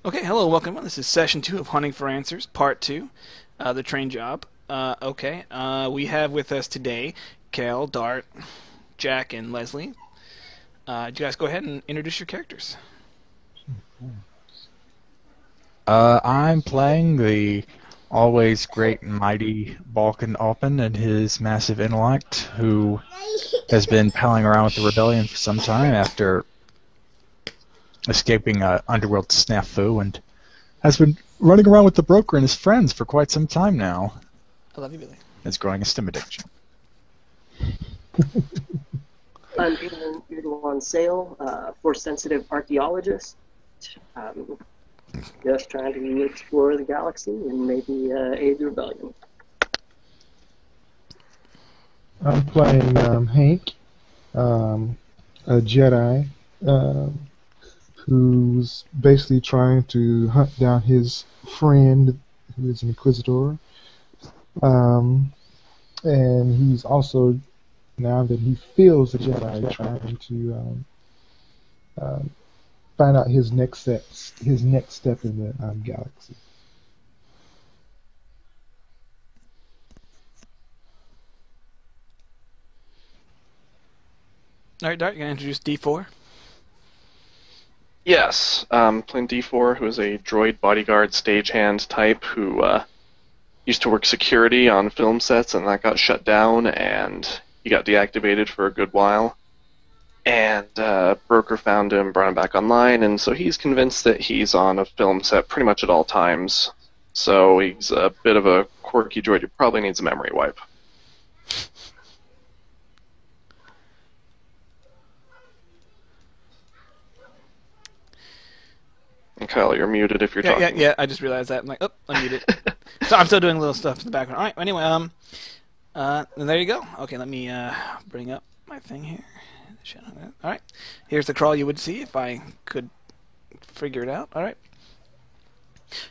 Okay, hello, welcome. This is session 2 of Hunting for Answers, part 2, the train job. We have with us today Cal, Dart, Jack, and Leslie. You guys go ahead and introduce your characters. I'm playing the always great and mighty Balkan Alpin and his massive intellect, who has been palling around with the rebellion for some time after escaping an underworld snafu, and has been running around with the broker and his friends for quite some time now. I love you, Billy. It's growing a stim addiction. I'm Erdogan Sale, Force-sensitive archaeologist. Just trying to explore the galaxy and maybe aid the rebellion. I'm playing Hank, a Jedi, who's basically trying to hunt down his friend, who is an Inquisitor. And he's also, now that he feels the Jedi, trying to find out his next step in the galaxy. Alright, Dart, you going to introduce D4? Yes, playing D4, who is a droid bodyguard stagehand type who used to work security on film sets, and that got shut down, and he got deactivated for a good while. And Broker found him, brought him back online, and so he's convinced that he's on a film set pretty much at all times. So he's a bit of a quirky droid who probably needs a memory wipe. And Kyle, you're muted if you're talking. Yeah, I just realized that. I'm like, oh, unmuted. So I'm still doing little stuff in the background. Alright, anyway, there you go. Okay, let me bring up my thing here. Alright, here's the crawl you would see if I could figure it out. Alright.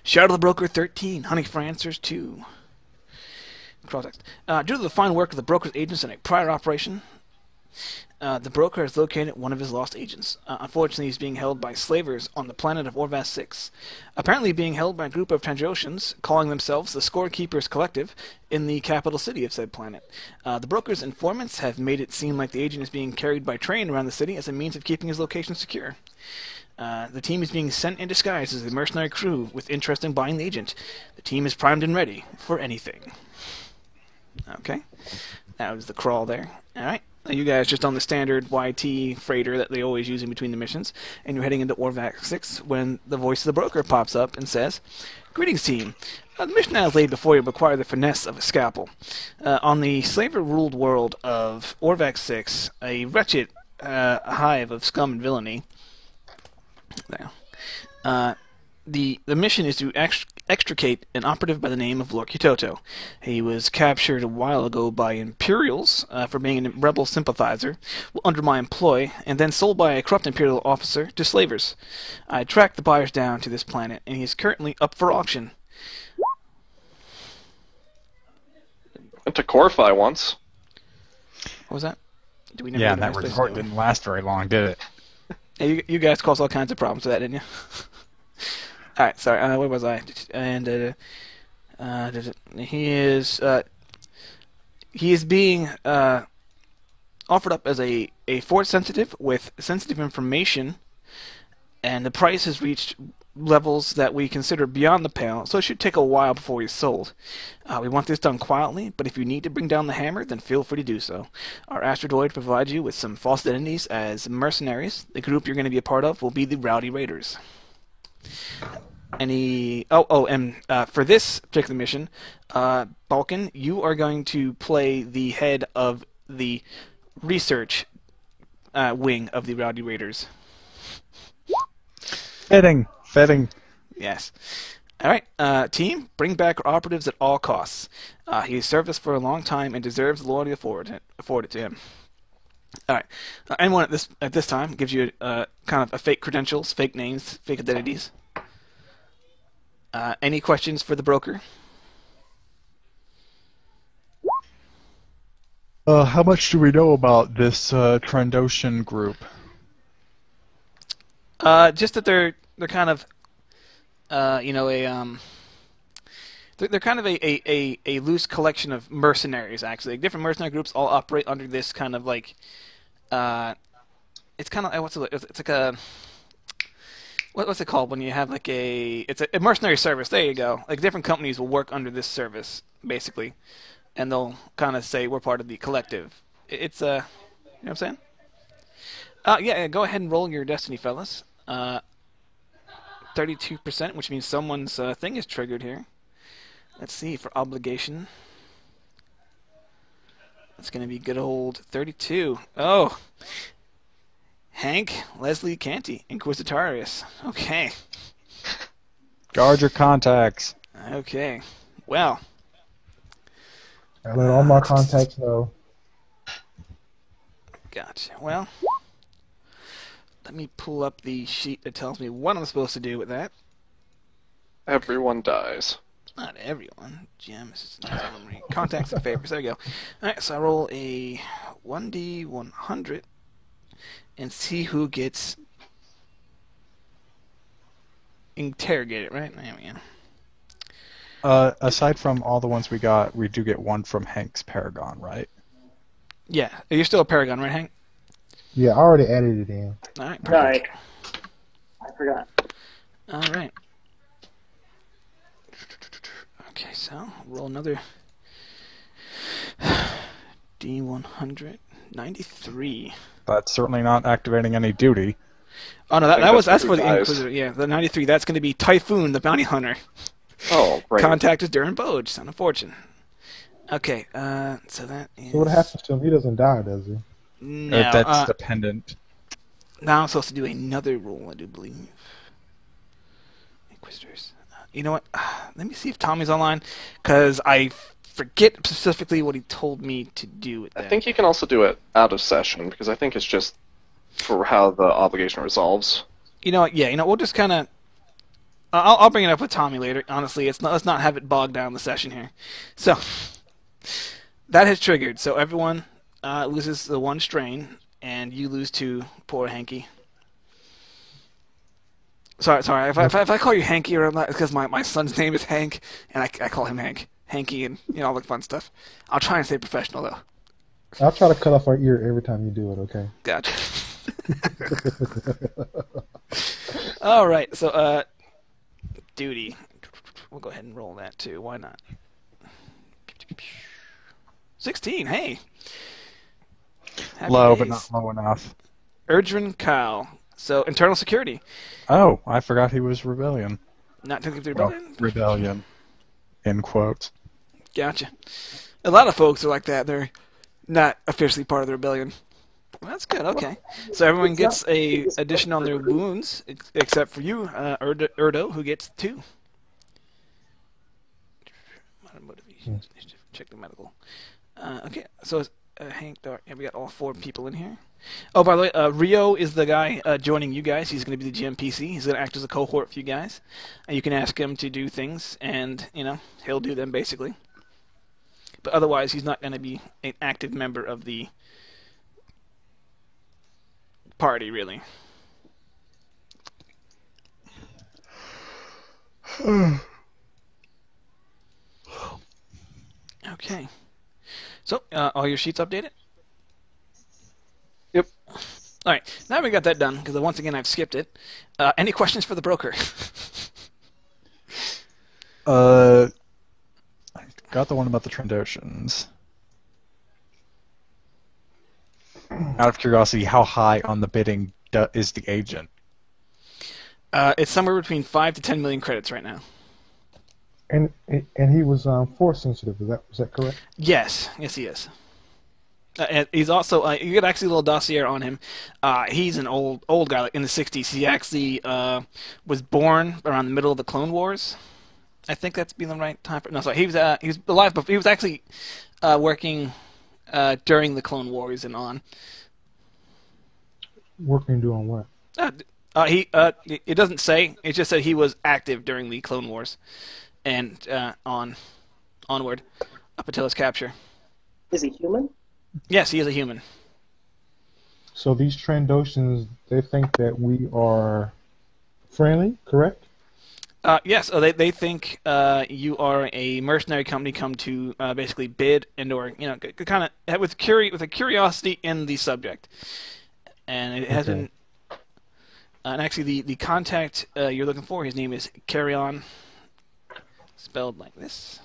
Shadow the Broker 13, Hunting for Answers 2. Crawl text. Due to the fine work of the Broker's agents in a prior operation, the Broker has located one of his lost agents. Unfortunately, he's being held by slavers on the planet of Orvas 6. Apparently being held by a group of Trandoshans, calling themselves the Scorekeepers Collective, in the capital city of said planet. The Broker's informants have made it seem like the agent is being carried by train around the city as a means of keeping his location secure. The team is being sent in disguise as a mercenary crew with interest in buying the agent. The team is primed and ready for anything. Okay. That was the crawl there. Alright. You guys just on the standard YT freighter that they always use in between the missions, and you're heading into Orvas 6 when the voice of the Broker pops up and says, "Greetings, team. The mission I have laid before you require the finesse of a scalpel. On the slaver-ruled world of Orvas 6, a wretched hive of scum and villainy, the mission is to extricate an operative by the name of Lord Kitoto. He was captured a while ago by Imperials for being a rebel sympathizer under my employ, and then sold by a corrupt Imperial officer to slavers. I tracked the buyers down to this planet, and he is currently up for auction." Went to Corify once. What was that? Did we never Yeah, go and to that this place? resort didn't last very long, did it? Hey, you guys caused all kinds of problems with that, didn't you? Alright, sorry, where was I? And he is being offered up as a force sensitive with sensitive information, and the price has reached levels that we consider beyond the pale, so it should take a while before he's sold. We want this done quietly, but if you need to bring down the hammer, then feel free to do so. Our Astrodroid provides you with some false identities as mercenaries. The group you're going to be a part of will be the Rowdy Raiders. For this particular mission, Balkan, you are going to play the head of the research wing of the Rowdy Raiders. Fitting. Yes. Alright, team, bring back our operatives at all costs. He has served us for a long time and deserves the loyalty afforded to him. Alright, anyone at this time gives you kind of a fake credentials, fake names, fake identities. Any questions for the Broker? How much do we know about this Trandoshan group? Just that they're kind of they're kind of a loose collection of mercenaries. Actually, like, different mercenary groups all operate under this kind of like, it's kind of it's like a what's it called when you have like it's a mercenary service. There you go. Like different companies will work under this service basically, and they'll kind of say we're part of the collective. It's you know what I'm saying? Yeah. Go ahead and roll your destiny, fellas. 32%, which means someone's thing is triggered here. Let's see for obligation. It's gonna be good old 32. Oh. Hank Leslie Canty, Inquisitarius. Okay. Guard your contacts. Okay. Well. I let all my contacts know. Gotcha. Well, let me pull up the sheet that tells me what I'm supposed to do with that. Everyone dies. Not everyone. Gems. Contacts and favorites. There we go. Alright, so I roll a 1d100 and see who gets interrogated, right? There we go. Aside from all the ones we got, we do get one from Hank's Paragon, right? Yeah. You're still a Paragon, right, Hank? Yeah, I already added it in. Alright, perfect. Alright. I forgot. Alright. Okay, so roll another D100. 93. That's certainly not activating any duty. Oh no, I think that's that's for who the dies. Inquisitor. Yeah, the 93. That's going to be Typhoon, the bounty hunter. Oh, great. Contact is Durin Boj, Son of Fortune. Okay, so that is. So what happens to him? He doesn't die, does he? No, That's dependent. now I'm supposed to do another roll, I do believe. Inquisitors. You know what? Let me see if Tommy's online, because I forget specifically what he told me to do with that. I think you can also do it out of session, because I think it's just for how the obligation resolves. You know what? Yeah, we'll just kind of. I'll bring it up with Tommy later. Honestly, let's not have it bog down the session here. So that has triggered. So everyone loses the one strain, and you lose two. Poor Hanky. Sorry. If I call you Hanky, or because my son's name is Hank, and I call him Hanky, and all the fun stuff. I'll try and stay professional though. I'll try to cut off our ear every time you do it, okay? Gotcha. All right, so duty. We'll go ahead and roll that too. Why not? 16. Hey. Happy Low, days. but not low enough. Erdrin Kyle. So internal security. Oh, I forgot he was Rebellion. Not taking the Well, rebellion. Rebellion. In quotes. Gotcha. A lot of folks are like that. They're not officially part of the rebellion. Well, that's good. Okay. So everyone gets a addition on their wounds, except for you, Erdo, who gets 2. Check the medical. Okay. So Hank Dart. Yeah, we got all 4 people in here. Oh, by the way, Rio is the guy joining you guys. He's going to be the GMPC. He's going to act as a cohort for you guys. You can ask him to do things, and he'll do them basically. But otherwise, he's not going to be an active member of the party, really. Okay. So, all your sheets updated? Yep. All right. Now we got that done, because once again I've skipped it. Any questions for the broker? I got the one about the Trandoshans. Out of curiosity, how high on the bidding is the agent? It's somewhere between 5 to 10 million credits right now. And he was force sensitive. Is that correct? Yes, he is. And he's also you get actually a little dossier on him. He's an old guy, like in the 60s. He actually was born around the middle of the Clone Wars. I think that's been the right time for. No, sorry, he was alive, but he was actually working during the Clone Wars and on. Working doing what? It doesn't say. It just said he was active during the Clone Wars, and onward up until his capture. Is he human? Yes, he is a human. So these Trandoshans, they think that we are friendly, correct? Yes, they think you are a mercenary company come to basically bid and or kind of with a curiosity in the subject, and it has Okay. been. And actually, the contact you're looking for, his name is Carrion, spelled like this,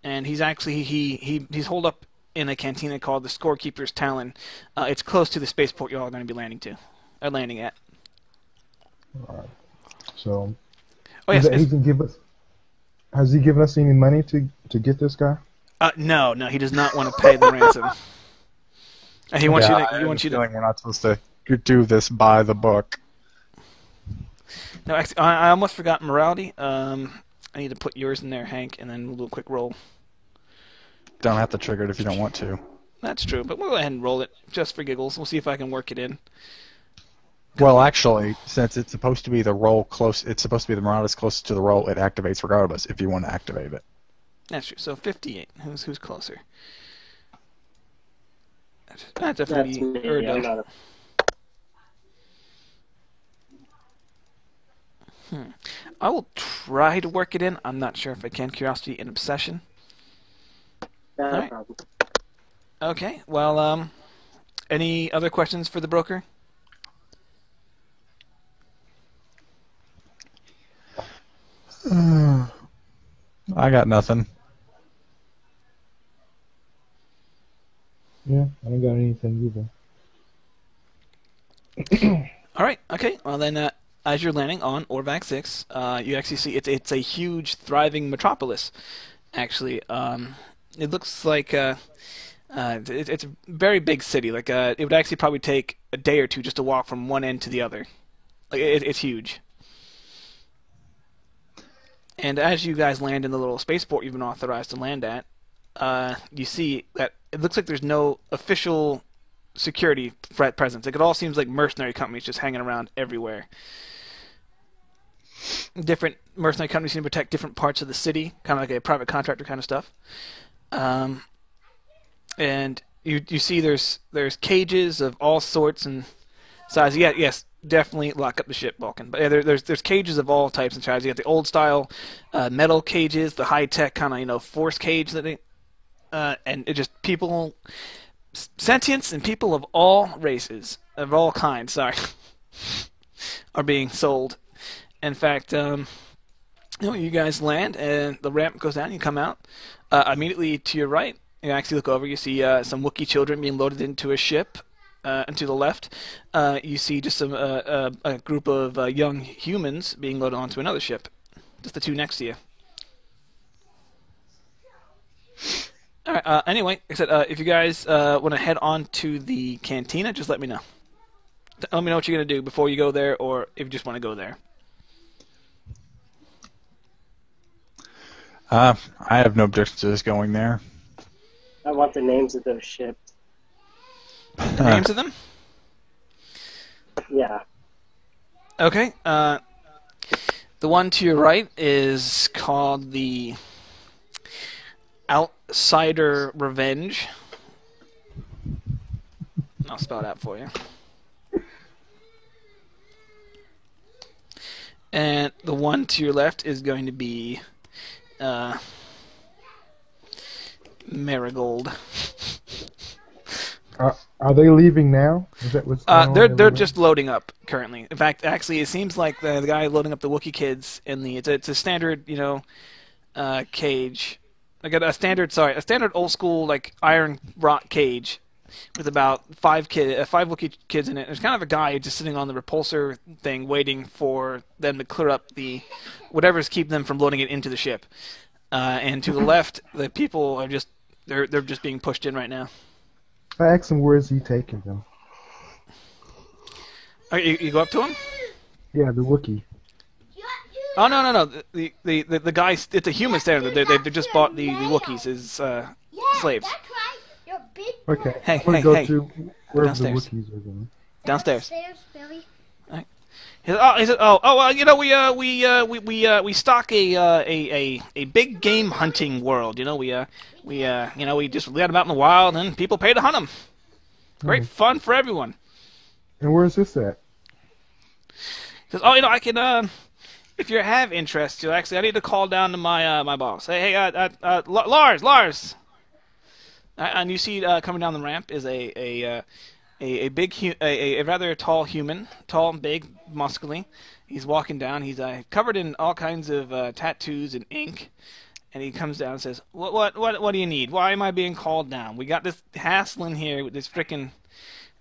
and he's actually he's holed up in a cantina called the Scorekeeper's Talon. It's close to the spaceport you're all going to be landing at. So, Oh yes. he can give us. Has he given us any money to get this guy? No, he does not want to pay the ransom. He wants Yeah, he wants you to. We're not supposed to do this by the book. No, actually, I almost forgot morality. I need to put yours in there, Hank, and then we'll do a quick roll. Don't have to trigger it if you don't want to. That's true, but we'll go ahead and roll it just for giggles. We'll see if I can work it in. Well, actually, since it's supposed to be the roll close, it's supposed to be the morale closest to the roll. It activates regardless if you want to activate it. That's true. So 58. Who's closer? That's definitely That's me. Erdo. I'm not I will try to work it in. I'm not sure if I can. Curiosity and obsession. no Alright. problem. Okay. Well, any other questions for the broker? I got nothing. Yeah, I don't got anything either. All right. Okay. Well, then, as you're landing on Orvac 6, you actually see it's a huge, thriving metropolis. Actually, it looks like it's a very big city. Like it would actually probably take a day or two just to walk from one end to the other. Like it's huge. And as you guys land in the little spaceport you've been authorized to land at, you see that it looks like there's no official security presence. Like it all seems like mercenary companies just hanging around everywhere. Different mercenary companies seem to protect different parts of the city, kind of like a private contractor kind of stuff. And you see there's cages of all sorts and sizes. Yeah, yes, definitely lock up the ship, Vulcan. But yeah, there's cages of all types and sizes. You got the old style metal cages, the high tech kind of force cage that they, and it just people, sentients and people of all races, of all kinds. Sorry, are being sold. In fact, you guys land and the ramp goes down. You come out immediately to your right. You actually look over. You see some Wookiee children being loaded into a ship. And to the left, you see just a group of young humans being loaded onto another ship. Just the two next to you. All right. Anyway, like I said, if you guys want to head on to the cantina, just let me know. Let me know what you're gonna do before you go there, or if you just want to go there. I have no objection to just going there. I want the names of those ships. The names of them? Yeah. Okay. The one to your right is called the Outsider Revenge. I'll spell it out for you. And the one to your left is going to be Marigold. Are they leaving now? Is that what's going on They're everywhere? just loading up currently. In fact, actually, it seems like the guy loading up the Wookiee kids in the it's a standard cage, like a standard old school like iron rot cage with about five Wookiee kids in it. There's kind of a guy just sitting on the repulsor thing, waiting for them to clear up the whatever's keeping them from loading it into the ship. And to the left, the people are they're just being pushed in right now. I asked him where is he taking them. You go up to him? Yeah, the Wookiee. Oh no! The guy, it's a human standard. They just bought the Wookiees as slaves. That's right. You're a big Okay. Hey, I'm gonna hey, go hey. to wherever the Downstairs. Wookiees are going. Downstairs. Billy. He said, we stock a big game hunting world. We just let them out in the wild and people pay to hunt them. Great fun for everyone. And where is this at? He says, I can if you have interest, I need to call down to my my boss. Hey, Lars. And you see coming down the ramp is a rather tall human, tall, big, muscly. He's walking down. He's covered in all kinds of tattoos and ink. And he comes down and says, "What do you need? Why am I being called down? We got this hassle in here with this frickin'."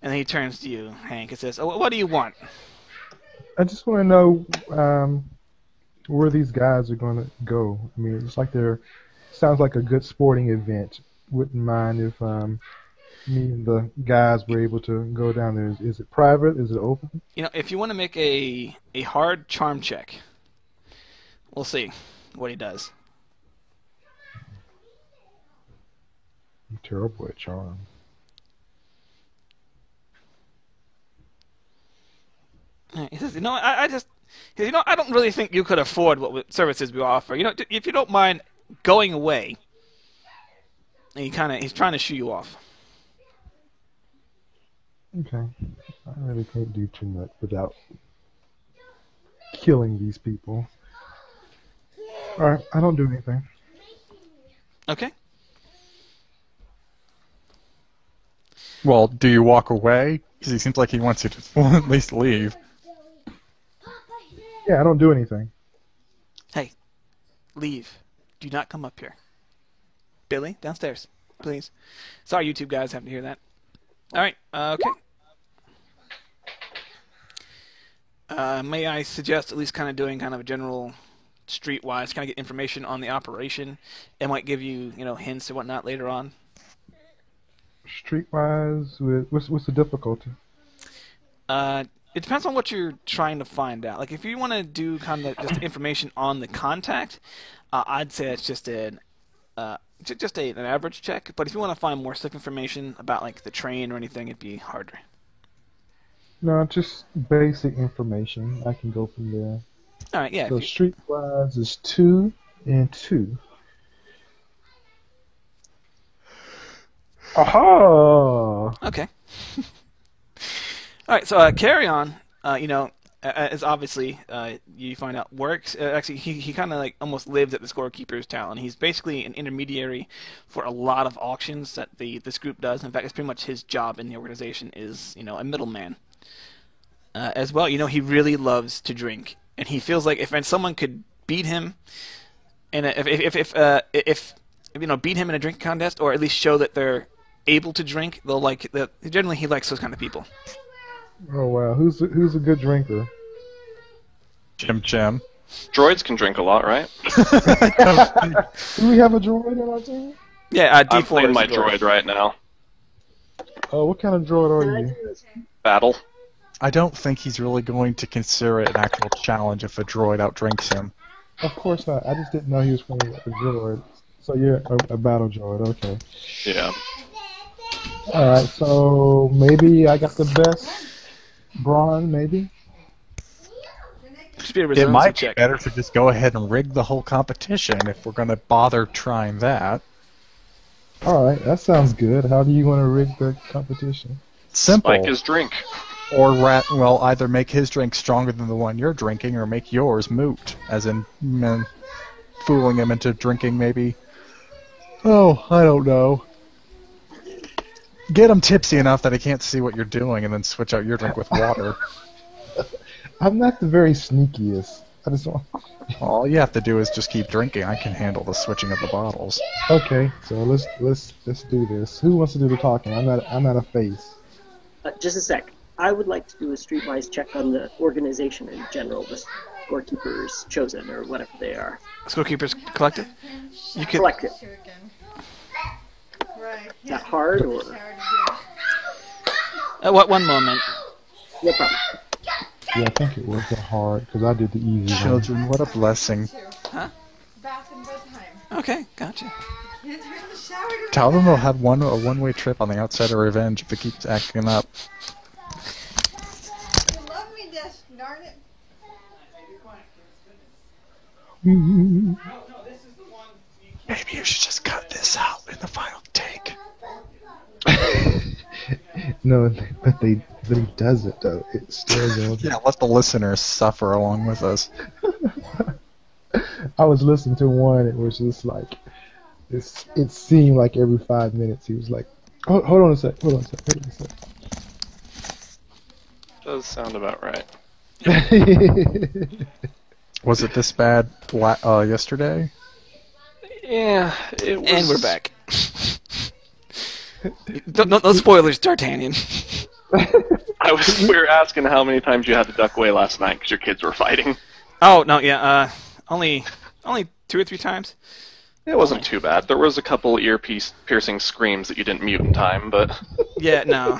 And then he turns to you, Hank, and says, "Oh, what do you want?" I just want to know where these guys are going to go. I mean, it's like sounds like a good sporting event. Wouldn't mind if me and the guys were able to go down there. Is it private? Is it open? If you want to make a hard charm check, we'll see what he does. I'm terrible at charm. He says, I don't really think you could afford what services we offer. If you don't mind going away. And he's trying to shoo you off. Okay. I really can't do too much without killing these people. Alright, I don't do anything. Okay. Well, do you walk away? Because he seems like he wants you to at least leave. Yeah, I don't do anything. Hey, leave. Do not come up here. Billy, downstairs, please. Sorry, YouTube guys, have to hear that. All right, okay. May I suggest at least kind of doing kind of a general streetwise, kind of get information on the operation. It might give you, hints or whatnot later on. Streetwise, what's the difficulty? It depends on what you're trying to find out. Like, if you want to do kind of just information on the contact, I'd say it's just an average check. But if you want to find more stuff information about like the train or anything, it'd be harder. No, just basic information. I can go from there. All right, yeah. So streetwise is 2 and 2. Aha! Okay. All right, so Carry On, is obviously, you find out, works. Actually, he kind of like almost lives at the scorekeeper's town. He's basically an intermediary for a lot of auctions that this group does. In fact, it's pretty much his job in the organization is, a middleman. As well, he really loves to drink, and he feels like if someone could beat him, and if beat him in a drink contest, or at least show that they're able to drink, they'll like that. Generally, he likes those kind of people. Oh wow, who's a good drinker? Chim Chim. Droids can drink a lot, right? Do we have a droid on our team? Yeah, D4 I'm playing is my a droid. droid right now. Oh, what kind of droid are you? Battle. I don't think he's really going to consider it an actual challenge if a droid outdrinks him. Of course not. I just didn't know he was from a droid. So you're a battle droid, okay. Yeah. Alright, so maybe I got the best brawn, maybe? Should be a It resiliency might be check. better to just go ahead and rig the whole competition if we're going to bother trying that. Alright, that sounds good. How do you want to rig the competition? Simple. Spike his drink. Or either make his drink stronger than the one you're drinking, or make yours moot, as in fooling him into drinking maybe. Oh, I don't know. Get him tipsy enough that he can't see what you're doing, and then switch out your drink with water. I'm not the very sneakiest. I just want... All you have to do is just keep drinking. I can handle the switching of the bottles. Okay, so let's do this. Who wants to do the talking? I'm not a face. Just a sec. I would like to do a streetwise check on the organization in general, the scorekeepers chosen or whatever they are. Scorekeepers collective. You could. Collective. Right. Is that hard or What? One moment. no problem? Yeah, I think it was hard because I did the easy one. Children, what a blessing. Huh? Bath and bedtime. Okay, gotcha. Can't turn the shower to Tell them they'll have a one-way trip on the outside of Revenge if it keeps acting up. You love me, Dish. Darn it. Maybe you should just cut this out in the final take. No, but he does it though. It still goes. Yeah, let the listeners suffer along with us. I was listening to one. It was just like it seemed like every 5 minutes he was like, hold on a sec, hold on a sec. Does sound about right. Was it this bad yesterday? Yeah, it was. And we're back. No spoilers, D'Artagnan. We were asking how many times you had to duck away last night because your kids were fighting. Oh no, yeah, only 2 or 3 times. It wasn't too bad. There was a couple ear-piercing screams that you didn't mute in time, but... Yeah, no.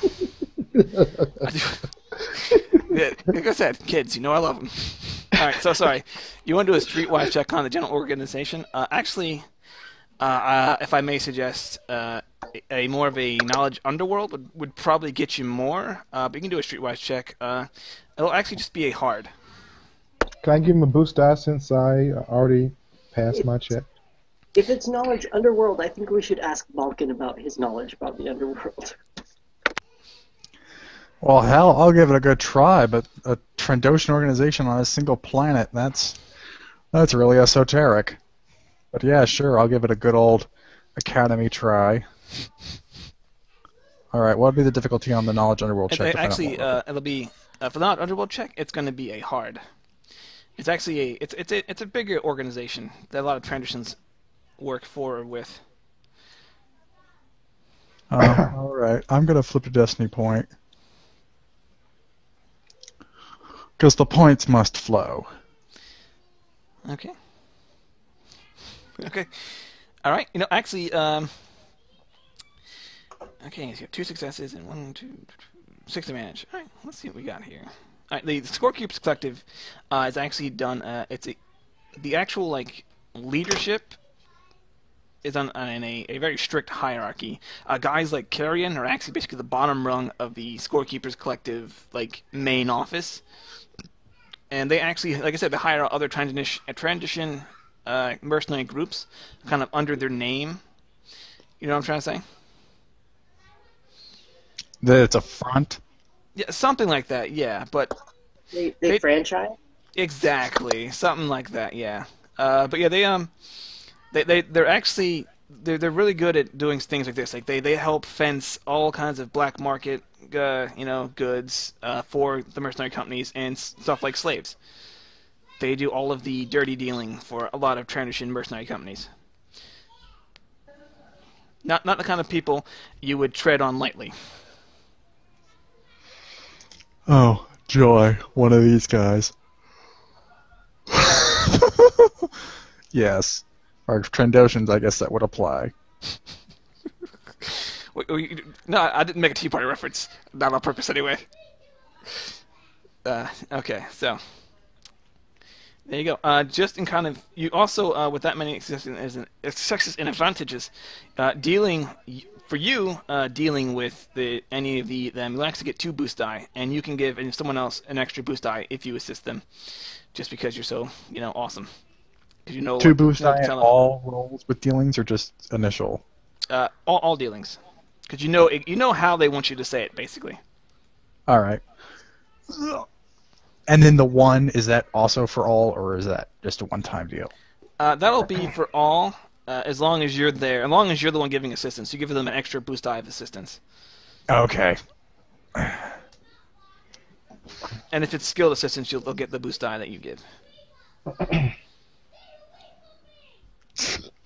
Yeah, like I said, kids, you know I love them. Alright, so sorry. You want to do a streetwise check on the general organization? Actually, if I may suggest, a more of a knowledge underworld would probably get you more, but you can do a streetwise check. It'll actually just be a hard. Can I give him a boost die since I already passed my check? If it's knowledge underworld, I think we should ask Balkan about his knowledge about the underworld. Well, hell, I'll give it a good try, but a Trandoshan organization on a single planet, that's really esoteric. But yeah, sure, I'll give it a good old academy try. Alright, what would be the difficulty on the knowledge underworld check? Actually, it'll be, for the knowledge underworld check, it's going to be a hard. It's actually it's a bigger organization that a lot of Trandoshans work for or with. Alright, I'm going to flip a destiny point. Because the points must flow. Okay. Okay. Alright, actually, okay, so you have 2 successes and 1, 2, 6 advantage. Alright, let's see what we got here. Alright, the Scorekeepers Collective is actually done, the actual, leadership is in a very strict hierarchy. Guys like Carrion are actually basically the bottom rung of the Scorekeepers Collective, main office. And they actually, like I said, they hire other transition mercenary groups kind of under their name. You know what I'm trying to say? That it's a front? Yeah, something like that, yeah. But they franchise? Exactly. Something like that, yeah. But yeah, they're actually they're really good at doing things like this. They help fence all kinds of black market goods for the mercenary companies and stuff like slaves. They do all of the dirty dealing for a lot of Trandoshan mercenary companies. Not the kind of people you would tread on lightly. Oh, joy. One of these guys. Yes. Or Trandoshans, I guess that would apply. No, I didn't make a Tea Party reference. Not on purpose, anyway. Okay, so there you go. Just in kind of, you also with that many successes and advantages, dealing with any of them, you'll actually get 2 boost die, and you can give someone else an extra boost die if you assist them, just because you're so awesome. 2 boost die in all rolls with dealings, or just initial? All dealings. Because you know how they want you to say it, basically. All right. And then the 1, is that also for all, or is that just a one-time deal? That'll be for all, as long as you're there. As long as you're the one giving assistance, you give them an extra boost die of assistance. Okay. And if it's skilled assistance, they'll get the boost die that you give.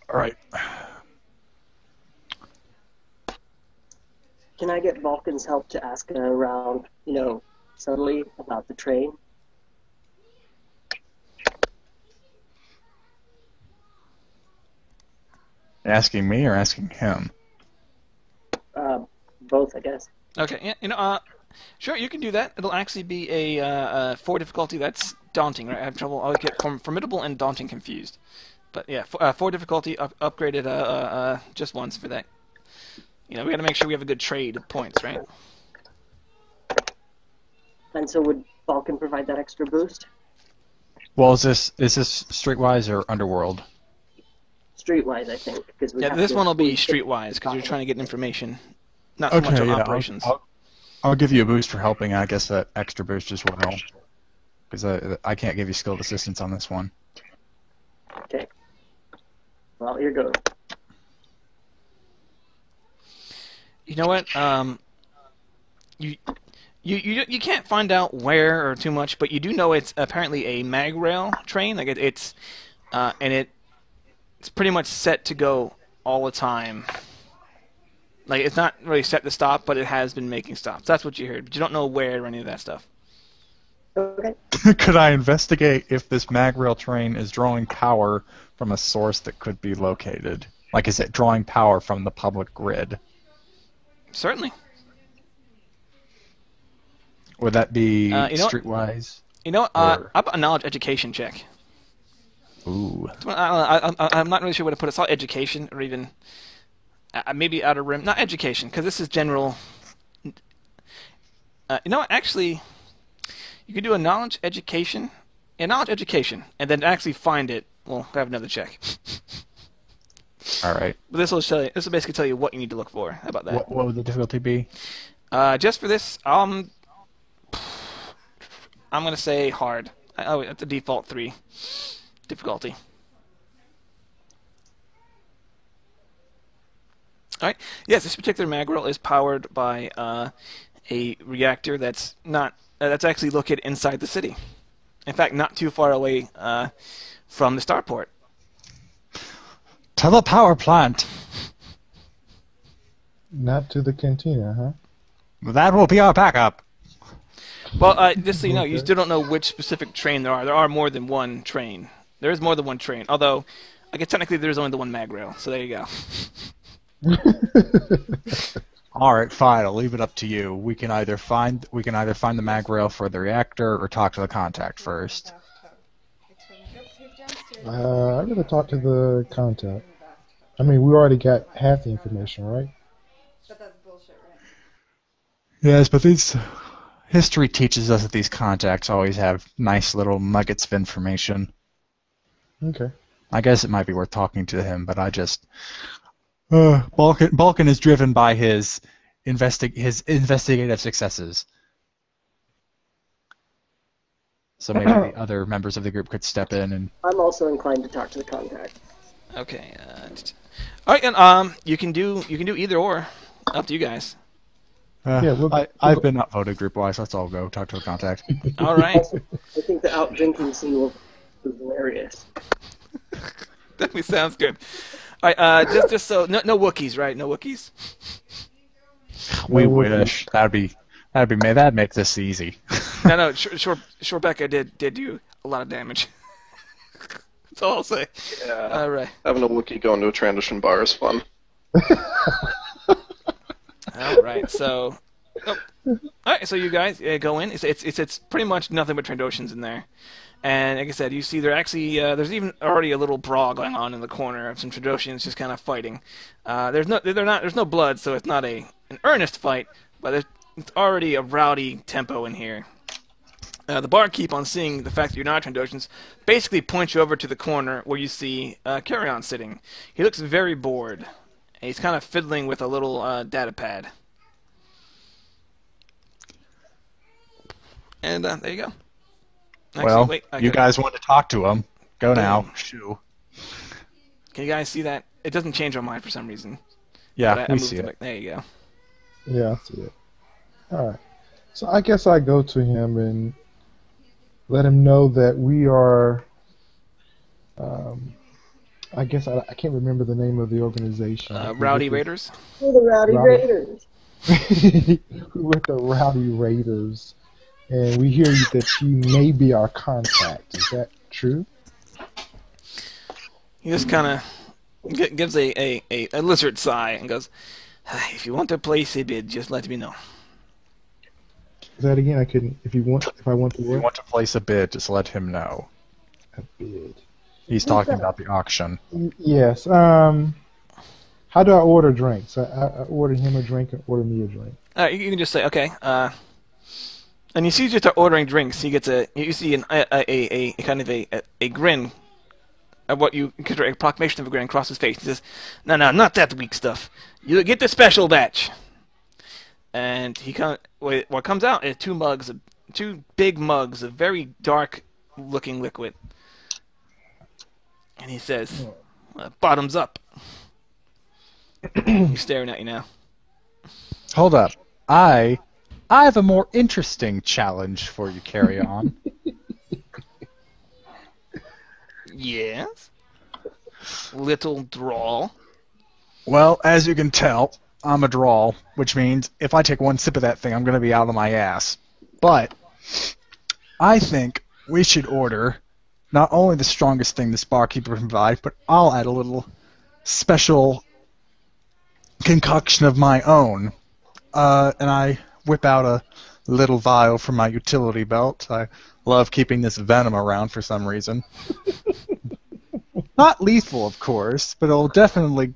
All right. Can I get Balkan's help to ask around, subtly about the train? Asking me or asking him? Both, I guess. Okay, yeah, sure, you can do that. It'll actually be a 4 difficulty. That's daunting, right? I have trouble. I'll get formidable and daunting confused. But yeah, 4 difficulty upgraded just once for that. We got to make sure we have a good trade of points, right? And so would Balkan provide that extra boost? Well, is this streetwise or underworld? Streetwise, I think. Yeah, this one will be streetwise because you're trying to get information, not so much on operations. I'll give you a boost for helping. I guess that extra boost as well, because I can't give you skilled assistance on this one. Okay. Well, here goes. You know what? You can't find out where or too much, but you do know it's apparently a mag rail train. Like it's pretty much set to go all the time. Like it's not really set to stop, but it has been making stops. That's what you heard, but you don't know where or any of that stuff. Okay. Could I investigate if this mag rail train is drawing power from a source that could be located? Like, is it drawing power from the public grid? Certainly. Would that be You know what? streetwise? You know, Or- how about a knowledge education check? Ooh. I'm not really sure where to put it. It's all education, or even maybe outer rim. Not education, because this is general. You know what? Actually, you could do a knowledge education, and then actually find it. We'll have another check. All right. But this will basically tell you what you need to look for. How about that? What would the difficulty be? Just for this, I'm gonna say hard. Oh, it's the default 3 difficulty. All right. Yes, this particular magrill is powered by a reactor that's actually located inside the city. In fact, not too far away from the starport. To the power plant. Not to the cantina, huh? That will be our backup. Well, just so you know, you Okay. still don't know which specific train there are. There are more than one train. There is more than one train. Although, I guess technically there's only the one mag rail. So there you go. All right, fine. I'll leave it up to you. We can either find the mag rail for the reactor or talk to the contact first. I'm gonna talk to the contact. I mean, we already got half the information, right? But that's bullshit, right? Yes, but history teaches us that these contacts always have nice little nuggets of information. Okay. I guess it might be worth talking to him, but I just Balkan is driven by his investigative successes. So maybe the other members of the group could step in and. I'm also inclined to talk to the contact. Okay. All right, and you can do either or. Up to you guys. Yeah, I've been upvoted group-wise. Let's all go talk to a contact. All right. I think the out drinking scene will be hilarious. Definitely sounds good. All right. Just so no Wookiees, right? No Wookiees. We wish that'd make this easy. No. Sure. Becca did do a lot of damage. That's all I'll say. Yeah. All right. Having a Wookiee go into a transition bar is fun. All right. So. All right. So you guys go in. It's pretty much nothing but Trandoshans in there. And like I said, you see there's even already a little brawl going on in the corner of some Trandoshans just kind of fighting. There's no blood, so it's not an earnest fight, but it's already a rowdy tempo in here. The barkeep, on seeing the fact that you're not Trandoshans, basically points you over to the corner where you see Carrion sitting. He looks very bored. And he's kind of fiddling with a little data pad. And there you go. Actually, Well, wait, you guys want to talk to him. Go now. Shoo. Can you guys see that? It doesn't change our mind for some reason. Yeah, But I we moved see it. back. There you go. Yeah, I see it. All right. So I guess I go to him and let him know that we are. I guess I can't remember the name of the organization. Rowdy Raiders. We're the Rowdy Rowdy- Raiders. We're the Rowdy Raiders, and we hear that you may be our contact. Is that true? He just kind of gives a lizard sigh and goes, "If you want to place a bid, just let me know." Is that again? I couldn't. If I want to If you work want to place a bid, just let him know. a bid. He's talking about the auction. Yes. How do I order drinks? I order him a drink and order me a drink. You can just say, okay. And you see, just ordering drinks. He gets you see a kind of a grin, of what you consider a proclamation of a grin across his face. He says, "No, not that weak stuff. You get the special batch." And what comes out is two big mugs of very dark-looking liquid. And he says, Bottoms up. He's staring at you now. Hold up. I have a more interesting challenge for you, Carry On. Yes. Little drawl. Well, as you can tell, I'm a drawl, which means if I take one sip of that thing, I'm going to be out of my ass. But I think we should order not only the strongest thing this barkeeper can provide, but I'll add a little special concoction of my own. And I whip out a little vial from my utility belt. I love keeping this venom around for some reason. Not lethal, of course, but it'll definitely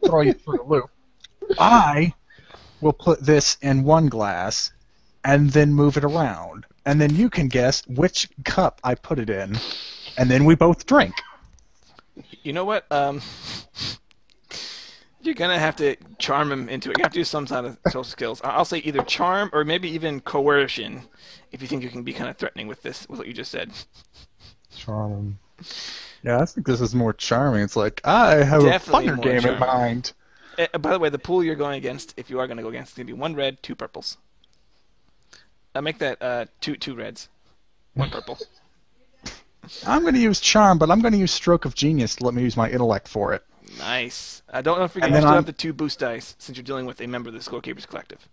throw you through a loop. I will put this in one glass and then move it around. And then you can guess which cup I put it in. And then we both drink. You know what? You're gonna have to charm him into it. You have to do some sort of social skills. I'll say either charm or maybe even coercion, if you think you can be kind of threatening with what you just said. Charm. Yeah, I think this is more charming. It's like, I have Definitely a funner more game in charming. mind. By the way, the pool you're going against, if you are going to go against, is going to be 1 red, 2 purples. Make that 2 reds, 1 purple. I'm going to use charm, but I'm going to use stroke of genius to let me use my intellect for it. Nice. Don't forget, And you then still I'm- have the 2 boost dice, since you're dealing with a member of the Scorekeepers Collective.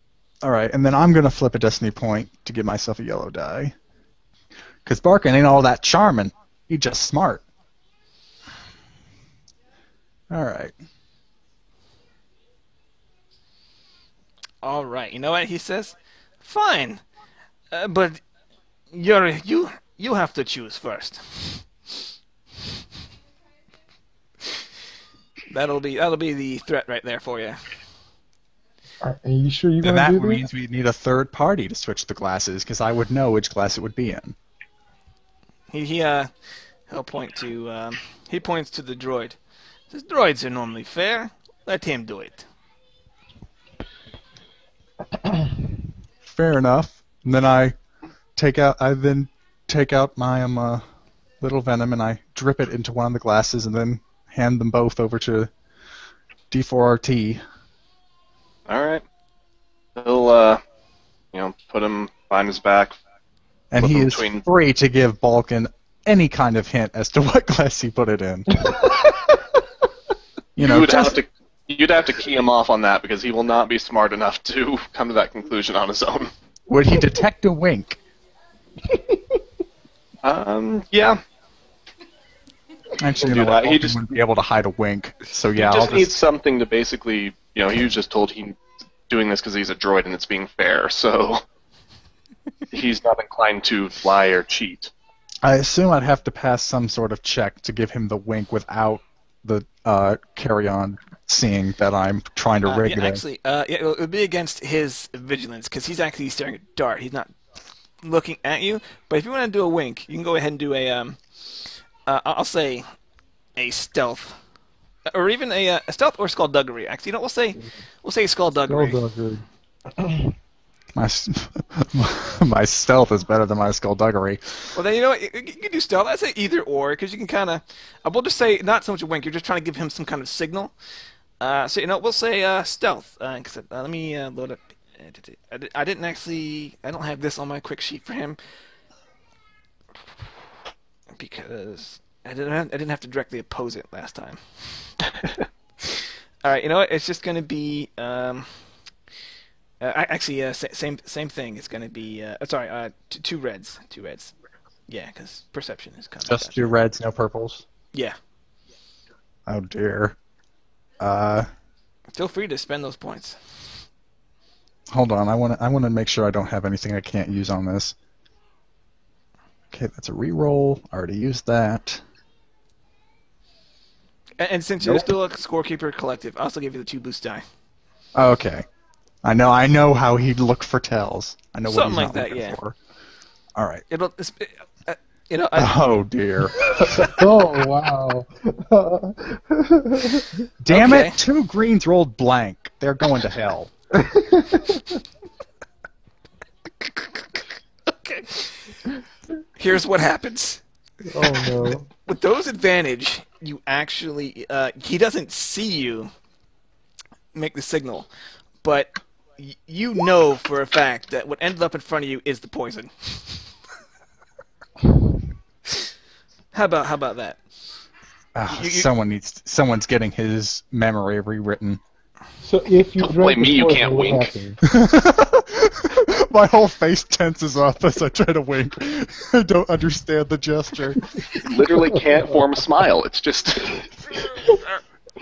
All right, and then I'm going to flip a destiny point to give myself a yellow die. Because Barkin ain't all that charming. He's just smart. All right. All right. You know what he says? Fine, but you have to choose first. That'll be the threat right there for you. Are you sure you're Then going to that do means this? we need a third party to switch the glasses, because I would know which glass it would be in. He'll point to he points to the droid. Says droids are normally fair. Let him do it. Fair enough. And then I then take out my little venom and I drip it into one of the glasses and then hand them both over to D4RT. All right. He'll, put him behind his back. And Flip he them is between- free to give Balkan any kind of hint as to what glass he put it in. You'd have to key him off on that because he will not be smart enough to come to that conclusion on his own. Would he detect a wink? Yeah. Actually, We'll do that. He Balkan just- wouldn't be able to hide a wink. So yeah, He I'll just needs something to basically, he was just told he's doing this because he's a droid and it's being fair, so he's not inclined to lie or cheat. I assume I'd have to pass some sort of check to give him the wink without the carry-on seeing that I'm trying to rig Yeah, it. actually, it would be against his vigilance because he's actually staring at Dart. He's not looking at you. But if you want to do a wink, you can go ahead and do a I'll say a stealth, or even a stealth or skullduggery. Actually, we'll say skullduggery. Skullduggery. My stealth is better than my skullduggery. Well, then you know what? You can do stealth. I say either or because you can kind of. We'll just say not so much a wink. You're just trying to give him some kind of signal. So we'll say stealth. Let me load up. I didn't actually. I don't have this on my quick sheet for him because I didn't have to directly oppose it last time. All right, you know what? It's just going to be. Same thing. It's going to be. Two reds. Yeah, because perception is kind of. Just 2 reds, no purples. Yeah. Oh dear. Feel free to spend those points. Hold on. I want to make sure I don't have anything I can't use on this. Okay, that's a reroll. I already used that. And since you're still a scorekeeper collective, I'll also give you the 2 boost die. Okay. I know how he'd look for tells. I know Something what he's like not that, looking yeah. for. All right. I, Oh dear. Oh, wow. Damn Okay. it! 2 greens rolled blank. They're going to hell. okay. Here's what happens. Oh, no. with those advantage, you actually he doesn't see you make the signal, but you know for a fact that what ended up in front of you is the poison. How about that? Someone's getting his memory rewritten. So if you Don't drink blame me, the you poison, can't what wink. happens? My whole face tenses up as I try to wink. I don't understand the gesture. Literally can't form a smile. It's just.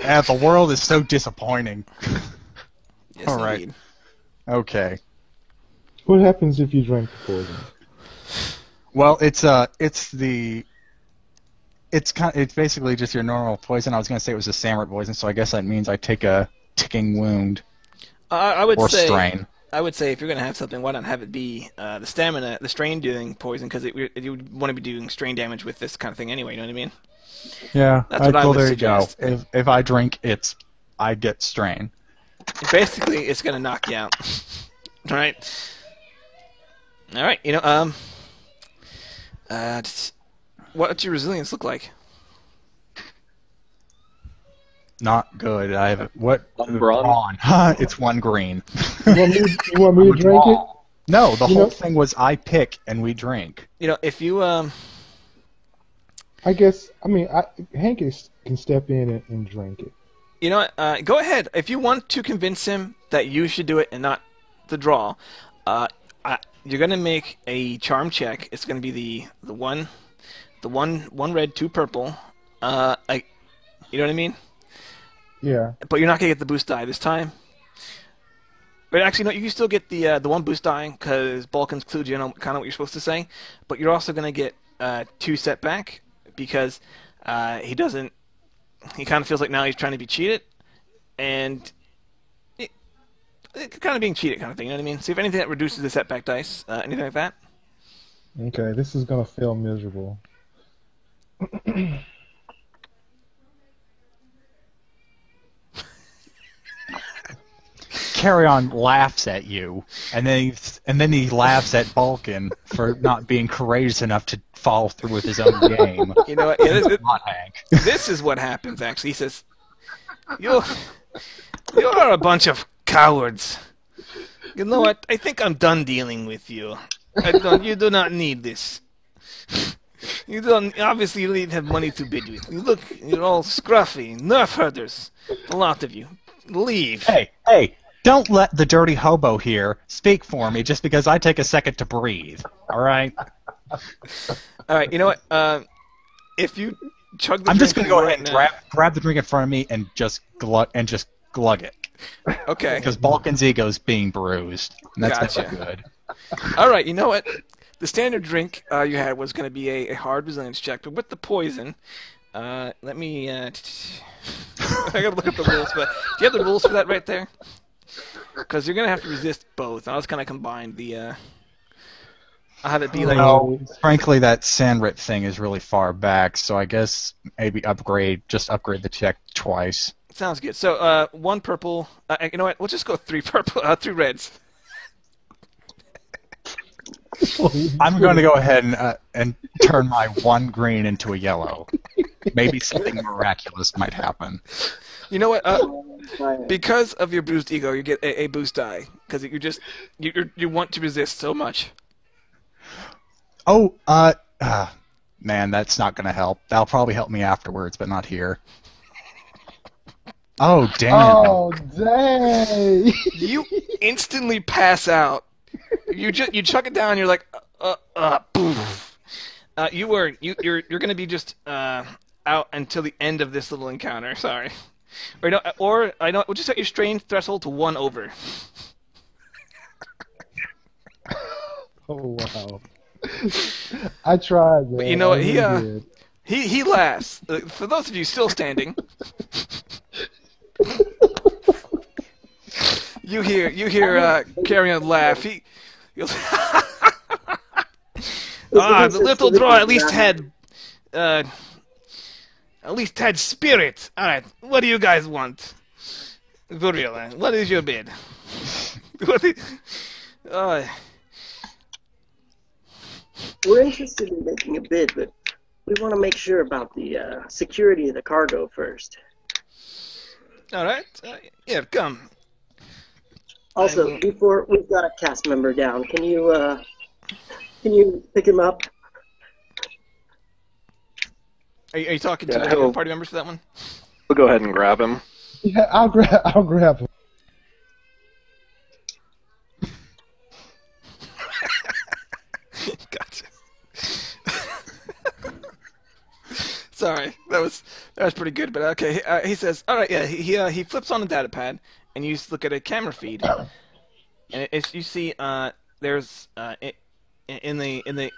Ah, the world is so disappointing. Yes, All right. indeed. Okay. What happens if you drink the poison? Well, it's basically just your normal poison. I was gonna say it was a Samrit poison, so I guess that means I take a ticking wound I would or say. strain. I would say if you're going to have something, why not have it be the stamina, the strain doing poison, because you would want to be doing strain damage with this kind of thing anyway, you know what I mean? Yeah, That's what I well, would there suggest. you go. If I drink, I get strain. Basically, it's going to knock you out. Alright? Alright, what's your resilience look like? Not good. I have what? One brawn? It's one green. You want me to drink it? No, the You whole know- thing was I pick and we drink. If you I mean, Hank can step in and drink it. go ahead. If you want to convince him that you should do it and not the draw, you're gonna make a charm check. It's gonna be the one red, 2 purple. You know what I mean? Yeah. But you're not gonna get the boost die this time. But actually, no, you can still get the one boost die because Balkans clued you in on kind of what you're supposed to say. But you're also gonna get 2 setback because he doesn't. He kind of feels like now he's trying to be cheated, and it kind of being cheated kind of thing. You know what I mean? See if anything that reduces the setback dice, anything like that. Okay, this is gonna feel miserable. Carrion laughs at you, and then he laughs at Balkan for not being courageous enough to follow through with his own game. You know what? Yeah, Not Hank. this is what happens. Actually, he says, "You are a bunch of cowards. You know what? I think I'm done dealing with you. You do not need this. You don't. Obviously, you don't have money to bid with. You're all scruffy, nerf herders. A lot of you. Leave." Hey! Don't let the dirty hobo here speak for me just because I take a second to breathe. All right? All right. You know what? If you chug the I'm just drink gonna go right ahead and now- grab the drink in front of me and just glug it. Okay. Because Balkan's ego's being bruised. And that's Gotcha. not good. All right. You know what? The standard drink you had was going to be a hard resilience check, but with the poison, let me. I gotta look at the rules. But do you have the rules for that right there? Because you're gonna have to resist both. I'll just kind of combine the. I'll have it be like. No, frankly, that Sandrit thing is really far back, so I guess maybe upgrade the check twice. Sounds good. So 1 purple. You know what? We'll just go 3 purple, 3 reds. I'm going to go ahead and turn my 1 green into a yellow. Maybe something miraculous might happen. You know what? Because of your bruised ego, you get a boost die because you want to resist so much. Oh, man, that's not going to help. That'll probably help me afterwards, but not here. Oh, damn. Oh, dang! You instantly pass out. You chuck it down. You're like, poof. You're gonna be just out until the end of this little encounter. Sorry. We'll just set your strain threshold to 1 over. Oh wow! I tried, man. But you know what? I really did. He laughs. For those of you still standing, you hear Carrion laugh. He'll the little draw at least had spirit. All right, what do you guys want? Gorilla, what is your bid? We're interested in making a bid, but we want to make sure about the security of the cargo first. All right. Here, come. Also, before we've got a cast member down, can you pick him up? Are you talking to Yeah, the he'll- party members for that one? We'll go ahead and grab him. Yeah, I'll grab him. Gotcha. Sorry, that was pretty good, but okay. He says, all right, yeah. He flips on the data pad, and you look at a camera feed, and you see there's in the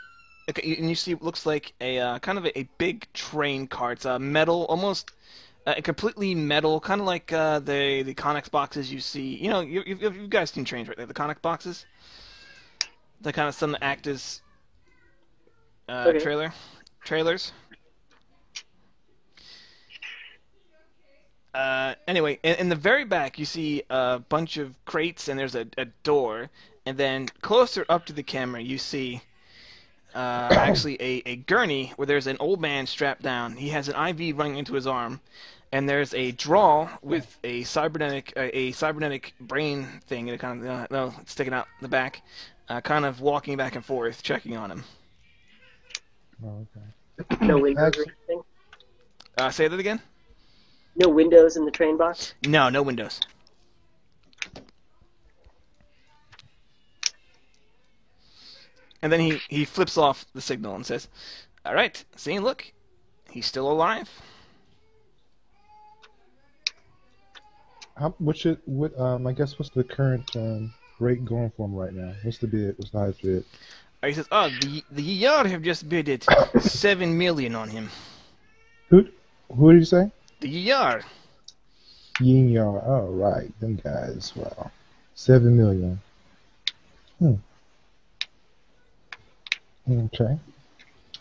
okay, and you see what looks like a kind of a big train car. It's metal, almost completely metal, kind of like the Connex boxes you see. You know, you guys seen trains, right? There, the Connex boxes. The kind of some that act as Okay. trailers. Anyway, in the very back, you see a bunch of crates, and there's a door. And then closer up to the camera, you see actually a gurney where there's an old man strapped down. He has an IV running into his arm, and there's a draw with a cybernetic brain thing, and it kind of sticking out the back, kind of walking back and forth, checking on him. Oh, okay. No windows or anything? Say that again? No windows in the train box? No windows. And then he flips off the signal and says, all right, see, look, he's still alive. I guess what's the current rate going for him right now? What's the bid? What's the highest bid? He says, the Yard have just bidded 7 million on him. Who did you say? The Yard. Yin Yar. Oh, right. Them guys. Wow. 7 million. Okay.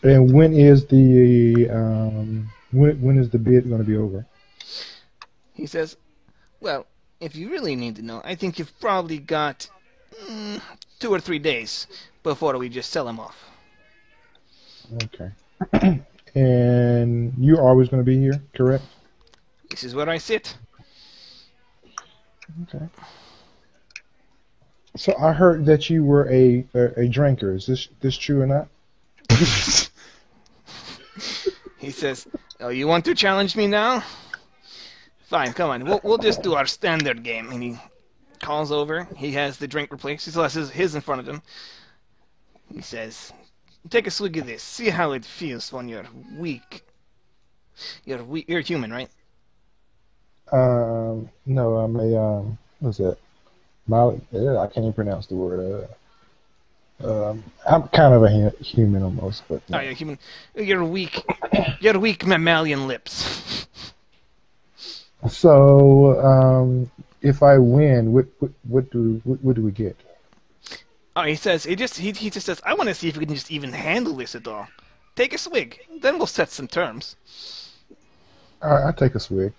And when is the when is the bid going to be over? He says, well, if you really need to know, I think you've probably got 2 or 3 days before we just sell him off. Okay. And you're always going to be here, correct? This is where I sit. Okay. So I heard that you were a drinker. Is this true or not? He says, oh, you want to challenge me now? Fine, come on. We'll just do our standard game. And he calls over. He has the drink replaced. He still has his in front of him. He says, take a swig of this. See how it feels when you're weak. You're human, right? No, I'm a what's that? I can't even pronounce the word. I'm kind of a human almost, but Oh, you're human. You're weak. You're weak mammalian lips. So, if I win, what do we get? Oh, he just says, I want to see if we can just even handle this at all. Take a swig, then we'll set some terms. All right, I'll take a swig.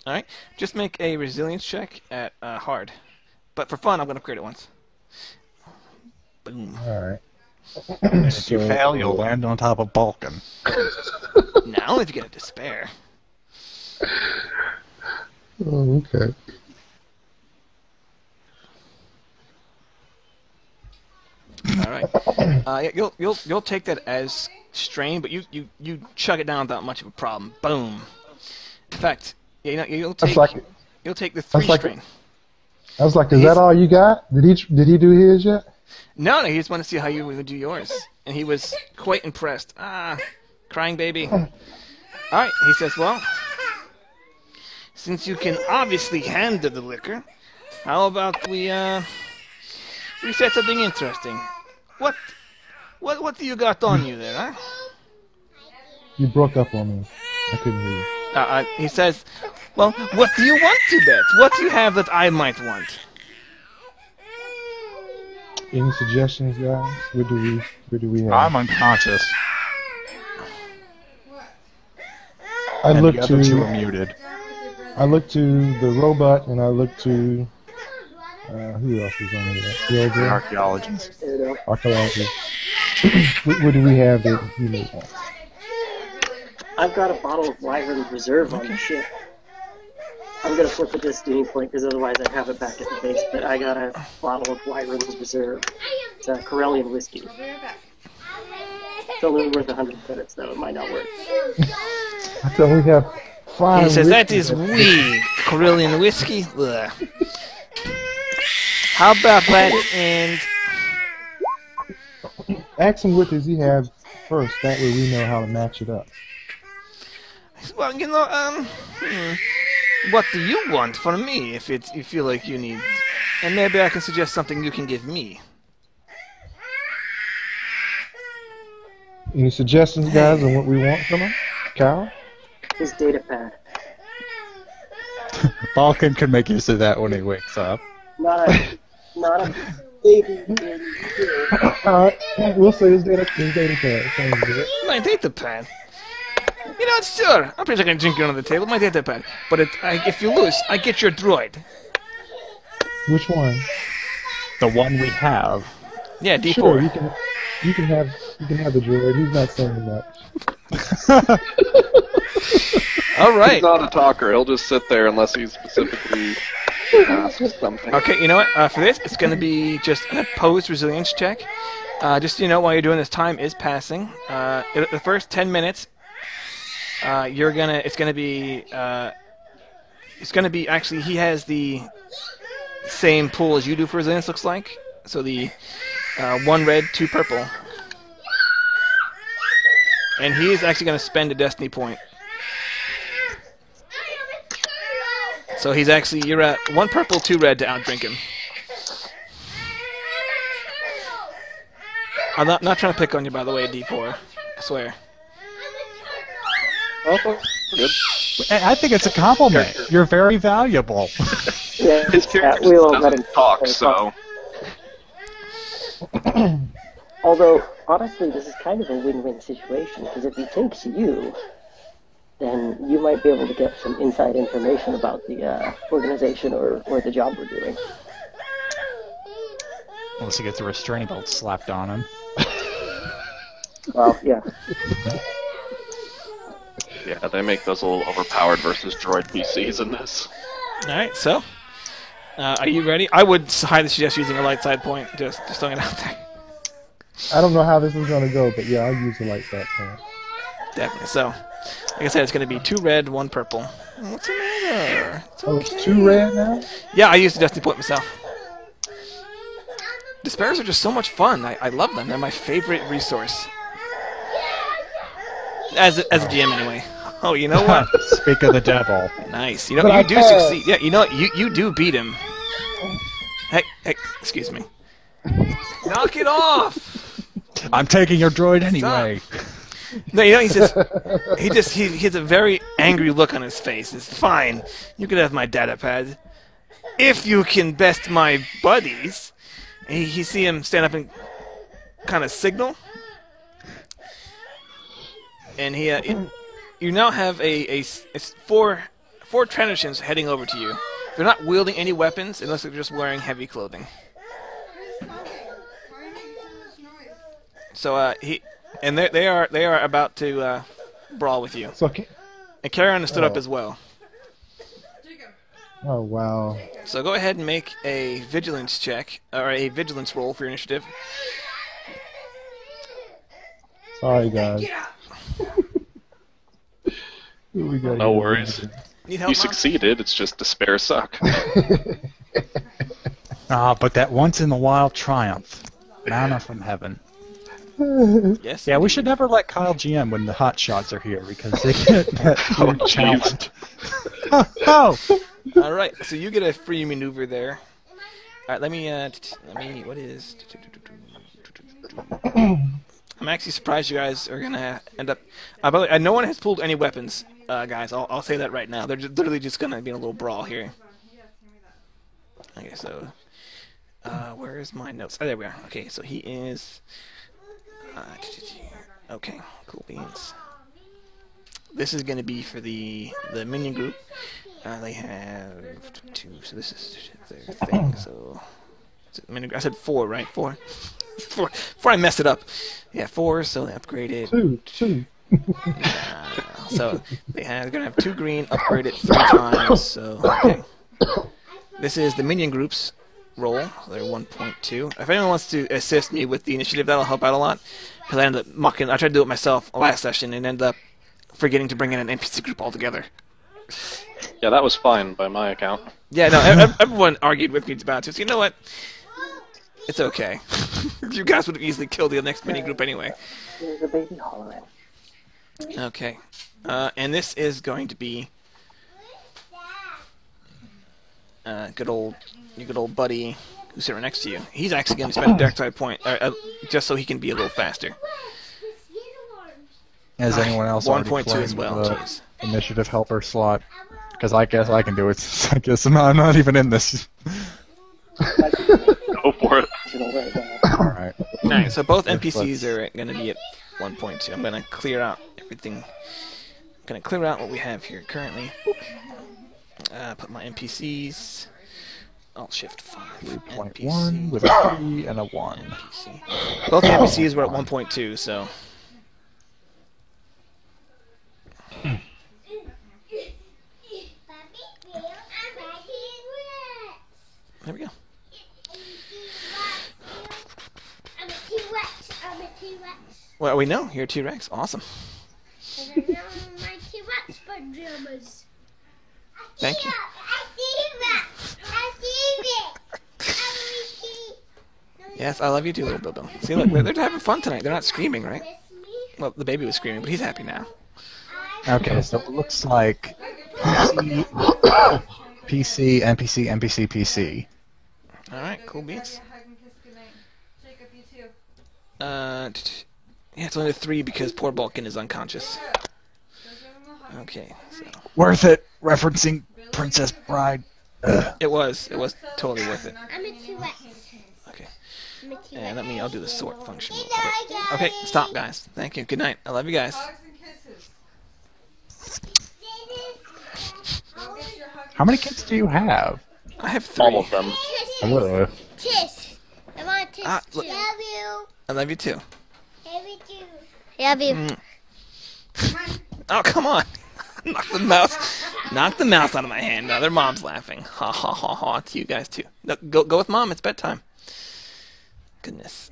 All right, just make a resilience check at hard. But for fun, I'm going to upgrade it once. Boom. All right. And if you fail, you'll land on top of Balkan. Now, only if you get a despair. Oh, okay. All right. Yeah, you'll take that as strain, but you chug it down without much of a problem. Boom. In fact, yeah, you'll take the 3 like strain. I was like, is that all you got? Did he do his yet? No, he just wanted to see how you would do yours, and he was quite impressed. Crying baby. All right, he says, well, since you can obviously handle the liquor, how about we set something interesting? What do you got on you there, huh? You broke up on me. I couldn't hear you. He says, well, what do you want to bet? What do you have that I might want? Any suggestions, guys? What do we have? I'm unconscious. I And look the other two are to muted. the robot, and I look to who else is on here? The Silver, archaeologists. There you go. archaeologist. What do we have that you need? I've got a bottle of Wyvern Reserve on the ship. I'm gonna flip a Destiny point because otherwise I'd have it back at the base. But I got a bottle of Wyvern's Reserve. It's a Corellian whiskey. I'll be right back. It's only worth 100 credits though. It might not work. So we have five. He says that whiskeys. is weed. Corellian whiskey. Ugh. How about that? And Ask him what does he have first. That way we know how to match it up. well, what do you want from me? If you feel like you need, and maybe I can suggest something you can give me. Any suggestions, guys, on what we want from him? Kyle? His data pad. Balkan can make use of that when he wakes up. Not a baby. Alright, we'll say his data pad. Sounds good. My data pad. You know, sure. I'm pretty sure I can drink it on the table. My data pad. But if you lose, I get your droid. Which one? The one we have. Yeah, D4. Sure, you can have the droid. He's not saying much. All right. He's not a talker. He'll just sit there unless he's specifically asked something. Okay, you know what? For this, it's going to be just an opposed resilience check. Just so you know, while you're doing this, time is passing. The first 10 minutes, it's going to be actually, he has the same pool as you do for resilience, looks like. So the 1 red, 2 purple. And he is actually going to spend a destiny point. So he's actually, you're at 1 purple, 2 red to outdrink him. I'm not trying to pick on you, by the way, D4. I swear. Oh, good. I think it's a compliment. You're very valuable. Yeah, His character we won't let him doesn't talk, so... Although, honestly, this is kind of a win-win situation, because if he takes you, then you might be able to get some inside information about the organization or the job we're doing. Unless he gets a restraining belt slapped on him. Well, yeah. Yeah, they make those a little overpowered versus droid PCs in this. Alright, so. Are you ready? I would highly suggest using a light side point, just throwing it out there. I don't know how this is going to go, but yeah, I'll use the light side point. Definitely. So, like I said, it's going to be 2 red, 1 purple. What's the matter? It's Oh, okay. it's 2 red now? Yeah, I used the destiny point myself. Despairs are just so much fun. I love them. They're my favorite resource. As a GM, anyway. Oh, you know what? Speak of the devil. Nice. You know, But you I do passed. succeed. Yeah, you know what? You do beat him. Hey, excuse me. Knock it off! I'm taking your droid anyway. No, you know, he has a very angry look on his face. It's fine. You can have my data pad. If you can best my buddies. And you see him stand up and kind of signal. And you now have it's four Transitions heading over to you. They're not wielding any weapons unless they're just wearing heavy clothing. Who's smoking? Why are you making so much noise? So they are about to brawl with you. So, okay. And Carrion has stood up Oh. as well. Jacob. Oh, wow. So go ahead and make a vigilance check or a vigilance roll for your initiative. Sorry, guys. Get out. We gotta No get worries. Need help, You Mom? succeeded, it's just despair suck. But that once in a while triumph. Manna from heaven. Yes. Yeah, we should never let Kyle GM when the hot shots are here because they get that Oh, huge jeez. challenge. Oh! All right. So you get a free maneuver there. All right. Let me. What is? I'm actually surprised you guys are gonna end up. By the way, no one has pulled any weapons, guys. I'll say that right now. They're literally just gonna be in a little brawl here. Yes, give me that. Okay, so where is my notes? Oh, there we are. Okay, so he is. Okay, cool beans. This is gonna be for the minion group. They have 2, so this is their thing. So I said 4, right? 4. Before I mess it up. Yeah, 4. So they upgraded. Two. Uh, So they're gonna have 2 green, upgraded 3 times. So okay. This is the minion groups roll. So they're 1.2. If anyone wants to assist me with the initiative, that'll help out a lot. Because I ended up mucking. I tried to do it myself last session and ended up forgetting to bring in an NPC group altogether. Yeah, that was fine by my account. Yeah, no, everyone argued with me about it. So you know what? It's okay. You guys would have easily killed the next mini group anyway. There's a baby hologram. Okay. And this is going to be your good old buddy who's sitting right next to you. He's actually going to spend a dark side point just so he can be a little faster. Has anyone else 1.2 as well. the Jeez. initiative helper slot? Because I guess I can do it. I guess I'm not even in this. Go for it. All right. Alright, so both Yes, NPCs are going to be at 1.2. I'm going to clear out everything. I'm going to clear out what we have here currently. Put my NPCs. I'll shift 5. 3.1 with a 3 and a 1. NPC. Both the NPCs were at 1.2, so. There we go. I'm a T-Rex. I'm a T-Rex. Well, we know you're a T-Rex. Awesome. And I know my T-Rex pajamas. Thank you. Yes, I love you too, little Bilbo. See, look, they're having fun tonight. They're not screaming, right? Well, the baby was screaming, but he's happy now. Okay, so it looks like PC, NPC, NPC, PC. All right, cool beats. Yeah, it's only 3 because poor Balkan is unconscious. Okay, so Worth it. Referencing Princess Bride. it was totally worth it. I'm a T-Rex. Okay, I'm a T-Rex. and I'll do the sort function real quick. Okay, stop, guys. Thank you. Good night. I love you guys. How many kids do you have? I have 3. All of them. Really? Kiss. I want to kiss Look. too. Love you. I love you too. Love you too. Love you. Oh, come on. Knock the mouse out of my hand. Now their mom's laughing. Ha ha ha ha. It's you guys too. No, go with mom. It's bedtime. Goodness.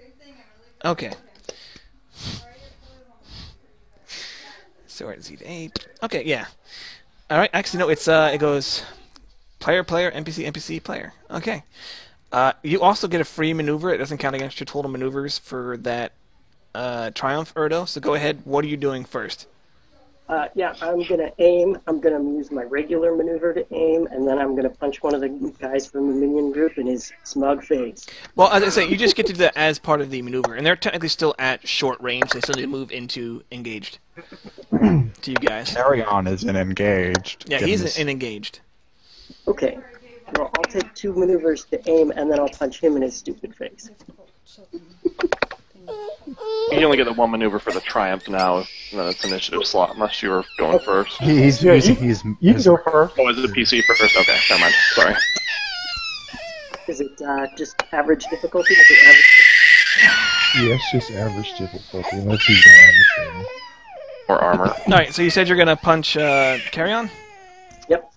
Okay. Sword Z8. Okay, yeah. All right. Actually, no. It goes player, NPC, NPC, player. Okay. You also get a free maneuver. It doesn't count against your total maneuvers for that Triumph Erdo. So go ahead. What are you doing first? Yeah, I'm gonna aim. I'm gonna use my regular maneuver to aim, and then I'm gonna punch one of the guys from the minion group in his smug face. Well, as I say, you just get to do that as part of the maneuver, and they're technically still at short range. They still need to move into engaged. To you guys. Carry-on is in engaged. Yeah, Goodness. he's in engaged. Okay. Well, I'll take 2 maneuvers to aim, and then I'll punch him in his stupid face. You only get the 1 maneuver for the Triumph now, and then it's initiative slot, unless you were going first. He's Yeah, using you his. can go first. Oh, is it PC first? Okay, never mind. Sorry. Is it just average difficulty? Is it average? Yeah, it's just average difficulty, unless he's an adversary. Or armor. All right, so you said you're gonna punch Carry On. Yep.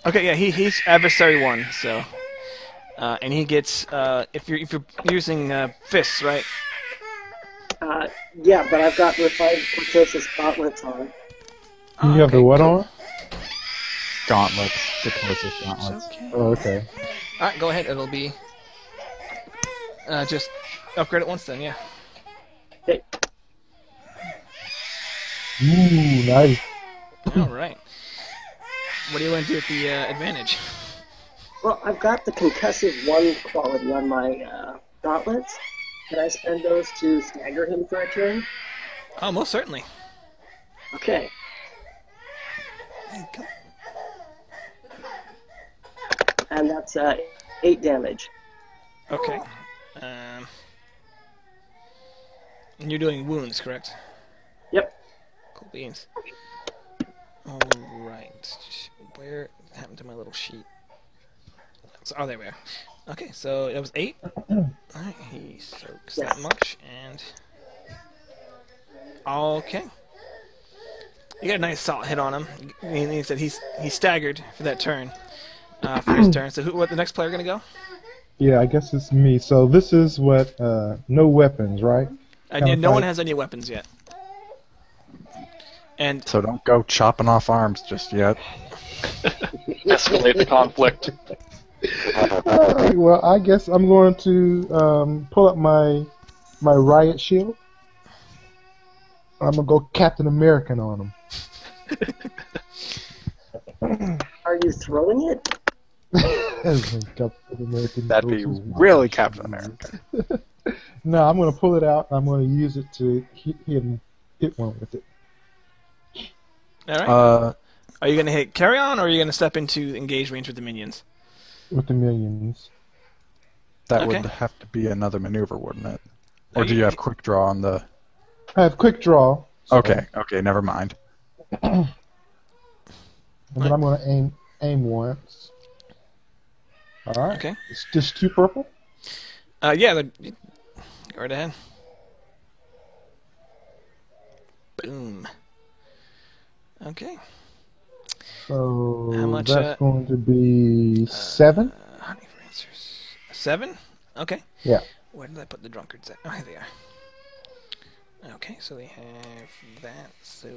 Okay, yeah, he's adversary 1, so and he gets if you're using fists, right? Yeah, but I've got refined Cortosis gauntlets on. You have the what on? Gauntlets. The closest gauntlets. Okay. Oh, okay. All right, go ahead. It'll be just upgrade it once then, yeah. Okay. Ooh, nice. All right. What do you want to do with the advantage? Well, I've got the concussive 1 quality on my gauntlets. Can I spend those to stagger him for a turn? Oh, most certainly. Okay. Hey, come- And that's 8 damage. Okay. And you're doing wounds, correct? Yep. Cool beans. All right. Where happened to my little sheet? Oh, there we are. Okay, so it was 8. Alright, he soaks that much, and... Okay. You got a nice solid hit on him. He means that he's staggered for that turn. For his turn. So what the next player gonna go? Yeah, I guess it's me. So this is what no weapons, right? And no one has any weapons yet. And So don't go chopping off arms just yet. Escalate the conflict. Alright, well, I guess I'm going to pull up my riot shield. I'm gonna go Captain American on him. Are you throwing it? Captain American That'd be goes his really mind. Captain America. No, I'm gonna pull it out. I'm gonna use it to hit one with it. all right. Are you gonna hit carry on, or are you gonna step into engage range with the minions? With the minions. That Okay. would have to be another maneuver, wouldn't it? Or No, do you have quick draw on the... I have quick draw. so- Okay, never mind. And then I'm gonna aim once. Alright. Okay. It's just 2 purple. Yeah. Go right ahead. Boom. Okay. So How much, that's going to be 7. Honey for answers. 7? Okay. Yeah. Where did I put the drunkards at? Oh, here they are. Okay, so they have that, so...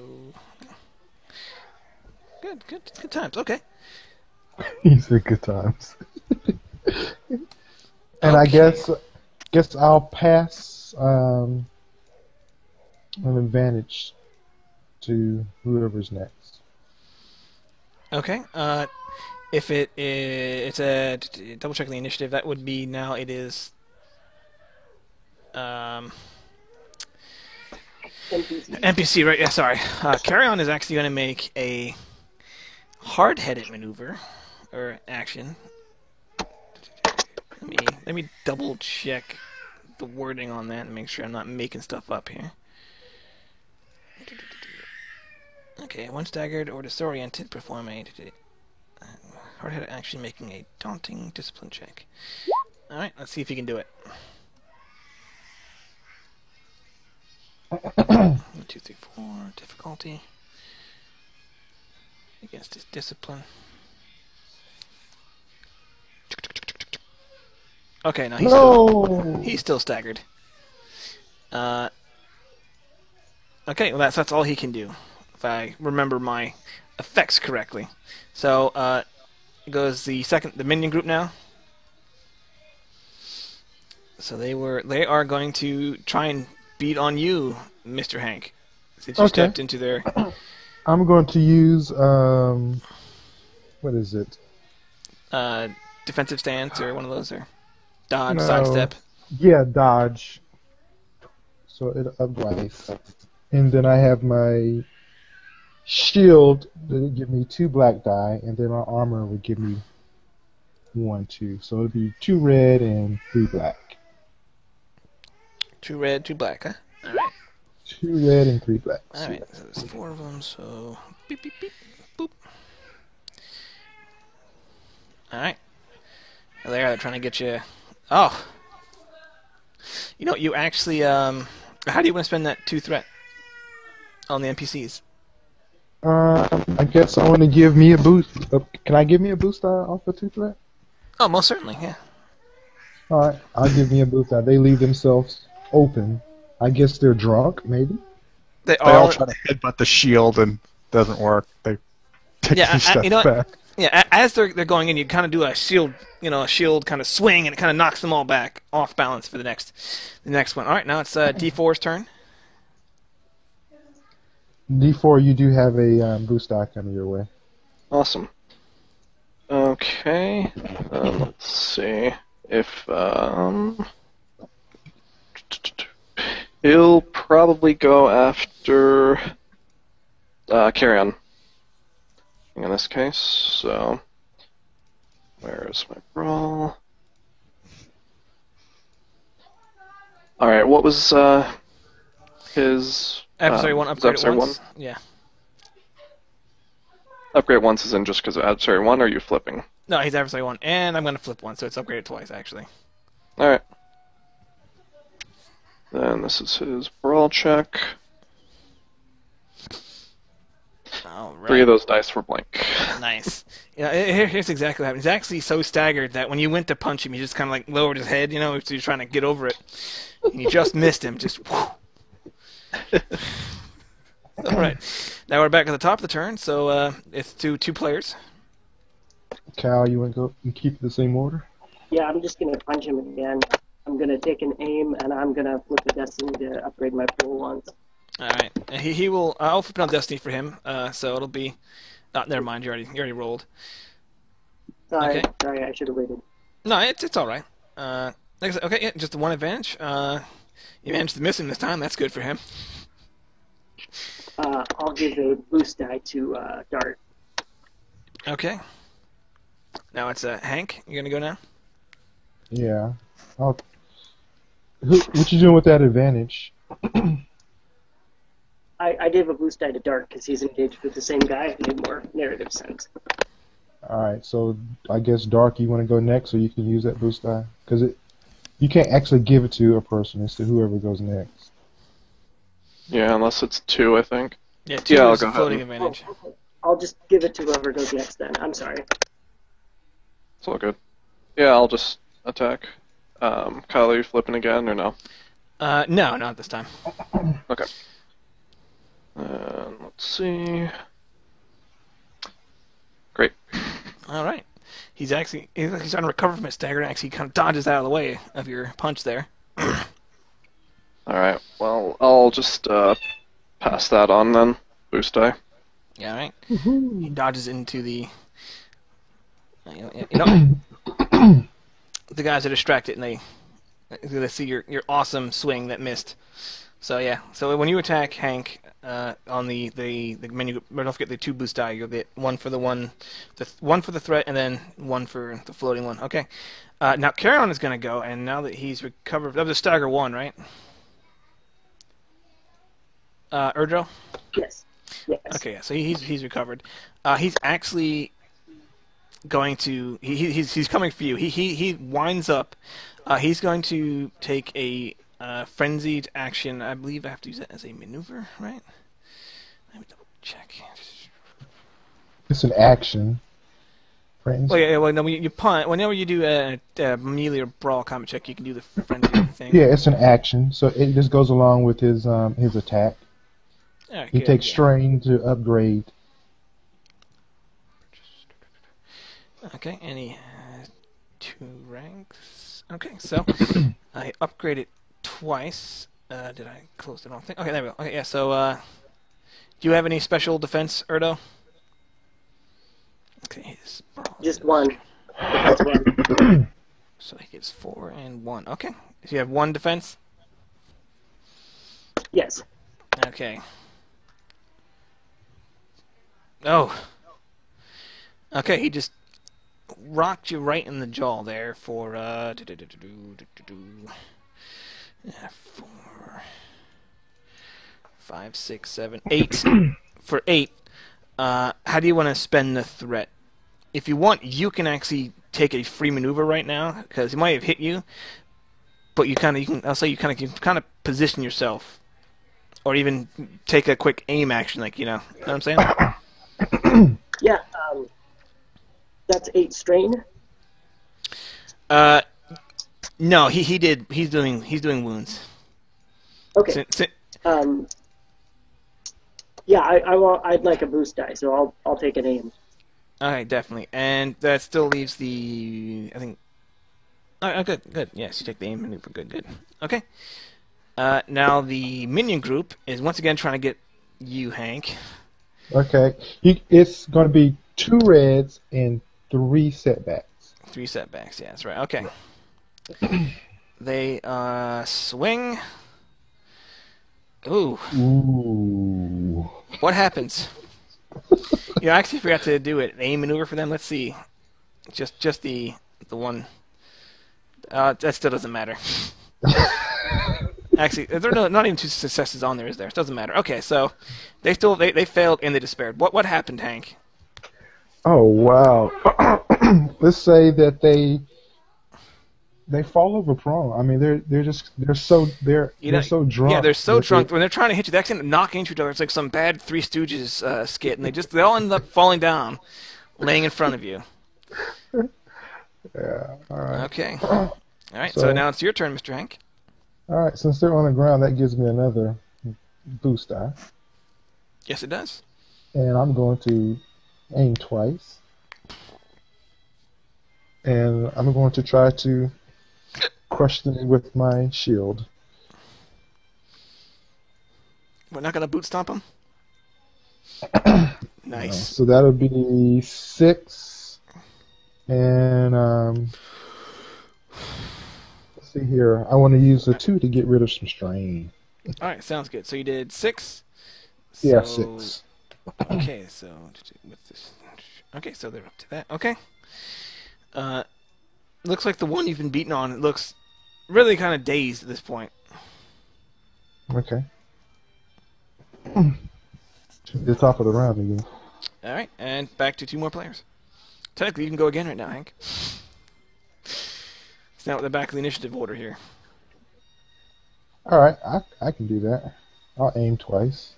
Good times, okay. These are good times. And I Okay. guess I'll pass an advantage to whoever's next. Okay, if it's a... double check the initiative, that would be now it is... NPC. NPC, right? Yeah, sorry. Carry On is actually going to make a hard-headed maneuver or action. Let me double check the wording on that and make sure I'm not making stuff up here. Okay, once staggered or disoriented, perform a hard-headed action, making a daunting discipline check. All right, let's see if you can do it. 1, 2, 3, 4. Difficulty against his discipline. Okay, no, he's still staggered. Okay, well that's all he can do, if I remember my effects correctly. So goes the minion group now. So they are going to try and beat on you, Mr. Hank, since you Okay. stepped into their I'm going to use what is it? defensive stance or one of those, or dodge, No. sidestep. Yeah, dodge. So it uprights. And then I have my shield that would give me 2 black die, and then my armor would give me 1, 2. So it'd be 2 red and 3 black. 2 red, 2 black, huh? Alright. 2 red and 3 black. Alright, so there's 4 of them, so... Beep, beep, beep, boop. Alright. They're trying to get you... Oh! You know, you actually, how do you want to spend that 2 threat on the NPCs? I guess I want to give me a boost. Can I give me a boost off the 2 threat? Oh, most certainly, yeah. Alright, I'll give me a boost. They leave themselves open. I guess they're drunk, maybe? They They all are... try to headbutt the shield and doesn't work. They take Yeah, a few steps you know what? back. Yeah, as they're going in, you kind of do a shield kind of swing, and it kind of knocks them all back off balance for the next one. All right, now it's D4's turn. D4, you do have a boost die coming your way. Awesome. Okay. Let's see if he'll probably go after Carry On. In this case, so where's my brawl? All right, what was his Adversary one, his upgrade adversary at once. one? Yeah. Upgrade once is in just because of adversary one, or are you flipping? No, he's adversary 1, and I'm going to flip 1, so it's upgraded twice, actually. All right. Then this is his brawl check. All right. 3 of those dice were blank. Nice. Yeah, here's exactly what happened. He's actually so staggered that when you went to punch him, he just kind of like lowered his head, so you're trying to get over it. And you just missed him. Just whoo. All right. Now we're back at the top of the turn, so it's two players. Cal, you want to go and keep it the same order? Yeah, I'm just gonna punch him again. I'm gonna take an aim, and I'm gonna flip a destiny to upgrade my pool once. All right. And he will. I'll flip it on Destiny for him. So it'll be. Never mind. You already rolled. Sorry, Okay. sorry, I should have waited. No, it's all right. Like I said, okay, yeah, just the one advantage. You managed to miss him this time. That's good for him. I'll give a boost die to Dart. Okay. Now it's Hank. You gonna go now? Yeah. What you doing with that advantage? I gave a boost die to Dart because he's engaged with the same guy. It made more narrative sense. All right, so I guess Dark, you want to go next, so you can use that boost die, because you can't actually give it to a person. It's to whoever goes next. Yeah, unless it's 2, I think. Yeah, 2 Yeah, I'll is go a ahead. floating advantage. I'll just give it to whoever goes next then. I'm sorry. It's all good. Yeah, I'll just attack. Kyle, are you flipping again or no? No, not this time. Okay. Let's see. Great. All right. He's trying to recover from his stagger and actually kind of dodges out of the way of your punch there. Alright, well, I'll just pass that on then. Boost die. Yeah, all right. He dodges into the. The guys are distracted and they see your awesome swing that missed. So yeah. So when you attack Hank on the menu, don't forget the 2 boost die. You'll get one for the one for the threat, and then 1 for the floating one. Okay. Now Carolyn is going to go, and now that he's recovered, that was a stagger 1, right? Urdro? Yes. Yes. Okay, yeah. So he's recovered. He's actually going to he's coming for you. He winds up. He's going to take a frenzied action. I believe I have to use that as a maneuver, right? Let me double check. It's an action. Friends. Well, yeah. Well, no, you punt. Whenever you do a melee or brawl combat check, you can do the frenzied thing. Yeah, it's an action, so it just goes along with his attack. Alright, He good, takes yeah. strain to upgrade. Okay, and he has 2 ranks. Okay, so I upgraded twice. Did I close the wrong thing? Okay, there we go. Okay, yeah. So, do you have any special defense, Erdo? Okay, his brawl Just is- one. That's one. So he gets 4 and 1. Okay, so you have 1 defense. Yes. Okay. Oh. Okay, he just rocked you right in the jaw there for 4, 5, 6, 7, 8. For 8. How do you want to spend the threat? If you want, you can actually take a free maneuver right now because he might have hit you, but you can position yourself, or even take a quick aim action, like you know what I'm saying? Yeah. That's 8 strain. No, he did. He's doing wounds. Okay. Yeah, I'd like a boost die, so I'll take an aim. Okay, definitely, and that still leaves the I think. Oh, good. Yes, you take the aim maneuver. Good. Okay. Now the minion group is once again trying to get you, Hank. Okay, it's going to be 2 reds and 3 setbacks. 3 setbacks. Yeah, that's right. Okay. They swing. Ooh. Ooh. What happens? I actually forgot to do it. An aim maneuver for them. Let's see. Just the one. That still doesn't matter. Actually, there are not even 2 successes on there, is there? It doesn't matter. Okay, so they failed and they despaired. What happened, Hank? Oh wow. Let's say that they they fall over prone. I mean, they're so drunk. Yeah, they're so that drunk when they're trying to hit you. They actually end up knocking into each other. It's like some bad Three Stooges skit, and they all end up falling down, laying in front of you. Yeah. All right. Okay. All right. So now it's your turn, Mr. Hank. All right. Since they're on the ground, that gives me another boost die, Yes, it does. and I'm going to aim twice, and I'm going to try to crush them with my shield. We're not gonna boot stomp them. Nice. So that'll be 6, and let's see here. I want to use a 2 to get rid of some strain. All right, sounds good. So you did 6. Yeah, So- 6. Okay, so what's this? Okay, so they're up to that. Okay. Looks like the one you've been beaten on. It looks really kind of dazed at this point. Okay. To the top of the round again. All right, and back to 2 more players. Technically, you can go again right now, Hank. It's now at the back of the initiative order here. All right, I can do that. I'll aim twice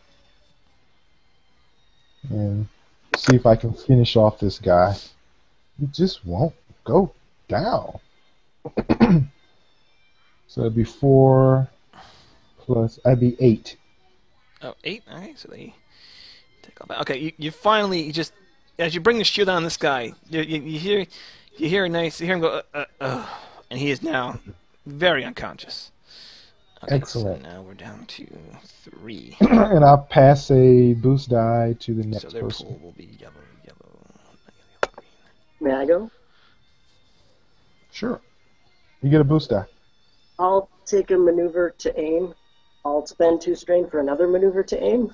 and see if I can finish off this guy. He just won't go down. So it'd be 4 plus. I'd be 8. Oh, 8. All right, so they take all that. Okay, you finally just as you bring the shield on this guy, you hear a nice, you hear him go, and he is now very unconscious. Okay, Excellent. So now we're down to 3. And I'll pass a boost die to the next So their person. pool will be yellow. May I go? Sure. You get a boost die. I'll take a maneuver to aim. I'll spend 2 strain for another maneuver to aim.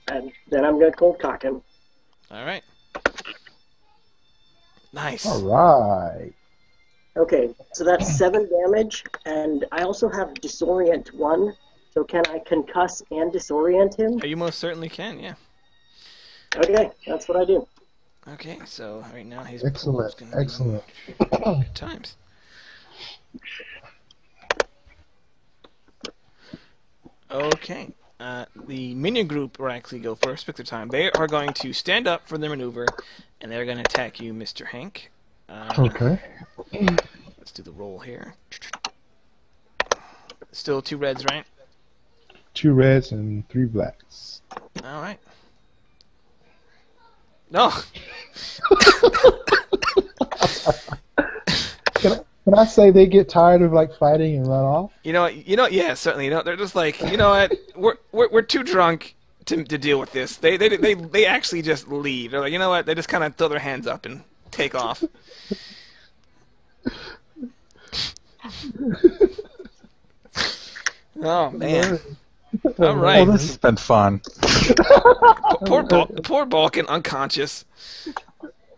And then I'm going to cold cock him. All right. Nice. All right. Okay, so that's 7 damage, and I also have disorient 1. So can I concuss and disorient him? You most certainly can, yeah. Okay, that's what I do. Okay, so right now his Excellent. pool's gonna be Excellent. good times. Okay. The minion group will actually go first, pick their time. They are going to stand up for their maneuver, and they're going to attack you, Mr. Hank. Okay. Let's do the roll here. Still 2 reds, right? 2 reds and 3 blacks. All right. No. Can I say they get tired of like fighting and run off? You know what? Yeah, certainly. They're just like, you know what? We're too drunk to deal with this. They actually just leave. They're like, you know what? They just kind of throw their hands up and take off. Oh man! All right. Oh, this has been fun. Poor Balkan, unconscious.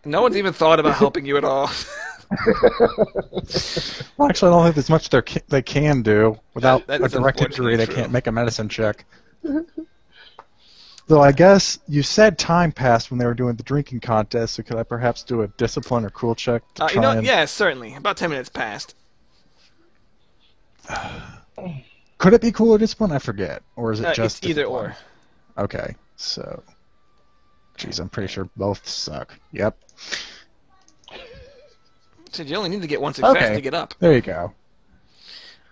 No one's even thought about helping you at all. Well, actually, I don't think there's much they can do without That a is direct unfortunately injury. They true. can't make a medicine check. Though I guess you said time passed when they were doing the drinking contest, so could I perhaps do a discipline or cool check to try and... Yeah, certainly. About 10 minutes passed. Could it be cool or discipline? I forget. Or is it just it's either discipline? or. Okay, so... Jeez, I'm pretty sure both suck. Yep. So you only need to get 1 success Okay. to get up. There you go.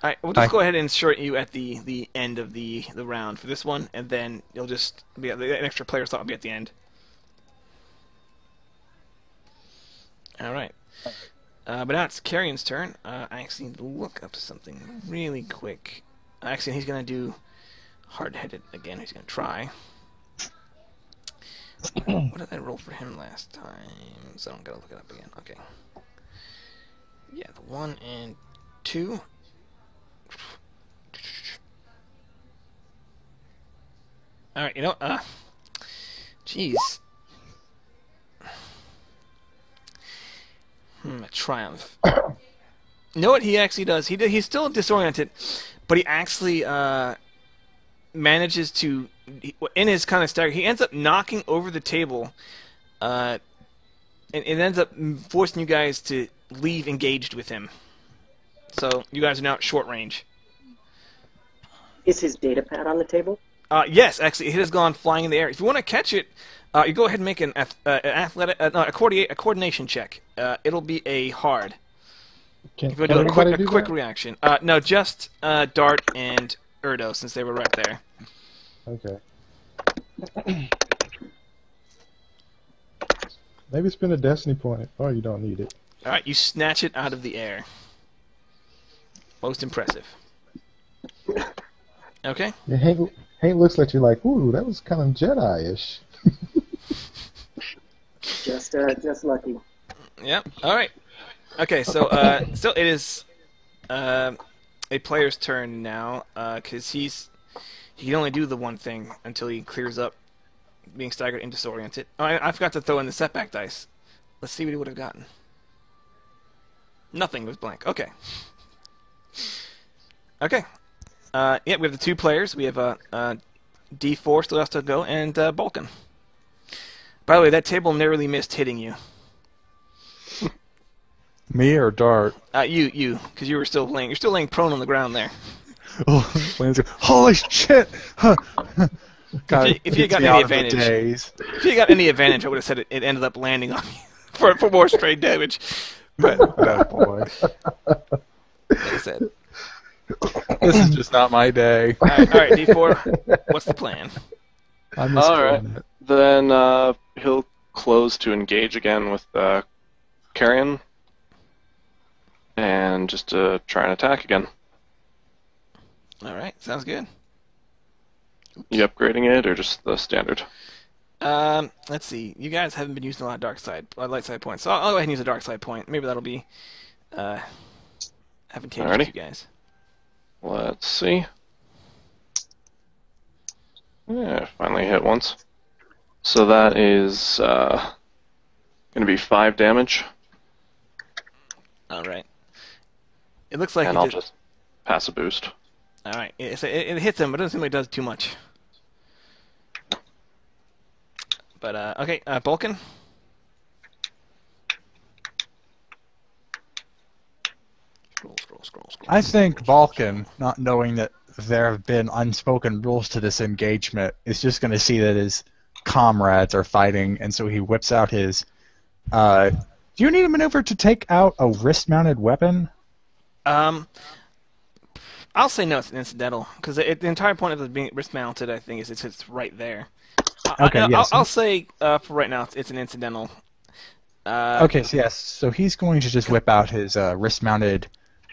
All right, we'll just Hi. go ahead and short you at the end of the round for this one, and then you'll just be an extra player slot will be at the end. All right. But now it's Carrion's turn. I actually need to look up something really quick. Actually, he's gonna do hard-headed again. He's gonna try. What did I roll for him last time? So I'm gonna look it up again. Okay. Yeah, the 1 and 2. All right, jeez. A triumph. You know what he actually does? He's still disoriented, but he actually manages to, in his kind of stagger, he ends up knocking over the table, and it ends up forcing you guys to leave engaged with him. So you guys are now at short range. Is his data pad on the table? Yes, actually, it has gone flying in the air. If you want to catch it, you go ahead and make an a coordination check. It'll be a hard. Can If you do a everybody do quick that? reaction. No, just Dart and Erdo, since they were right there. Okay. Maybe spend a destiny point. Oh, you don't need it. All right, you snatch it out of the air. Most impressive. Okay. Yeah, Hank looks at you like, ooh, that was kind of Jedi-ish. Just lucky. Yep. All right. Okay. So still, it is a player's turn now, because he can only do the one thing until he clears up being staggered and disoriented. Oh, I forgot to throw in the setback dice. Let's see what he would have gotten. Nothing. It was blank. Okay. Okay. Yeah, we have the two players. We have D4 still has to go, and Balkan. By the way, that table narrowly missed hitting you. Me or Dart? You, because you were still laying. You're still laying prone on the ground there. Oh, Lane's like, holy shit! Huh. God, If you gets got me any out of the advantage. daze. If you got any advantage, I would have said it ended up landing on you for more straight damage. But Oh boy, like I said, this is just not my day. all right, D4. What's the plan? I'm just All right. doing it. Then he'll close to engage again with Carrion, and just try and attack again. All right, sounds good. You upgrading it or just the standard? Let's see. You guys haven't been using a lot of light side points, so I'll go ahead and use a dark side point. Maybe that'll be advantageous Alrighty. to you guys. Let's see. Yeah, finally hit once. So that is going to be 5 damage, All right. It looks like and it I'll did- just pass a boost. All right. It hits him, but it doesn't seem like it does too much. But okay, Balkan. Scroll. I think Vulcan, not knowing that there have been unspoken rules to this engagement, is just going to see that his comrades are fighting, and so he whips out his. Do you need a maneuver to take out a wrist-mounted weapon? I'll say no. It's an incidental because the entire point of it being wrist-mounted, I think, is it's right there. Okay, yes. I'll say for right now it's an incidental. Okay, so yes, so he's going to just whip out his wrist-mounted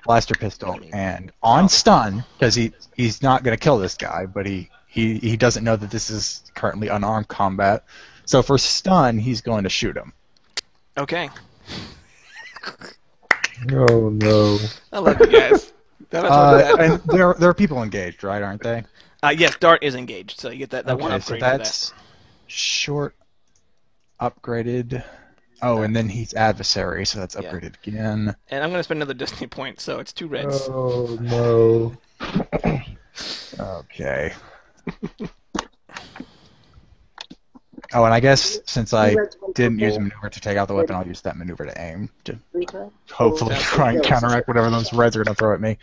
blaster pistol, and on stun, because he's not going to kill this guy, but he doesn't know that this is currently unarmed combat. So for stun, he's going to shoot him. Okay. Oh no. I love you guys. That's what And there are people engaged, right? Aren't they? yes, Dart is engaged, so you get that one Okay, so upgrade for that's short upgraded. Oh, and then he's adversary, so that's Yeah. upgraded again. that. And I'm going to spend another destiny point, so it's 2 reds. Oh no. Okay. Oh, and I guess since I didn't use a maneuver to take out the weapon, I'll use that maneuver to aim to 3 times? hopefully try and counteract whatever those reds are going to throw at me.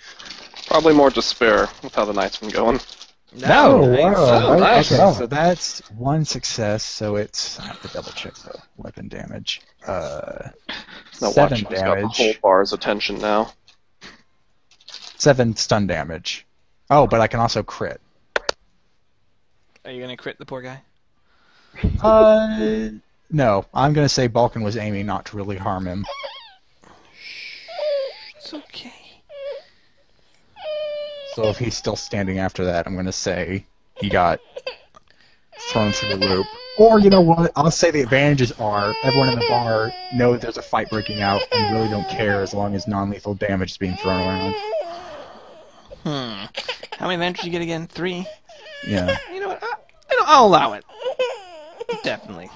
Probably more despair with how the night's been going. No, nice. wow. Oh, Nice. Okay, so that's 1 success, so it's... I have to double check the weapon damage. Now 7 watch, he's got the whole damage. bar's attention now. 7 stun damage. Oh, but I can also crit. Are you going to crit the poor guy? No. I'm going to say Balkan was aiming not to really harm him. It's okay. So if he's still standing after that, I'm going to say he got thrown through the loop. Or, you know what, I'll say the advantages are everyone in the bar knows there's a fight breaking out and really don't care as long as non-lethal damage is being thrown around. How many advantages you get again? 3? Yeah. You know what? I'll allow it. Definitely.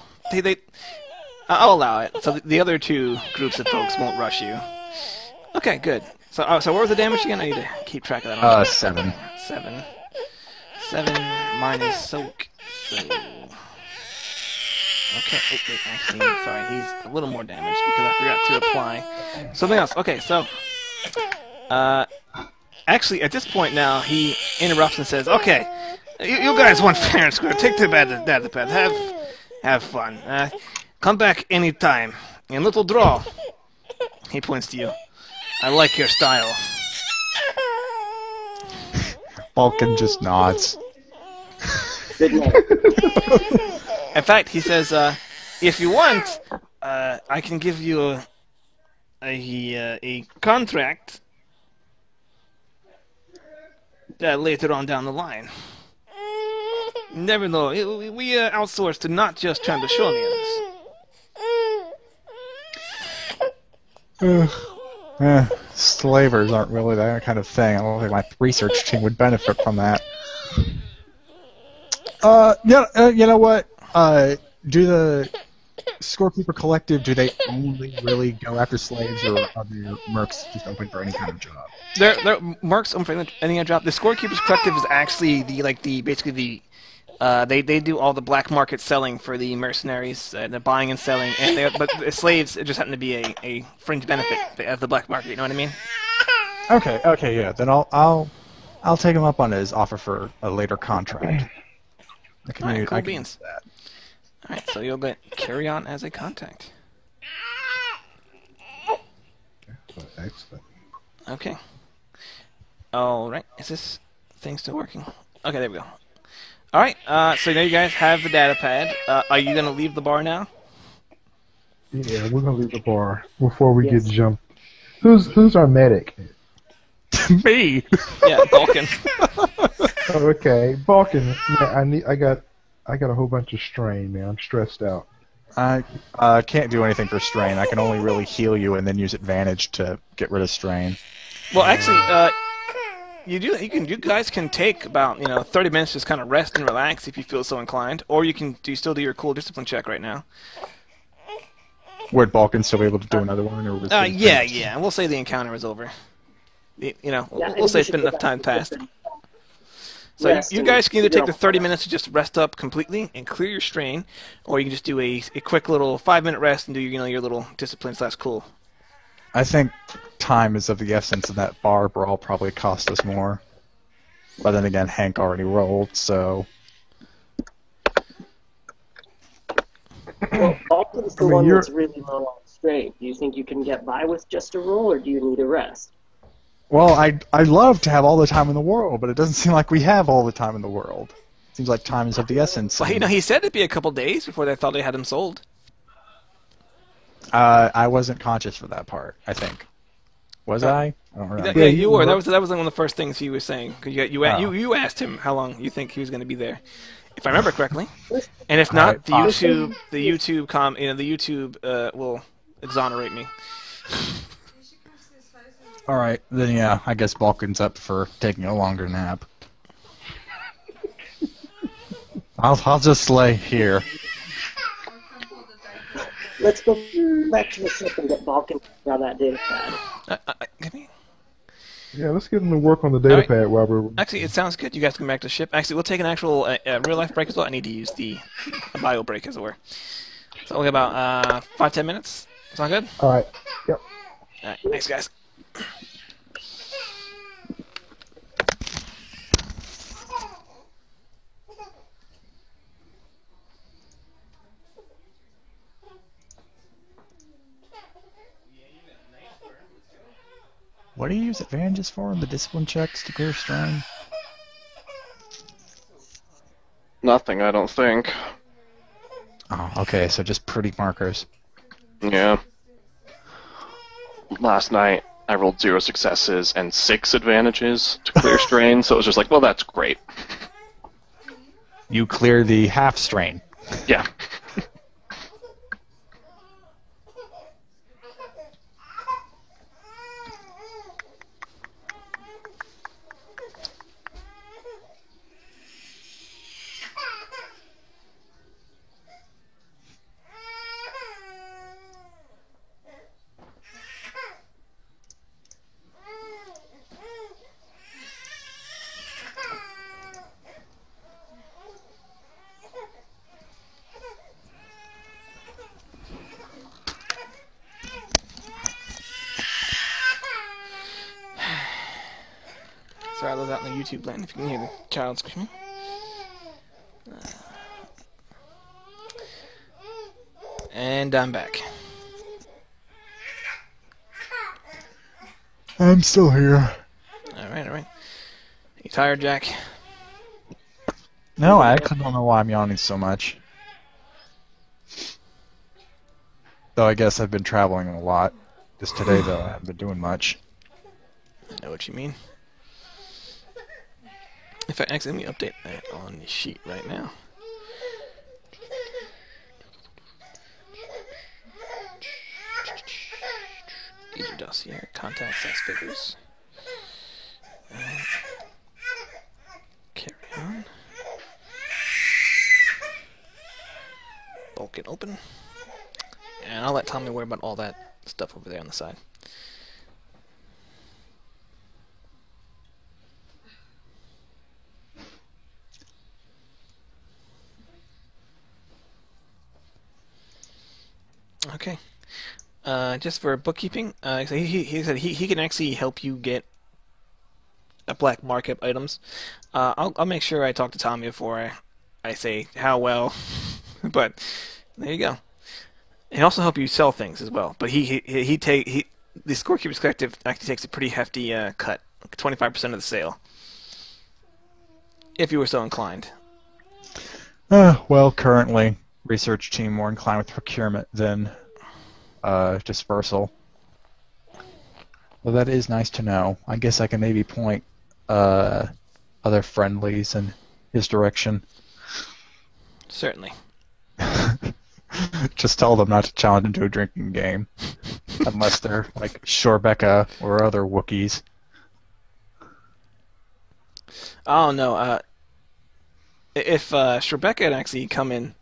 I'll allow it. So the other 2 groups of folks won't rush you. Okay, good. So what was the damage again? I need to keep track of that. 7. 7 minus soak. So Okay. Oh, wait, actually, sorry, he's a little more damaged because I forgot to apply something else. Okay, so, actually, at this point now, he interrupts and says, "Okay, you guys want fair and square. Take the data pad. Have fun. Come back anytime. And little draw." He points to you. "I like your style." Vulcan just nods. Good night. In fact, he says, "If you want, I can give you a contract later on down the line. Never know. We outsource to not just Chandrashonians." Slavers aren't really that kind of thing. I don't think my research team would benefit from that. You know what? Do the Scorekeeper Collective, do they only really go after slaves, or are their mercs just open for any kind of job? They're Mercs open for any other job. The Scorekeepers Collective is actually they do all the black market selling for the mercenaries, the buying and selling, and but the slaves just happen to be a fringe benefit of the black market. You know what I mean? Okay, yeah. Then I'll take him up on his offer for a later contract. All right, cool I can beans. do that. All right, so you'll get carry on as a contact. Excellent. Okay. All right, is this thing still working? Okay, there we go. All right, so now you guys have the data pad. Are you gonna leave the bar now? Yeah, we're gonna leave the bar before we Yes. get jumped. Who's our medic? Me. Yeah, Vulcan. Oh, okay, Balkan. Man, I got a whole bunch of strain, man. I'm stressed out. I can't do anything for strain. I can only really heal you and then use advantage to get rid of strain. Well, actually, you guys can take about 30 minutes to just kind of rest and relax if you feel so inclined, or you can still do your cool discipline check right now. Would Balkan still be able to do another one, or was he Yeah, finished? yeah. We'll say the encounter is over. Yeah, We'll say it's been enough time passed. So Rest you and guys can either take figure the out 30 minutes to just rest up completely and clear your strain, or you can just do a quick little 5-minute rest and do your little discipline / cool. I think time is of the essence, and that bar brawl probably cost us more. But then again, Hank already rolled, so Well, Balkan's the I mean, one you're- that's really low on strain. Do you think you can get by with just a roll, or do you need a rest? well, I'd love to have all the time in the world, but it doesn't seem like we have all the time in the world. Seems like time is of the essence. Well, he said it'd be a couple days before they thought they had him sold. I wasn't conscious for that part. I think. Was I? I don't remember. Yeah, Yeah, you you were. were. That was one of the first things he was saying. 'Cause you asked him how long you think he was going to be there, if I remember correctly. And if not, the YouTube will exonerate me. All right, then yeah, I guess Balkan's up for taking a longer nap. I'll just lay here. Let's go back to the ship and get Balkan on that data pad. Give me. Yeah, let's get him to work on the data Alright. pad while we're. Actually, it sounds good. You guys can go back to the ship. Actually, we'll take an actual real life break as well. I need to use a bio break, as it were. So we'll get about 5-10 minutes. Sound good? All right. Yep. All right, thanks, guys. What do you use advantages for in the discipline checks to clear strain? Nothing, I don't think. Oh, okay, so just pretty markers. Yeah. Last night, I rolled 0 successes and 6 advantages to clear strain, so it was just like, well, that's great. You clear the half strain. Yeah. try those out in the YouTube land if you can hear the child screaming. And I'm back. I'm still here. Alright. You tired, Jack? No, I actually don't know why I'm yawning so much. Though I guess I've been traveling a lot. Just today, though, I haven't been doing much. I know what you mean. In fact, actually, let me update that on the sheet right now. User dossier, contacts, X figures. Carry on. Bulk it open. And I'll let Tommy worry about all that stuff over there on the side. Okay. Just for bookkeeping, so he said he can actually help you get a black markup items. I'll make sure I talk to Tommy before I say how well, but there you go. And also help you sell things as well. But the Scorekeepers Collective actually takes a pretty hefty cut, 25% of the sale, if you were so inclined. Well, currently, research team more inclined with procurement than dispersal. Well, that is nice to know. I guess I can maybe point other friendlies in his direction. Certainly. Just tell them not to challenge him to a drinking game. Unless they're like Shorebecca or other Wookiees. Oh, no. If Shorebecca had actually come in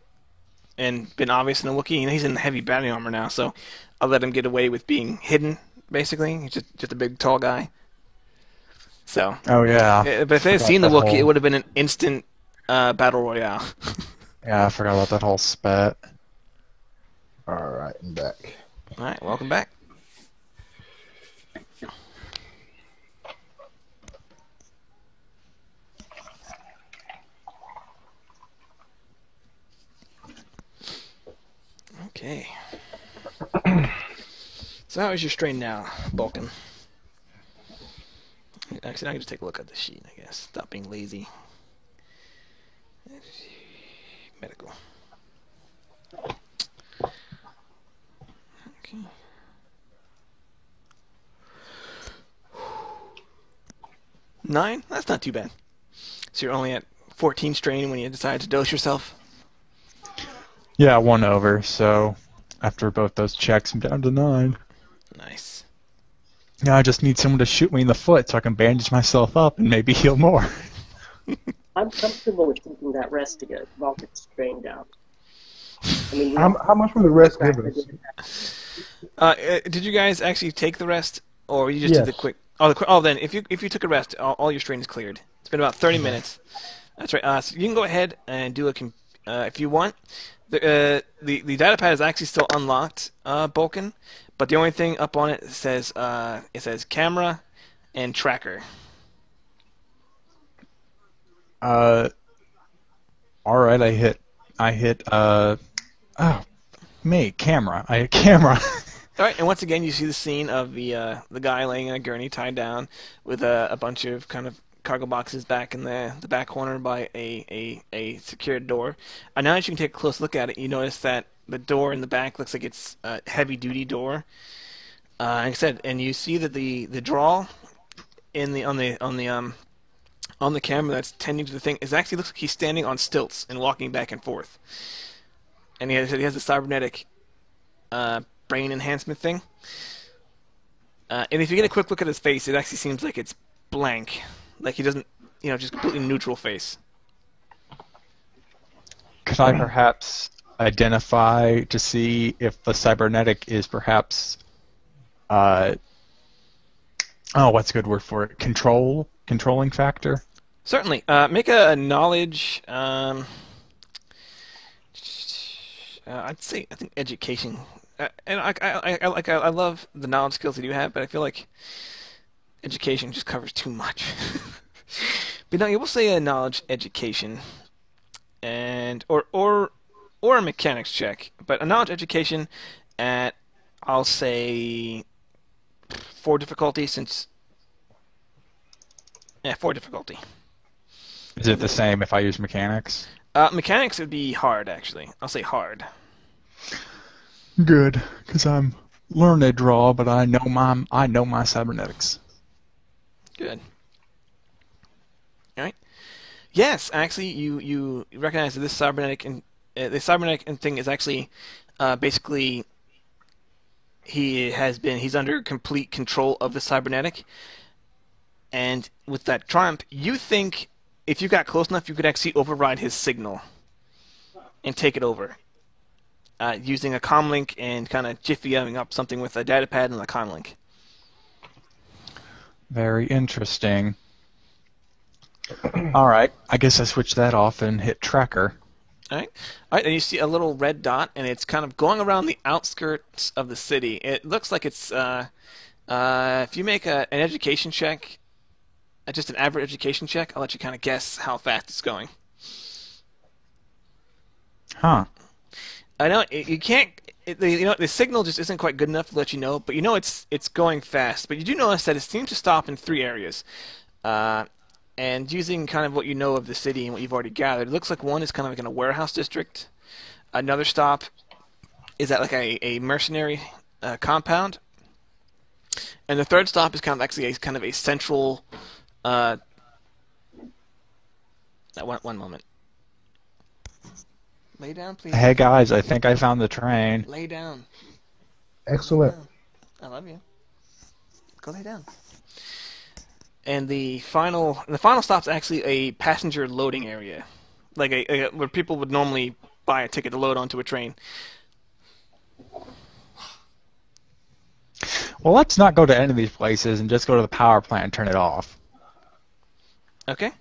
and been obvious in a Wookiee, he's in heavy battle armor now, so I'll let him get away with being hidden, basically. He's just a big, tall guy. So. Oh, yeah. But if they had seen the Wookiee, it would have been an instant battle royale. Yeah, I forgot about that whole spat. Alright, I'm back. Alright, welcome back. Okay. So how is your strain now, Balkan? Actually, I can just take a look at the sheet, I guess. Stop being lazy. Medical. Okay. Nine? That's not too bad. So you're only at 14 strain when you decide to dose yourself? Yeah, 1 over, so after both those checks, I'm down to 9. Nice. Now I just need someone to shoot me in the foot so I can bandage myself up and maybe heal more. I'm comfortable with taking that rest to get Vulcan's strain down. I mean, How much will the rest give us? Did you guys actually take the rest, or you just did the Yes. quick? Then if you took a rest, all your strain is cleared. It's been about 30 minutes. That's right. So you can go ahead and do if you want. The data pad is actually still unlocked, Bulkin, but the only thing up on it says camera and tracker. Alright, I hit, camera. I hit camera. All right, and once again, you see the scene of the guy laying in a gurney, tied down, with a bunch of kind of cargo boxes back in the back corner by a secured door. And now, as you can take a close look at it, you notice that the door in the back looks like it's a heavy-duty door. Like I said, and you see that the draw on the camera that's tending to the thing actually looks like he's standing on stilts and walking back and forth. And he has the cybernetic brain enhancement thing. And if you get a quick look at his face, it actually seems like it's blank. Like he doesn't, just completely neutral face. Could I perhaps identify to see if the cybernetic is perhaps, what's a good word for it? Controlling factor? Certainly. Make a knowledge. I'd say I think education. And I love the knowledge skills that you have, but I feel like education just covers too much. But no, you will say a knowledge education, and or a mechanics check. But a knowledge education at, I'll say, 4 difficulty, since 4 difficulty. Is it the same if I use mechanics? Mechanics would be hard, actually. I'll say hard. Good, because I'm learning to draw, but I know my cybernetics. Good. All right. Yes, actually, you recognize that this cybernetic and the cybernetic thing is actually basically he's under complete control of the cybernetic, and with that triumph, you think if you got close enough, you could actually override his signal and take it over. Using a comlink and kind of jiffying up something with a datapad and a comlink. Very interesting. All right, I guess I switch that off and hit tracker. All right, and you see a little red dot, and it's kind of going around the outskirts of the city. It looks like it's if you make an education check, just an average education check, I'll let you kind of guess how fast it's going. Huh. I know you can't. The signal just isn't quite good enough to let you know, but you know it's going fast. But you do notice that it seems to stop in 3 areas. And using kind of what you know of the city and what you've already gathered, it looks like one is kind of like in a warehouse district. Another stop is at like a mercenary compound. And the third stop is kind of actually kind of a central. One moment. Lay down, please. Hey guys, I think I found the train. Lay down. Excellent. I love you. Go lay down. And the final stop's actually a passenger loading area, like where people would normally buy a ticket to load onto a train. Well, let's not go to any of these places and just go to the power plant and turn it off. Okay.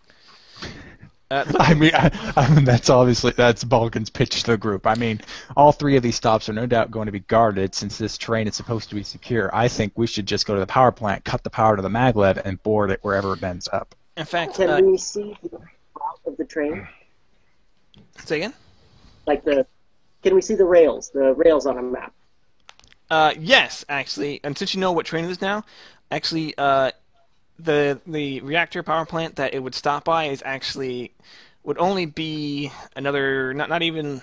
I mean, that's Balkan's pitch to the group. I mean, all 3 of these stops are no doubt going to be guarded since this train is supposed to be secure. I think we should just go to the power plant, cut the power to the maglev, and board it wherever it ends up. In fact, Can we see the route of the train? say again? Can we see the rails on a map? Yes, actually, and since you know what train it is now, actually, the reactor power plant that it would stop by is actually would only be another not even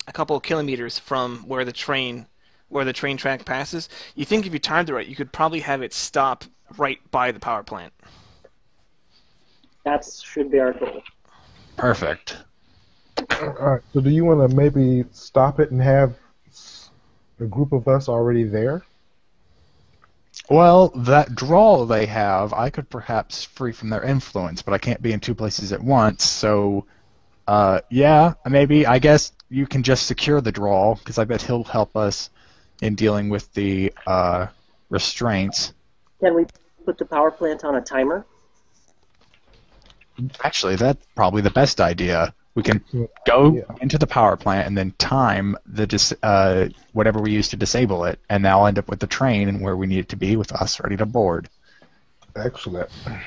a couple of kilometers from where the train track passes. You think if you timed it right, you could probably have it stop right by the power plant. That should be our goal. Perfect. All right. So do you want to maybe stop it and have a group of us already there? Well, that draw they have, I could perhaps free from their influence, but I can't be in 2 places at once, so, yeah, maybe, I guess you can just secure the draw, because I bet he'll help us in dealing with the, restraints. Can we put the power plant on a timer? Actually, that's probably the best idea. We can go into the power plant and then time the whatever we use to disable it, and now end up with the train and where we need it to be with us ready to board. Excellent. I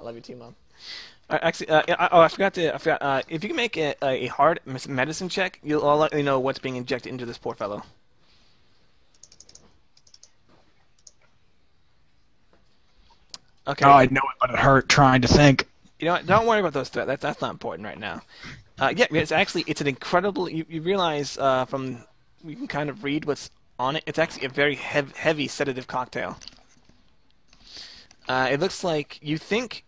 love you too, Mom. Actually, I forgot. If you can make a hard medicine check, I'll let you know what's being injected into this poor fellow. Okay. Oh, I know it, but it hurt trying to think. You know what? Don't worry about those threats. That's not important right now. Yeah, it's an incredible. You realize from you can kind of read what's on it. It's actually a very heavy sedative cocktail. It looks like you think.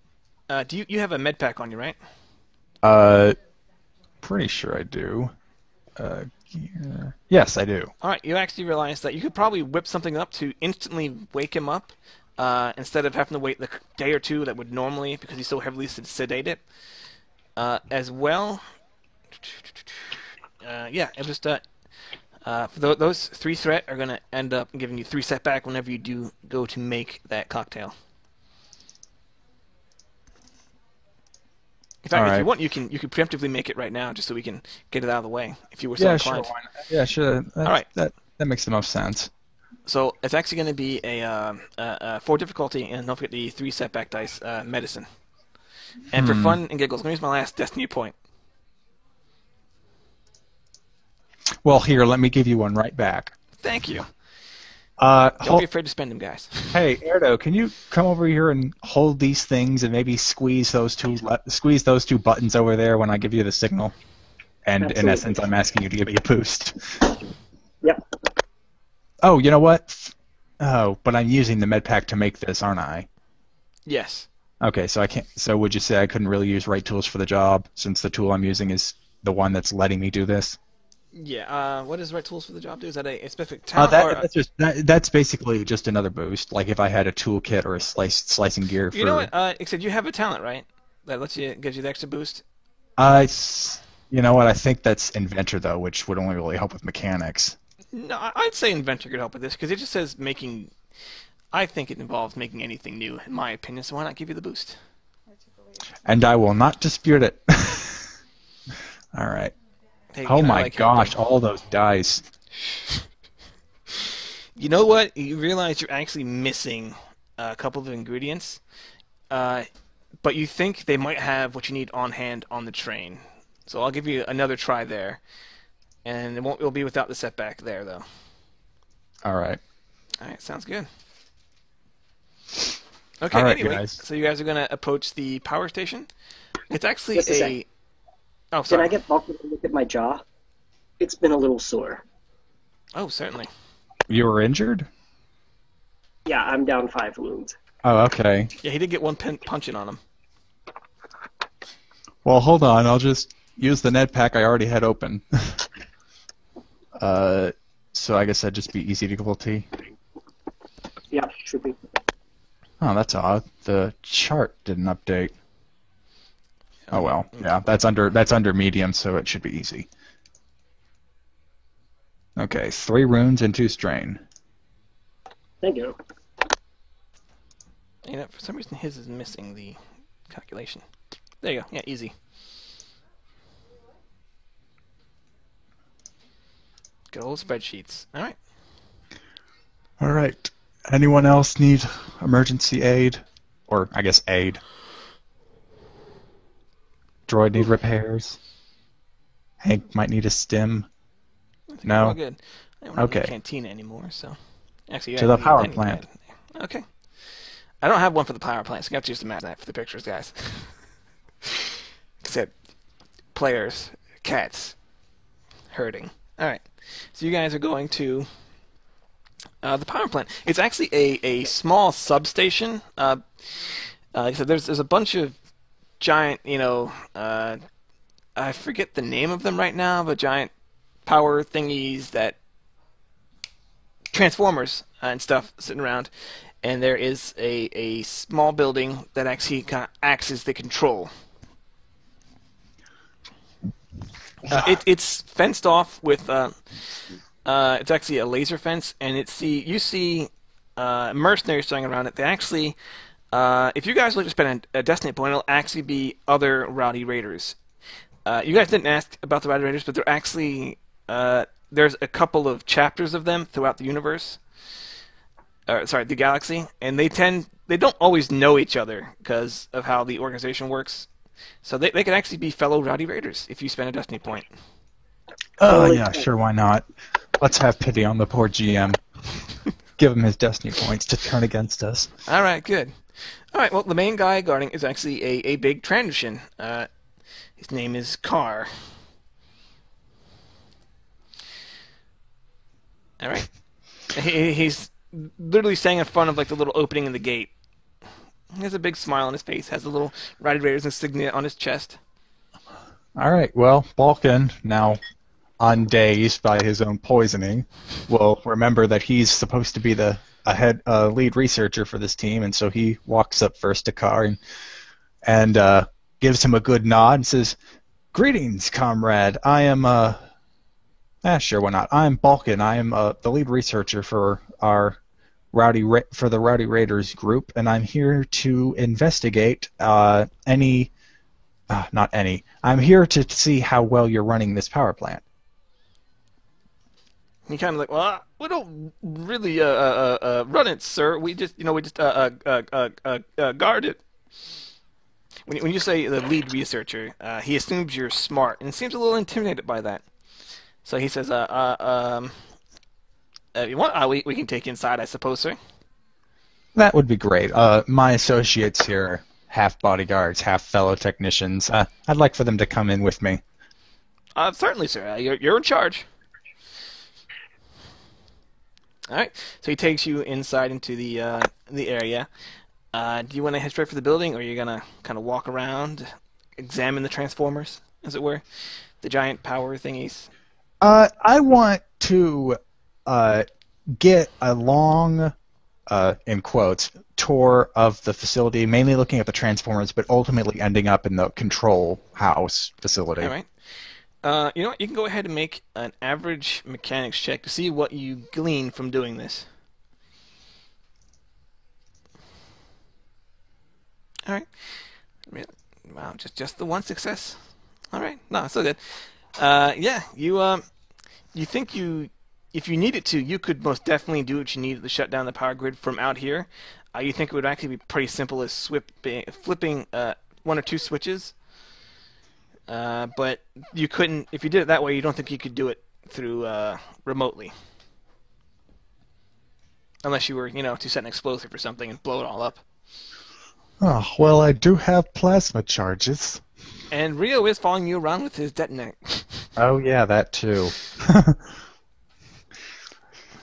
Do you have a med pack on you, right? Pretty sure I do. Yes, I do. All right. You actually realize that you could probably whip something up to instantly wake him up. Instead of having to wait the day or two that would normally, because he's so heavily sedated. As well, yeah, it just those 3 threat are going to end up giving you 3 setback whenever you do go to make that cocktail. In fact, if you want, you can preemptively make it right now, just so we can get it out of the way. If you were so inclined. Sure. Yeah, sure. All right. That makes the most sense. So it's actually going to be a 4 difficulty, and don't forget the 3 setback dice, medicine. And for fun and giggles, I'm going to use my last destiny point. Well, here, let me give you one right back. Thank you. Hold, Don't be afraid to spend them, guys. Hey, Erdo, can you come over here and hold these things and maybe squeeze those two buttons over there when I give you the signal? And in Absolutely. essence, I'm asking you to give me a boost. Yep. Oh, you know what? Oh, but I'm using the med pack to make this, aren't I? Yes. Okay, so I can't. So would you say I couldn't really use right tools for the job since the tool I'm using is the one that's letting me do this? Yeah. What does right tools for the job do? Is that a specific talent? That's basically just another boost. Like if I had a toolkit or a slicing gear for. You know what? Except you have a talent, right? That gives you the extra boost. You know what? I think that's inventor though, which would only really help with mechanics. No, I'd say inventor could help with this because it just says making. I think it involves making anything new, in my opinion. So why not give you the boost? And I will not dispute it. All right. Hey, Oh I my like gosh, helping. all those dice. You know what? You realize you're actually missing a couple of ingredients, but you think they might have what you need on hand on the train. So I'll give you another try there, and it'll be without the setback there, though. All right. All right, sounds good. Okay, All right, anyway, guys. so you guys are going to approach the power station. It's actually Just a sec. Oh, Can sorry. I get Balkan to look at my jaw? It's been a little sore. Oh, certainly. You were injured? Yeah, I'm down 5 wounds. Oh, okay. Yeah, he did get one punch in on him. Well, hold on. I'll just use the net pack I already had open. So I guess that'd just be easy difficulty. Yeah, should be. Oh, that's odd. The chart didn't update. Oh well, yeah, that's under medium, so it should be easy. Okay, 3 runes and 2 strain. Thank you. You know, for some reason his is missing the calculation. There you go. Yeah, easy. Good old spreadsheets. All right. All right. Anyone else need emergency aid, or I guess aid? Droid need repairs. Hank might need a stim. I think No? we're all good. I don't have Okay. a cantina anymore, so actually To the power plant. Okay. I don't have one for the power plant, so you have to use the map that for the pictures, guys. Except players, cats, herding. All right. So you guys are going to the power plant. It's actually a small substation. Like I said, there's a bunch of giant, I forget the name of them right now, but giant power thingies that transformers and stuff sitting around. And there is a small building that actually kind of acts as the control. It's fenced off with it's actually a laser fence, and you see mercenaries standing around it. They actually, if you guys look to spend a destiny point, it'll actually be other rowdy raiders. You guys didn't ask about the rowdy raiders, but they're actually there's a couple of chapters of them throughout the universe. The galaxy, and they don't always know each other because of how the organization works. So they can actually be fellow rowdy raiders if you spend a destiny point. Oh, yeah, sure, why not? Let's have pity on the poor GM. Give him his destiny points to turn against us. All right, good. All right, well, the main guy guarding is actually a big Trandoshan. His name is Carr. All right. He's literally standing in front of like the little opening in the gate. He has a big smile on his face, has a little Rowdy Raiders insignia on his chest. All right, well, Balkan, now undazed by his own poisoning, will remember that he's supposed to be the lead researcher for this team, and so he walks up first to Carr and gives him a good nod and says, "Greetings, comrade. I am sure, why not? I'm Balkan. I am the lead researcher for the Rowdy Raiders group, and I'm here to investigate I'm here to see how well you're running this power plant." He kind of like, well, we don't really run it, sir. We just guard it. When you say the lead researcher, he assumes you're smart and seems a little intimidated by that. So he says, if you want, we can take you inside, I suppose, sir. That would be great. My associates here are half bodyguards, half fellow technicians. I'd like for them to come in with me. Certainly, sir. You're in charge. All right. So he takes you inside into the area. Do you want to head straight for the building, or are you gonna kind of walk around, examine the transformers, as it were, the giant power thingies? I want to get a long, in quotes, tour of the facility, mainly looking at the transformers, but ultimately ending up in the control house facility. All right. You know what? You can go ahead and make an average mechanics check to see what you glean from doing this. All right. Wow, just the one success. All right. No, still good. Yeah, you think if you needed to, you could most definitely do what you need to shut down the power grid from out here. You think it would actually be pretty simple as flipping one or two switches. But you couldn't, if you did it that way, you don't think you could do it through remotely. Unless you were, to set an explosive or something and blow it all up. Oh, well, I do have plasma charges. And Rio is following you around with his detonator. Oh, yeah, that too.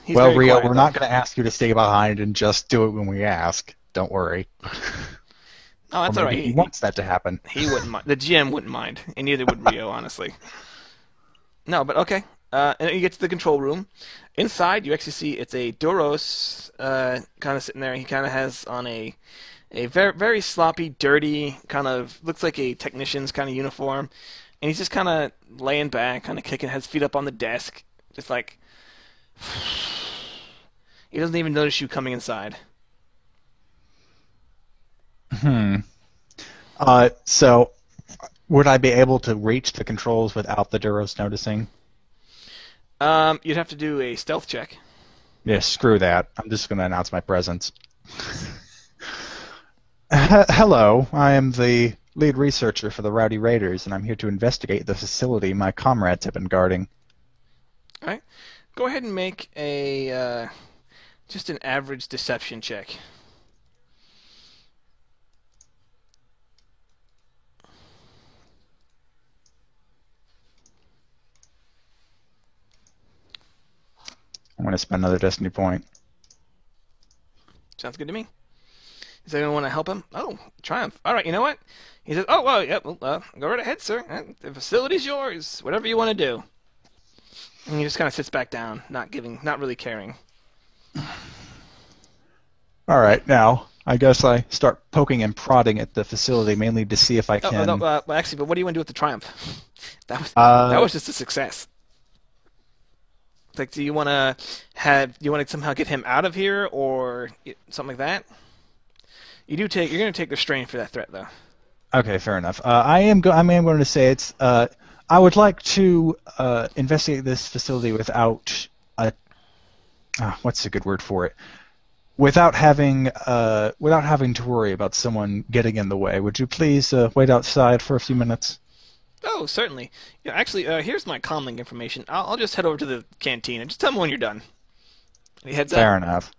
He's well, very Rio, quiet, we're though. not going to ask you to stay behind and just do it when we ask. Don't worry. Oh, that's Or all maybe right. He wants that to happen. He wouldn't mind. The GM wouldn't mind, and neither would Rio, honestly. No, but okay. And you get to the control room. Inside, you actually see it's a Duros kind of sitting there. He kind of has on a very, very sloppy, dirty, kind of looks like a technician's kind of uniform. And he's just kind of laying back, kind of kicking his feet up on the desk. Just like... He doesn't even notice you coming inside. So, would I be able to reach the controls without the Duros noticing? You'd have to do a stealth check. Yeah, screw that. I'm just going to announce my presence. Hello, I am the lead researcher for the Rowdy Raiders, and I'm here to investigate the facility my comrades have been guarding. All right. Go ahead and make a just an average deception check. I'm going to spend another destiny point. Sounds good to me. Does anyone want to help him? Oh, Triumph. All right, you know what? He says, oh, well, yeah, well, go right ahead, sir. The facility's yours. Whatever you want to do. And he just kind of sits back down, not really caring. All right, now, I guess I start poking and prodding at the facility, mainly to see if I can... Well, actually, but what do you want to do with the Triumph? That was just a success. Like, do you want to somehow get him out of here, or something like that? You're going to take the strain for that threat, though. Okay, fair enough. I am going to say it's... I would like to investigate this facility without what's a good word for it? Without having to worry about someone getting in the way. Would you please wait outside for a few minutes? Oh, certainly. Yeah, actually, here's my comlink information. I'll just head over to the canteen and just tell me when you're done. And he heads Fair up. enough.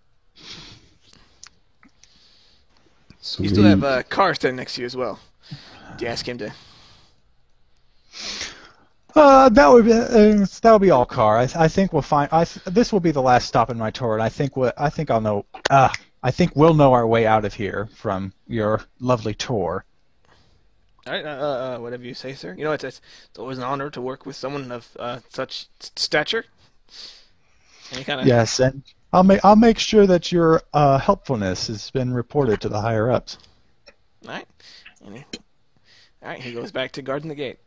You still have Carr standing next to you as well. Do you ask him to? That would be all, Carr. I think we'll find. This will be the last stop in my tour, and I think I'll know. I think we'll know our way out of here from your lovely tour. All right, whatever you say, sir. You know, it's always an honor to work with someone of such stature. And he kind of Yes, and I'll make sure that your helpfulness has been reported to the higher ups. All right, he goes back to guarding the gate.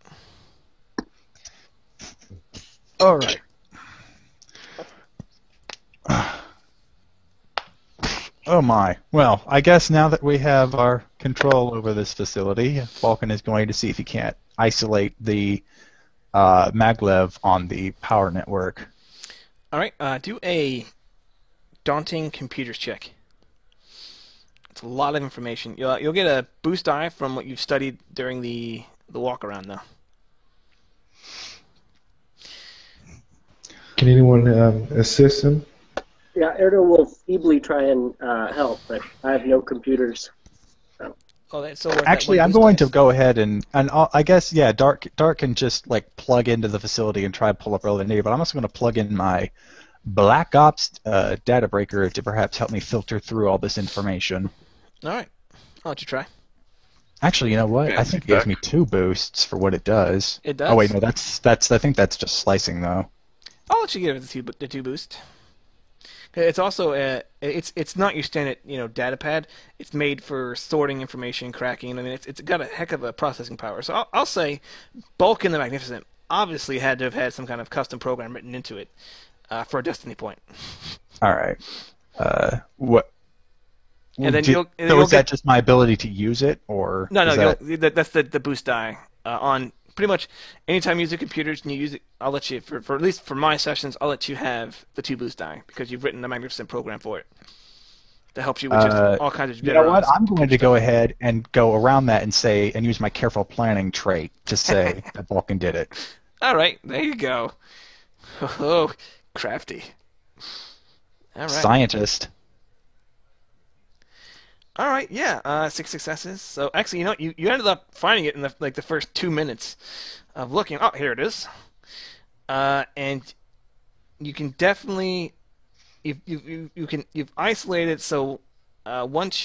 All right. Oh my. Well, I guess now that we have our control over this facility, Vulcan is going to see if he can't isolate the maglev on the power network. All right. Do a daunting computers check. It's a lot of information. You'll get a boost die from what you've studied during the walk around, though. Can anyone assist him? Yeah, Erdo will feebly try and help, but I have no computers. Oh, that's so worth that Actually, one I'm boost going dice. to go ahead and I guess yeah, Dark can just like plug into the facility and try to pull up early need, but I'm also going to plug in my Black Ops data breaker to perhaps help me filter through all this information. All right. I'll let you try. Actually, you know what? I Fancy think it gives tech. me 2 boosts for what it does. It does? Oh wait, no, that's I think that's just slicing though. I'll let you give it the two boost. It's also it's not your standard data pad. It's made for sorting information, cracking. I mean, it's got a heck of a processing power. So I'll say, Bulk and the Magnificent obviously had to have had some kind of custom program written into it for a Destiny point. All right. What? And then so you'll is that get just my ability to use it, or no is that... that's the boost die on pretty much anytime you use the computers and you use it. I'll let you for at least for my sessions. I'll let you have the 2 boost die because you've written a Magnificent program for it that helps you with just all kinds of. You know what? general I'm going to stuff. go ahead and go around that and use my careful planning trait to say that Vulcan did it. All right, there you go. Oh, crafty. All right. Scientist. All right, yeah, 6 successes. So actually, you ended up finding it in the first 2 minutes of looking. Oh, here it is. And you can definitely you've isolated. So once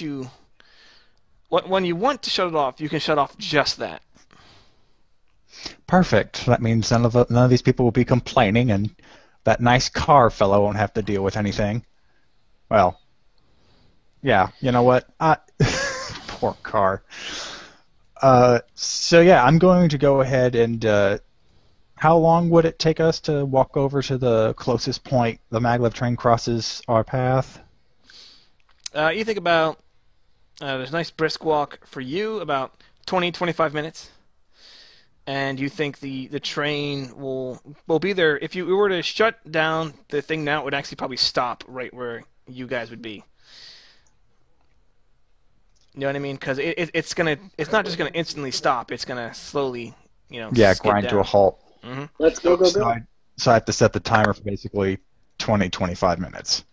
when you want to shut it off, you can shut off just that. Perfect. That means none of these people will be complaining, and that nice car fellow won't have to deal with anything. Well, yeah, you know what? Poor car. So yeah, I'm going to go ahead and. How long would it take us to walk over to the closest point the maglev train crosses our path? You think about there's a nice brisk walk for you, about 20-25 minutes. And you think the train will be there. If you were to shut down the thing now, it would actually probably stop right where you guys would be. You know what I mean? Because it's not just gonna instantly stop. It's gonna slowly, skid grind down. to a halt. Let's go. So I have to set the timer for basically 20-25 minutes.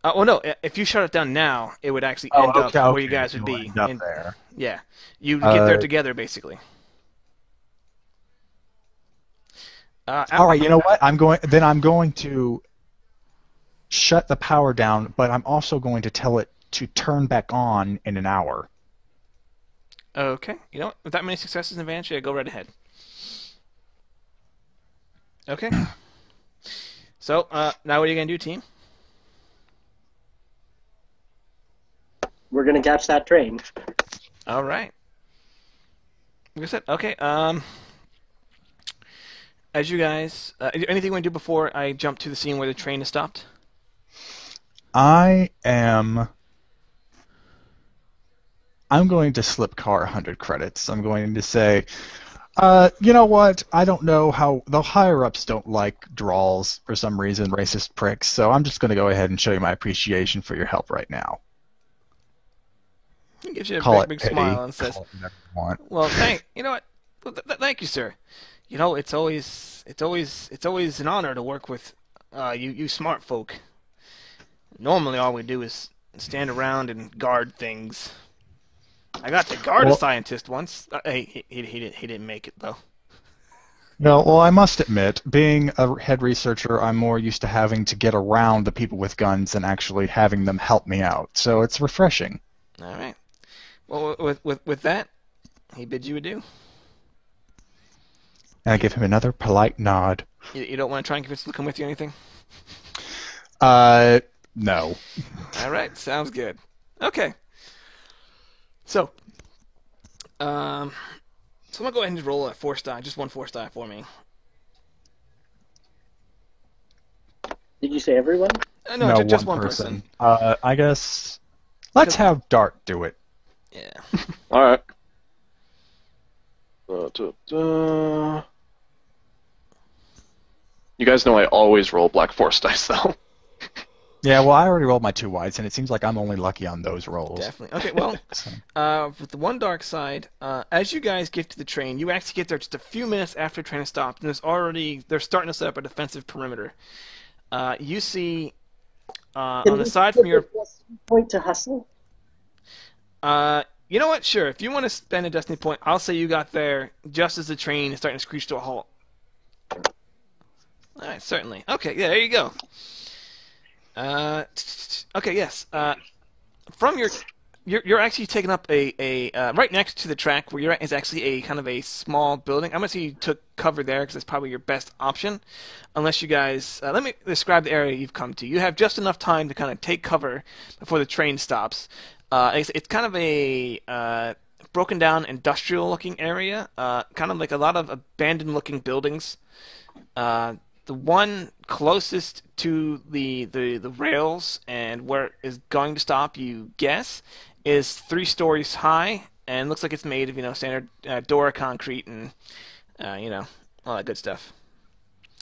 Well, no. If you shut it down now, it would actually end up where you guys would We'll be. end up there. Yeah, you'd get there together basically. All right, you know what? I'm going to shut the power down, but I'm also going to tell it to turn back on in an hour. Okay. You know what? With that many successes in advance, yeah, go right ahead. Okay. So, now what are you going to do, team? We're gonna catch that train. All right. Like I said, okay. As you guys, anything you want to do before I jump to the scene where the train is stopped? I'm going to slip Car 100 credits. I'm going to say, you know what? I don't know how the higher-ups don't like drawls for some reason, racist pricks, so I'm just going to go ahead and show you my appreciation for your help right now. He gives you a Call big it pity. smile and says, Call it whatever you want. "Well, you know what? Well, thank you, sir. It's always an honor to work with you smart folk. Normally, all we do is stand around and guard things. I got to guard a scientist once. He didn't make it though. No, well, I must admit, being a head researcher, I'm more used to having to get around the people with guns than actually having them help me out. So it's refreshing. All right. Well, with that, he bids you adieu. And I give him another polite nod. You don't want to try and convince him to come with you or anything? No. All right, sounds good. Okay. So, I'm gonna go ahead and just roll a force die, just one force die for me. Did you say everyone? No, just one person. I guess let's have Dart do it. Yeah. All right. Da. You guys know I always roll Black Force dice, though. Yeah, well, I already rolled my 2 whites, and it seems like I'm only lucky on those rolls. Definitely. Okay, well, So, with the one dark side, as you guys get to the train, you actually get there just a few minutes after the train has stopped, and they're starting to set up a defensive perimeter. You see, on the side from your... point to hustle. You know what? Sure. If you want to spend a destiny point, I'll say you got there just as the train is starting to screech to a halt. All right, certainly. Okay, yeah, there you go. Okay, yes. From you're actually taking up a right next to the track where you're at is actually a kind of a small building. I'm gonna say you took cover there because it's probably your best option, unless you guys. Let me describe the area you've come to. You have just enough time to kind of take cover before the train stops. It's kind of a broken down industrial looking area, kind of like a lot of abandoned looking buildings. The one closest to the rails and where it is going to stop, you guess, is 3 stories high and looks like it's made of standard Dora concrete and all that good stuff.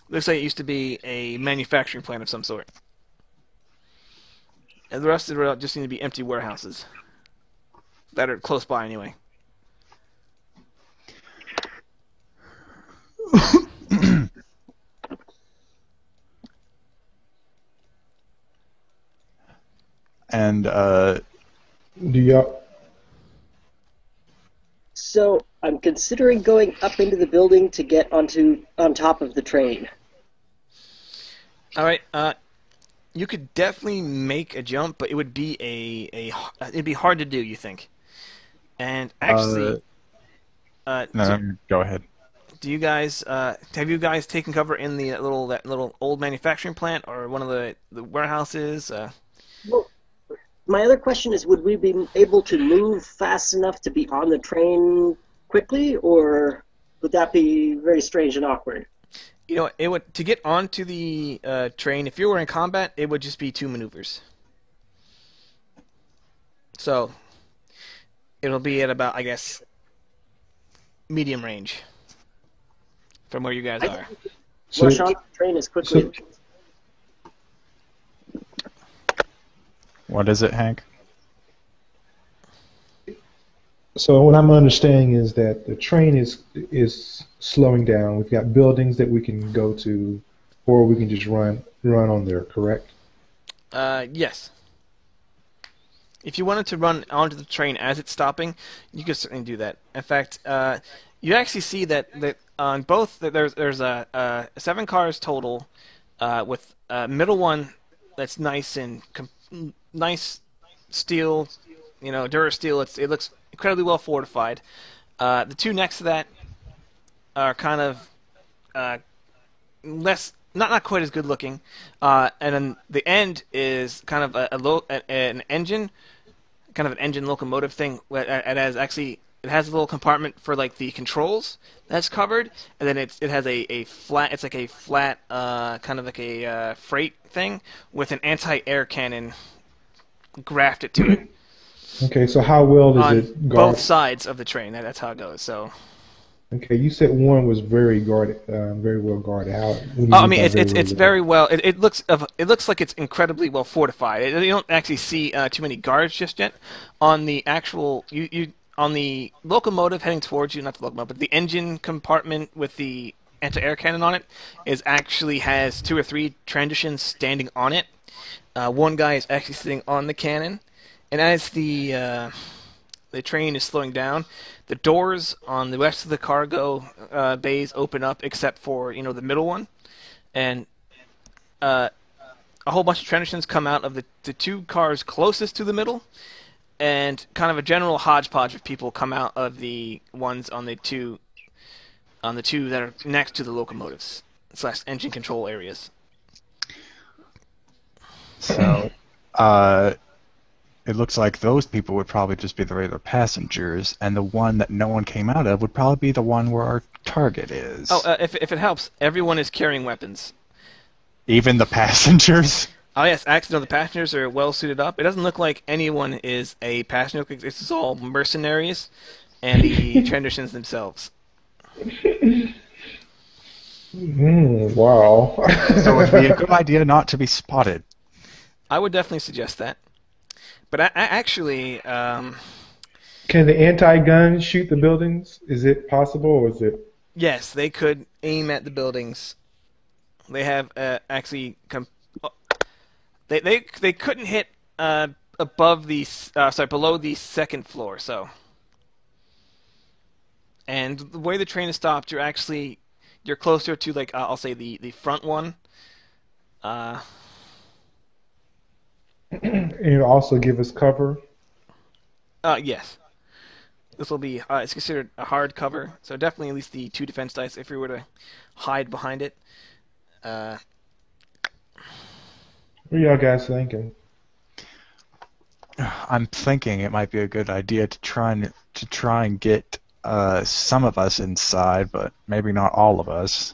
Looks like it used to be a manufacturing plant of some sort. And the rest of the rail just seem to be empty warehouses that are close by anyway. and Do y'all? So I'm considering going up into the building to get on top of the train. All right. You could definitely make a jump, but it would be it'd be hard to do. You think? And actually, no, go ahead. do you guys have you guys taken cover in that little old manufacturing plant or one of the warehouses? Well, my other question is, would we be able to move fast enough to be on the train quickly, or would that be very strange and awkward? It would to get onto the train. If you were in combat, it would just be 2 maneuvers. So it'll be at about, I guess, medium range from where you guys are. So, Rush on the train as quickly. What is it, Hank? so what I'm understanding is that the train is slowing down. We've got buildings that we can go to, or we can just run on there. Correct? Yes. If you wanted to run onto the train as it's stopping, you could certainly do that. In fact, you actually see that on both there's 7 cars total, with middle one that's nice and nice steel, Durasteel. It looks incredibly well fortified. The 2 next to that are kind of less, not quite as good looking. And then the end is kind of an engine, kind of an engine locomotive thing. It has a little compartment for like the controls that's covered, and then it has a flat. It's like a flat, kind of like a freight thing with an anti-air cannon grafted to it. Okay. So how well does On it guard? both sides of the train. That's how it goes. So. Okay, you said one was very guarded, very well guarded. How? What do you I mean mean, by it's very well. It looks like it's incredibly well fortified. You don't actually see too many guards just yet. On the actual on the locomotive heading towards you, not the locomotive, but the engine compartment with the anti-air cannon on it has 2 or 3 transitions standing on it. One guy is actually sitting on the cannon, and as the train is slowing down, the doors on the rest of the cargo bays open up, except for the middle one, and a whole bunch of transitions come out of the 2 cars closest to the middle, and kind of a general hodgepodge of people come out of the ones on the two that are next to the locomotives / engine control areas. So, it looks like those people would probably just be the regular passengers, and the one that no one came out of would probably be the one where our target is. Oh, if it helps, everyone is carrying weapons. Even the passengers? Oh yes, actually, no, the passengers are well suited up. It doesn't look like anyone is a passenger. This is all mercenaries and the transitions themselves. Wow. So it would be a good idea not to be spotted. I would definitely suggest that. But I actually, Can the anti-gun shoot the buildings? Is it possible, or is it? yes, they could aim at the buildings. They have actually they couldn't hit above the below the second floor. So, and the way the train is stopped, you're closer to like I'll say the front one. And it'll also give us cover. Yes. This will be, it's considered a hard cover, so definitely at least the 2 defense dice if you were to hide behind it. What are y'all guys thinking? I'm thinking it might be a good idea to try and get some of us inside, but maybe not all of us.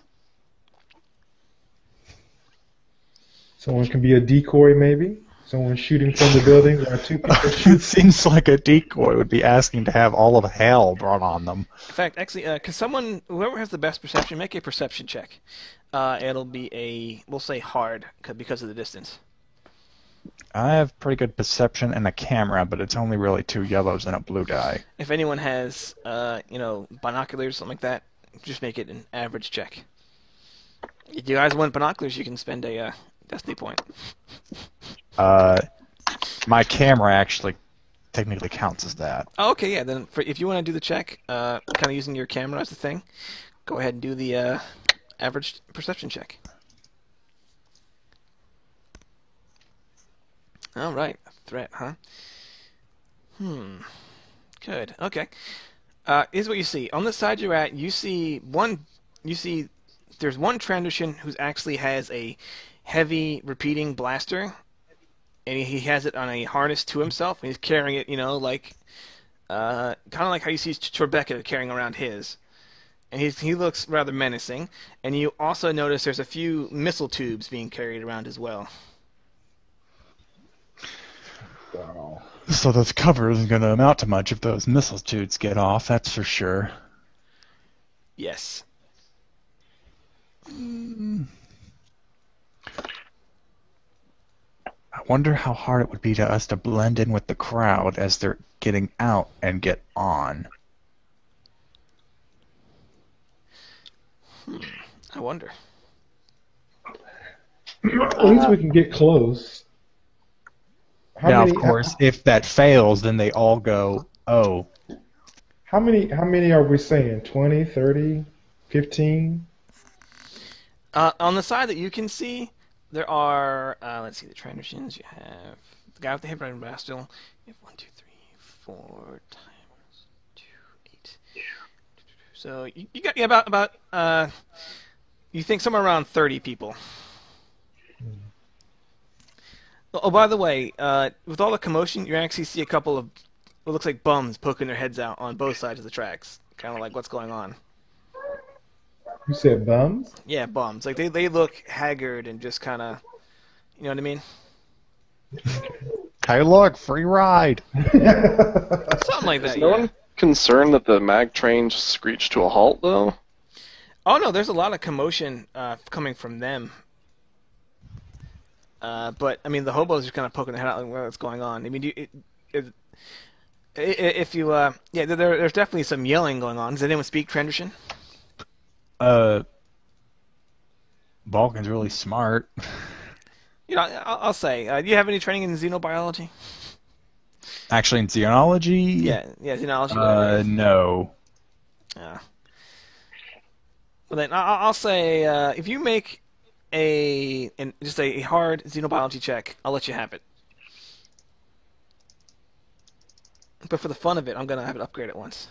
Someone can be a decoy, maybe? Someone shooting from the buildings, or 2 people shoot. It seems like a decoy would be asking to have all of hell brought on them. In fact, actually, whoever has the best perception, make a perception check. It'll be we'll say hard, because of the distance. I have pretty good perception and a camera, but it's only really 2 yellows and a blue die. If anyone has, binoculars, something like that, just make it an average check. If you guys want binoculars, you can spend a destiny point. My camera actually technically counts as that. Oh, okay, yeah. Then if you want to do the check, kind of using your camera as the thing, go ahead and do the average perception check. All right, threat, huh? Good. Okay. Here's what you see. On the side you're at, you see there's one Trandoshan who actually has a heavy repeating blaster, and he has it on a harness to himself, and he's carrying it, like kind of like how you see Tribeca carrying around his. And he looks rather menacing. And you also notice there's a few missile tubes being carried around as well. Wow. So the cover isn't going to amount to much if those missile tubes get off, that's for sure. Yes. I wonder how hard it would be to us to blend in with the crowd as they're getting out and get on. I wonder. At least we can get close. Now, of course, if that fails, then they all go, oh. How many are we saying? 20, 30, 15? On the side that you can see, there are, let's see, the Trandoshans. You have the guy with the hip and Bastille. You have 1, 2, 3, 4 times 2, 8. So you got about you think somewhere around 30 people. Oh, by the way, with all the commotion, you actually see a couple of what looks like bums poking their heads out on both sides of the tracks. Kind of like, what's going on? You said bums? Yeah, bums. Like, they look haggard and just kind of, you know what I mean? Hey, look, free ride. Something like that, Is no yeah. one concerned that the mag train just screeched to a halt, though? Oh, no, there's a lot of commotion coming from them. But, I mean, the hobos are kind of poking their head out like, what's going on. I mean, if you, there's definitely some yelling going on. Does anyone speak Trandoshan? Balkan's really smart. You know, I'll say, do you have any training in xenobiology? Actually, in xenology? Yeah, xenology. No. Yeah. Well, then I'll say if you make just a hard xenobiology check, I'll let you have it. But for the fun of it, I'm gonna have it upgrade it once.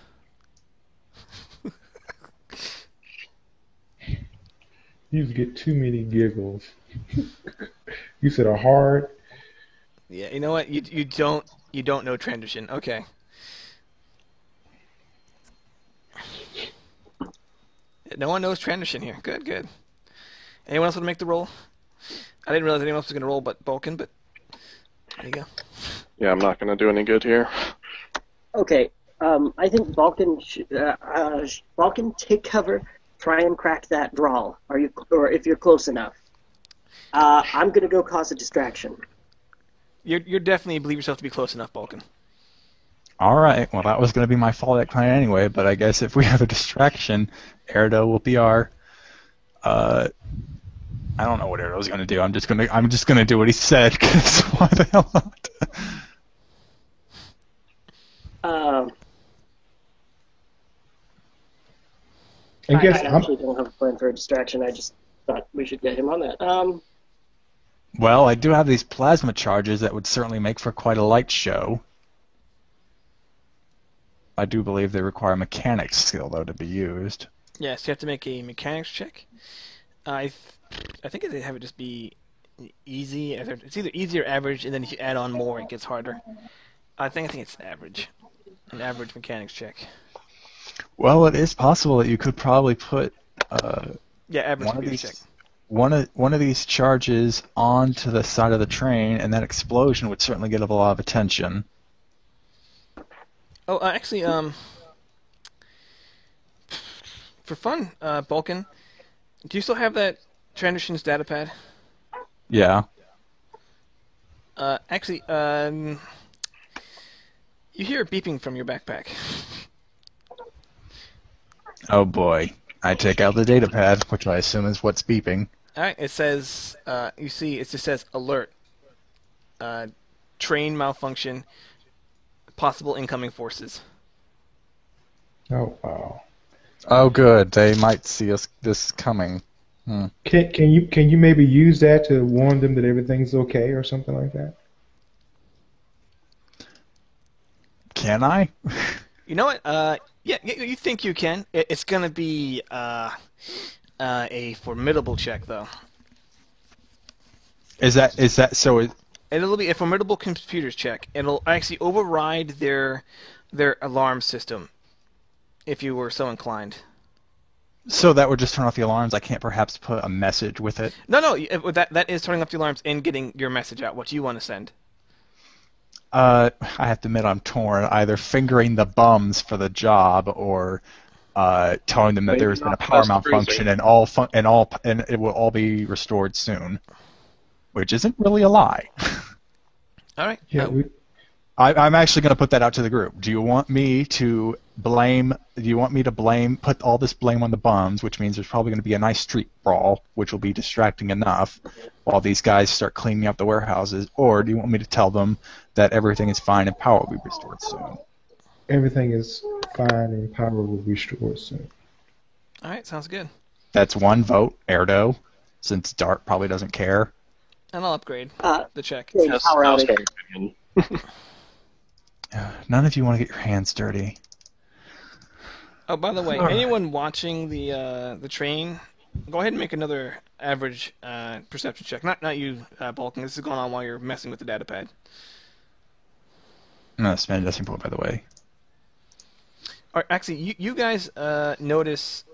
You get too many giggles. You said a hard. Yeah, you know what? You don't know Trandoshan. Okay. No one knows Trandoshan here. Good. Anyone else want to make the roll? I didn't realize anyone else was going to roll but Balkan, but there you go. Yeah, I'm not going to do any good here. Okay, I think Balkan take cover try and crack that drawl. Or if you're close enough. I'm gonna go cause a distraction. You're definitely believe yourself to be close enough, Balkan. All right. Well, that was going to be my fallback plan anyway. But I guess if we have a distraction, Erdo will be our. I don't know what Erdo's going to do. I'm just gonna do what he said. Because why the hell not? I guess I actually don't have a plan for a distraction. I just thought we should get him on that. Well, I do have these plasma charges that would certainly make for quite a light show. I do believe they require mechanics skill, though, to be used. Yes, you have to make a mechanics check. I think they have it just be easy. It's either easy or average, and then if you add on more, it gets harder. I think it's average. An average mechanics check. Well, it is possible that you could probably put Average one of computer these check. one of these charges onto the side of the train, and that explosion would certainly get a lot of attention. Oh, actually, for fun, Balkan, do you still have that Transitions datapad? Yeah. Actually, you hear beeping from your backpack. Oh boy. I take out the datapad, which I assume is what's beeping. Alright, it says, you see, it just says alert. Train malfunction, possible incoming forces. Oh wow. Oh good, they might see this coming. Can you maybe use that to warn them that everything's okay or something like that? Can I? You know what? Yeah, you think you can. It's going to be a formidable check, though. Is that so? It'll be a formidable computers check. It'll actually override their alarm system, if you were so inclined. So that would just turn off the alarms. I can't perhaps put a message with it. No, that is turning off the alarms and getting your message out. What do you want to send? I have to admit I'm torn. Either fingering the bums for the job, or telling them that Maybe there's been a not power best malfunction phrasing. and it will all be restored soon, which isn't really a lie. All right. Yeah, I'm actually going to put that out to the group. Do you want me to put all this blame on the bums, which means there's probably going to be a nice street brawl, which will be distracting enough while these guys start cleaning up the warehouses, or do you want me to tell them that everything is fine and power will be restored soon? everything is fine and power will be restored soon. All right, sounds good. That's one vote, Erdo, since Dart probably doesn't care. And I'll upgrade the check. Take Yes, power that's outage. my opinion. None of you want to get your hands dirty. Oh, by the way, All right. anyone watching the train, go ahead and make another average perception check. Not you, Balkan. This is going on while you're messing with the datapad. No, spend adjusting point, by the way. Or actually, you guys notice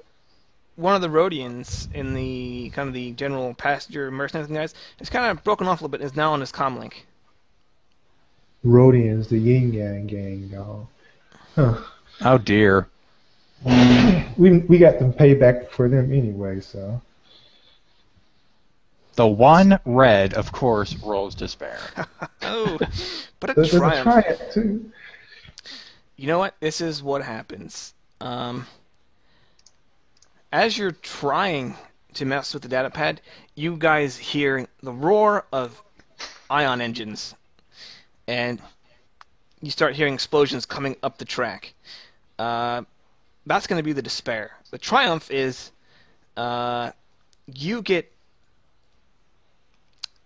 one of the Rhodians in the kind of the general passenger mercenary guys is kind of broken off a little bit and is now on his comlink. Rhodians, the Yin Yang gang, y'all. Huh. Oh dear. We got them payback for them anyway, so. The one red, of course, rolls despair. Oh, but a There's a triumph. triumph too. You know what? This is what happens. As you're trying to mess with the datapad, you guys hear the roar of ion engines, and you start hearing explosions coming up the track. That's going to be the despair. The triumph is you get...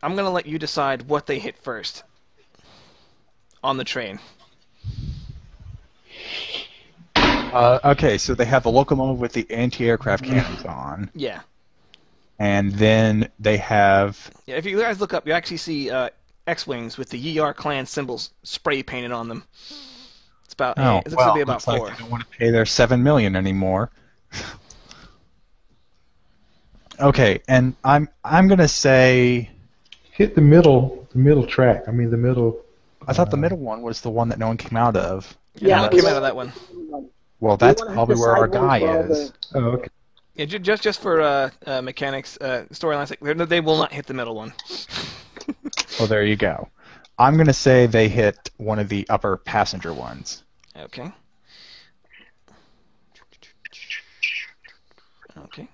I'm going to let you decide what they hit first on the train. Okay, so they have the locomotive with the anti-aircraft cannons on, Yeah. and then they have... Yeah, if you guys look up, you actually see X-wings with the YR clan symbols spray painted on them. It's about it looks to be about looks like 4. they don't want to pay their $7 million anymore. Okay, and I'm gonna say... Hit the middle track. I mean the middle. I thought the middle one was the one that no one came out of. Yeah, Yeah, what came out of that one? Well, We that's wanna hit probably the where our side ones guy where all is. Oh, okay. Yeah, just for mechanics, storylines, like they will not hit the middle one. Well, there you go. I'm going to say they hit one of the upper passenger ones. Okay. Okay.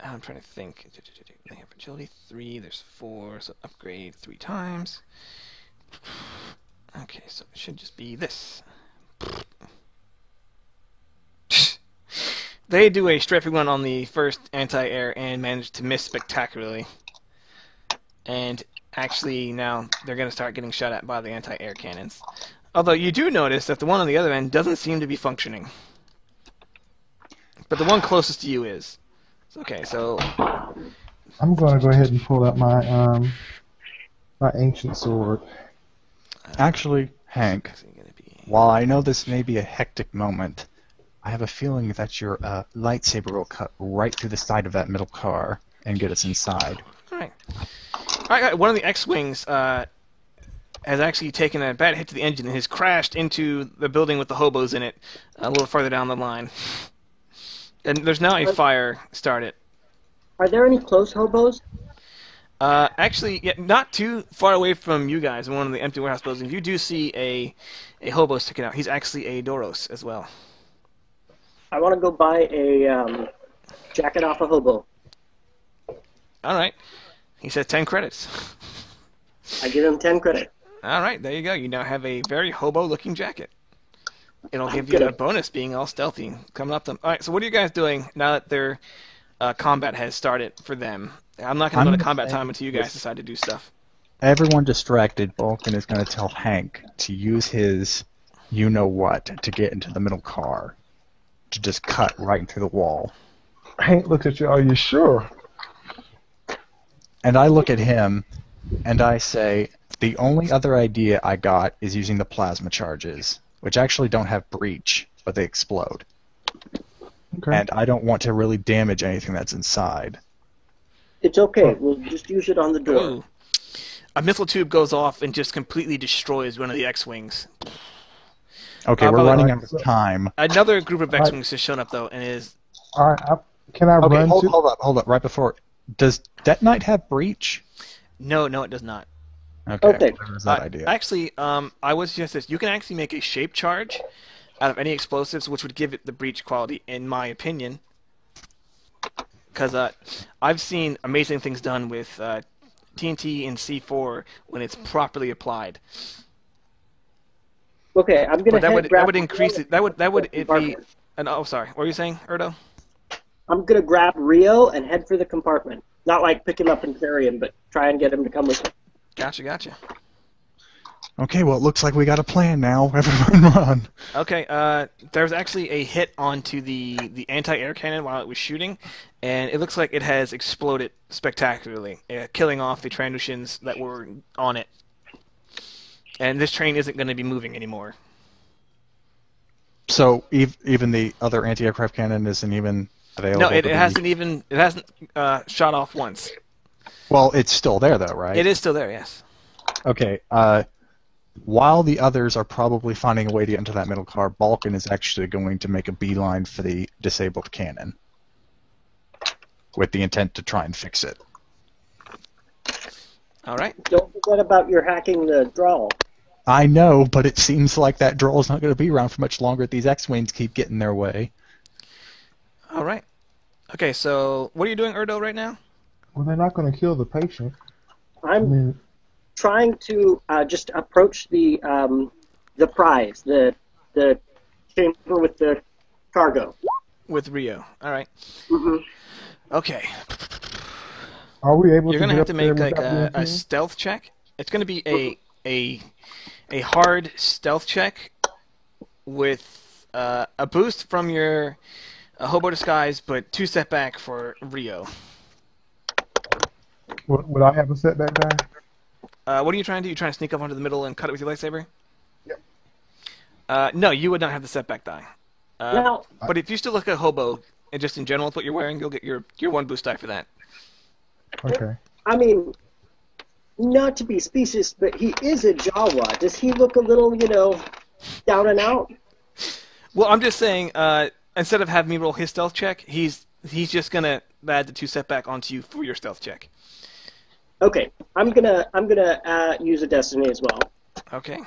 I'm trying to think. They have agility 3, there's 4, so upgrade 3 times. Okay, so it should just be this. They do a strafing run on the first anti-air and manage to miss spectacularly. And actually now they're going to start getting shot at by the anti-air cannons. Although you do notice that the one on the other end doesn't seem to be functioning. But the one closest to you is. Okay, so... I'm going to go ahead and pull out my my ancient sword. Actually, Hank, while I know this may be a hectic moment, I have a feeling that your lightsaber will cut right through the side of that middle car and get us inside. Alright. Alright, one of the X-Wings has actually taken a bad hit to the engine and has crashed into the building with the hobos in it a little farther down the line. And there's now a fire started. Are there any close hobos? Actually, yeah, not too far away from you guys in one of the empty warehouse buildings. You do see a hobo sticking out. He's actually a Doros as well. I want to go buy a jacket off a hobo. Alright. He says 10 credits. I give him 10 credit. Alright, there you go. You now have a very hobo-looking jacket. It'll give you a bonus being all stealthy coming up them. Alright, so what are you guys doing now that their combat has started for them? I'm not going to go to combat time until you guys decide to do stuff. Everyone distracted, Vulcan is going to tell Hank to use his you-know-what to get into the middle car. To just cut right into the wall. Hank looks at you. Are you sure? And I look at him, and I say, the only other idea I got is using the plasma charges, which actually don't have breach, but they explode. Okay. And I don't want to really damage anything that's inside. It's okay. We'll just use it on the door. Ooh. A missile tube goes off and just completely destroys one of the X-Wings. Okay, we're running out of time. Another group of X-Wings has shown up, though, and is... All right, can I Okay, run to... hold up, right before... Does Death Knight have breach? No, it does not. Okay. What was that idea? Actually, I would suggest this. You can actually make a shape charge out of any explosives, which would give it the breach quality, in my opinion. Because I've seen amazing things done with TNT and C4 when it's properly applied. Okay, I'm gonna. But that grab would increase it. That would it be? Oh, sorry. What were you saying, Erdo? I'm gonna grab Rio and head for the compartment. Not like pick him up and carry him, but try and get him to come with me. Gotcha. Okay, well, it looks like we got a plan now. Everyone run. Okay, there was actually a hit onto the anti-air cannon while it was shooting, and it looks like it has exploded spectacularly, killing off the Trandoshans that were on it. And this train isn't going to be moving anymore. So even the other anti-aircraft cannon isn't even available? No, it hasn't shot off once. Well, it's still there, though, right? It is still there, yes. Okay, while the others are probably finding a way to get into that middle car, Balkan is actually going to make a beeline for the disabled cannon with the intent to try and fix it. All right. Don't forget about your hacking the drawl. I know, but it seems like that draw is not going to be around for much longer if these X-Wings keep getting their way. All right. Okay, so what are you doing, Erdo, right now? Well, they're not going to kill the patient. I'm trying to just approach the prize, the chamber with the cargo. With Rio. All right. Mm-hmm. Okay. Are we able You're to going to get have to up make there like without being a seen? stealth check. It's going to be a hard stealth check with a boost from your hobo disguise, but 2 setback for Rio. Would I have a setback die? What are you trying to do? You trying to sneak up onto the middle and cut it with your lightsaber? Yep. No, you would not have the setback die. Now, But if you still look at hobo, and just in general with what you're wearing, you'll get your 1 boost die for that. Okay. I mean, not to be specious, but he is a Jawa. Does he look a little, down and out? Well, I'm just saying, instead of having me roll his stealth check, he's he's just gonna add the 2 setback onto you for your stealth check. Okay, I'm gonna use a destiny as well. Okay.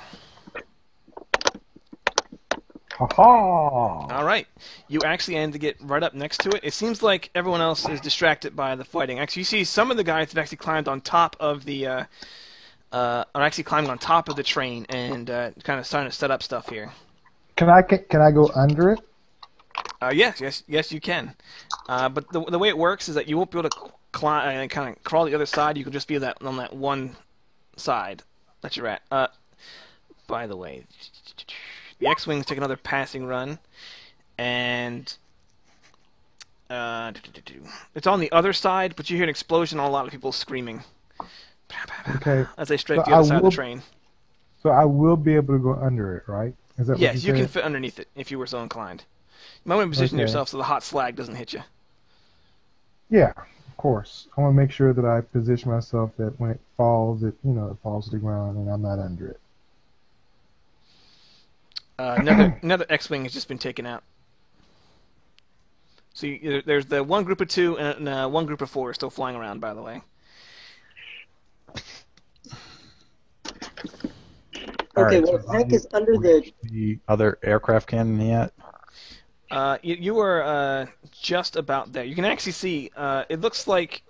Ha-ha! All right. You actually end to get right up next to it. It seems like everyone else is distracted by the fighting. Actually, you see some of the guys have actually climbed on top of the, are actually climbing on top of the train and kind of starting to set up stuff here. Can I go under it? Yes, you can. But the way it works is that you won't be able to climb and kind of crawl the other side. You can just be on that one side that you're at. By the way, the X-Wings take another passing run, and it's on the other side, but you hear an explosion and a lot of people screaming. Okay. As they strike So the other side of the train. So I will be able to go under it, right? Is that what Yes, you can said? fit underneath it if you were so inclined. You might want to position Okay. yourself so the hot slag doesn't hit you. Yeah, of course. I want to make sure that I position myself that when it falls, it falls to the ground and I'm not under it. Another X-Wing has just been taken out. So there's the one group of 2 and one group of 4 still flying around, by the way. Okay, Alright, well, so Hank I is under the. the other aircraft cannon yet? You were just about there. You can actually see, it looks like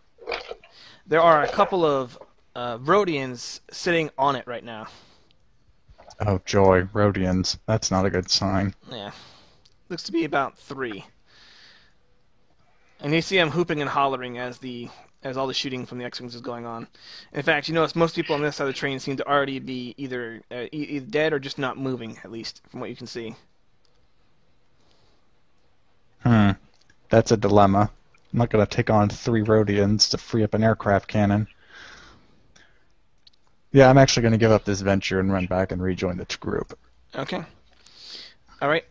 there are a couple of Rhodians sitting on it right now. Oh joy, Rhodians. That's not a good sign. Yeah. Looks to be about 3. And you see them hooping and hollering as all the shooting from the X-Wings is going on. In fact, you notice most people on this side of the train seem to already be either dead or just not moving, at least, from what you can see. That's a dilemma. I'm not going to take on 3 Rhodians to free up an aircraft cannon. Yeah, I'm actually going to give up this venture and run back and rejoin the group. Okay. All right.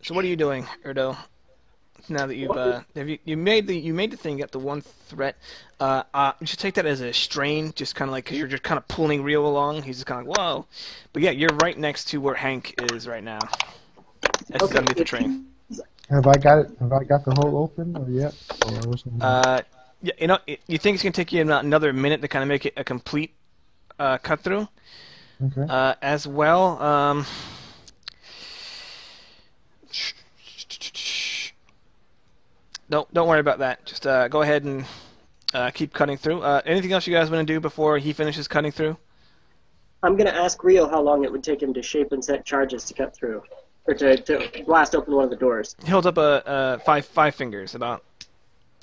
So what are you doing, Erdo? Now that you made the thing, you got the one threat. You should take that as a strain, just kind of like because you're just kind of pulling Rio along. He's just kind of like, whoa. But yeah, you're right next to where Hank is right now. That's Okay. underneath the train. Have I got it? Have I got the hole open or yet? Or was it- Yeah, you think it's gonna take you about another minute to kind of make it a complete cut through. Okay. As well. Don't worry about that. Just go ahead and keep cutting through. Anything else you guys want to do before he finishes cutting through? I'm gonna ask Rio how long it would take him to shape and set charges to cut through, or to blast open one of the doors. He holds up five fingers, about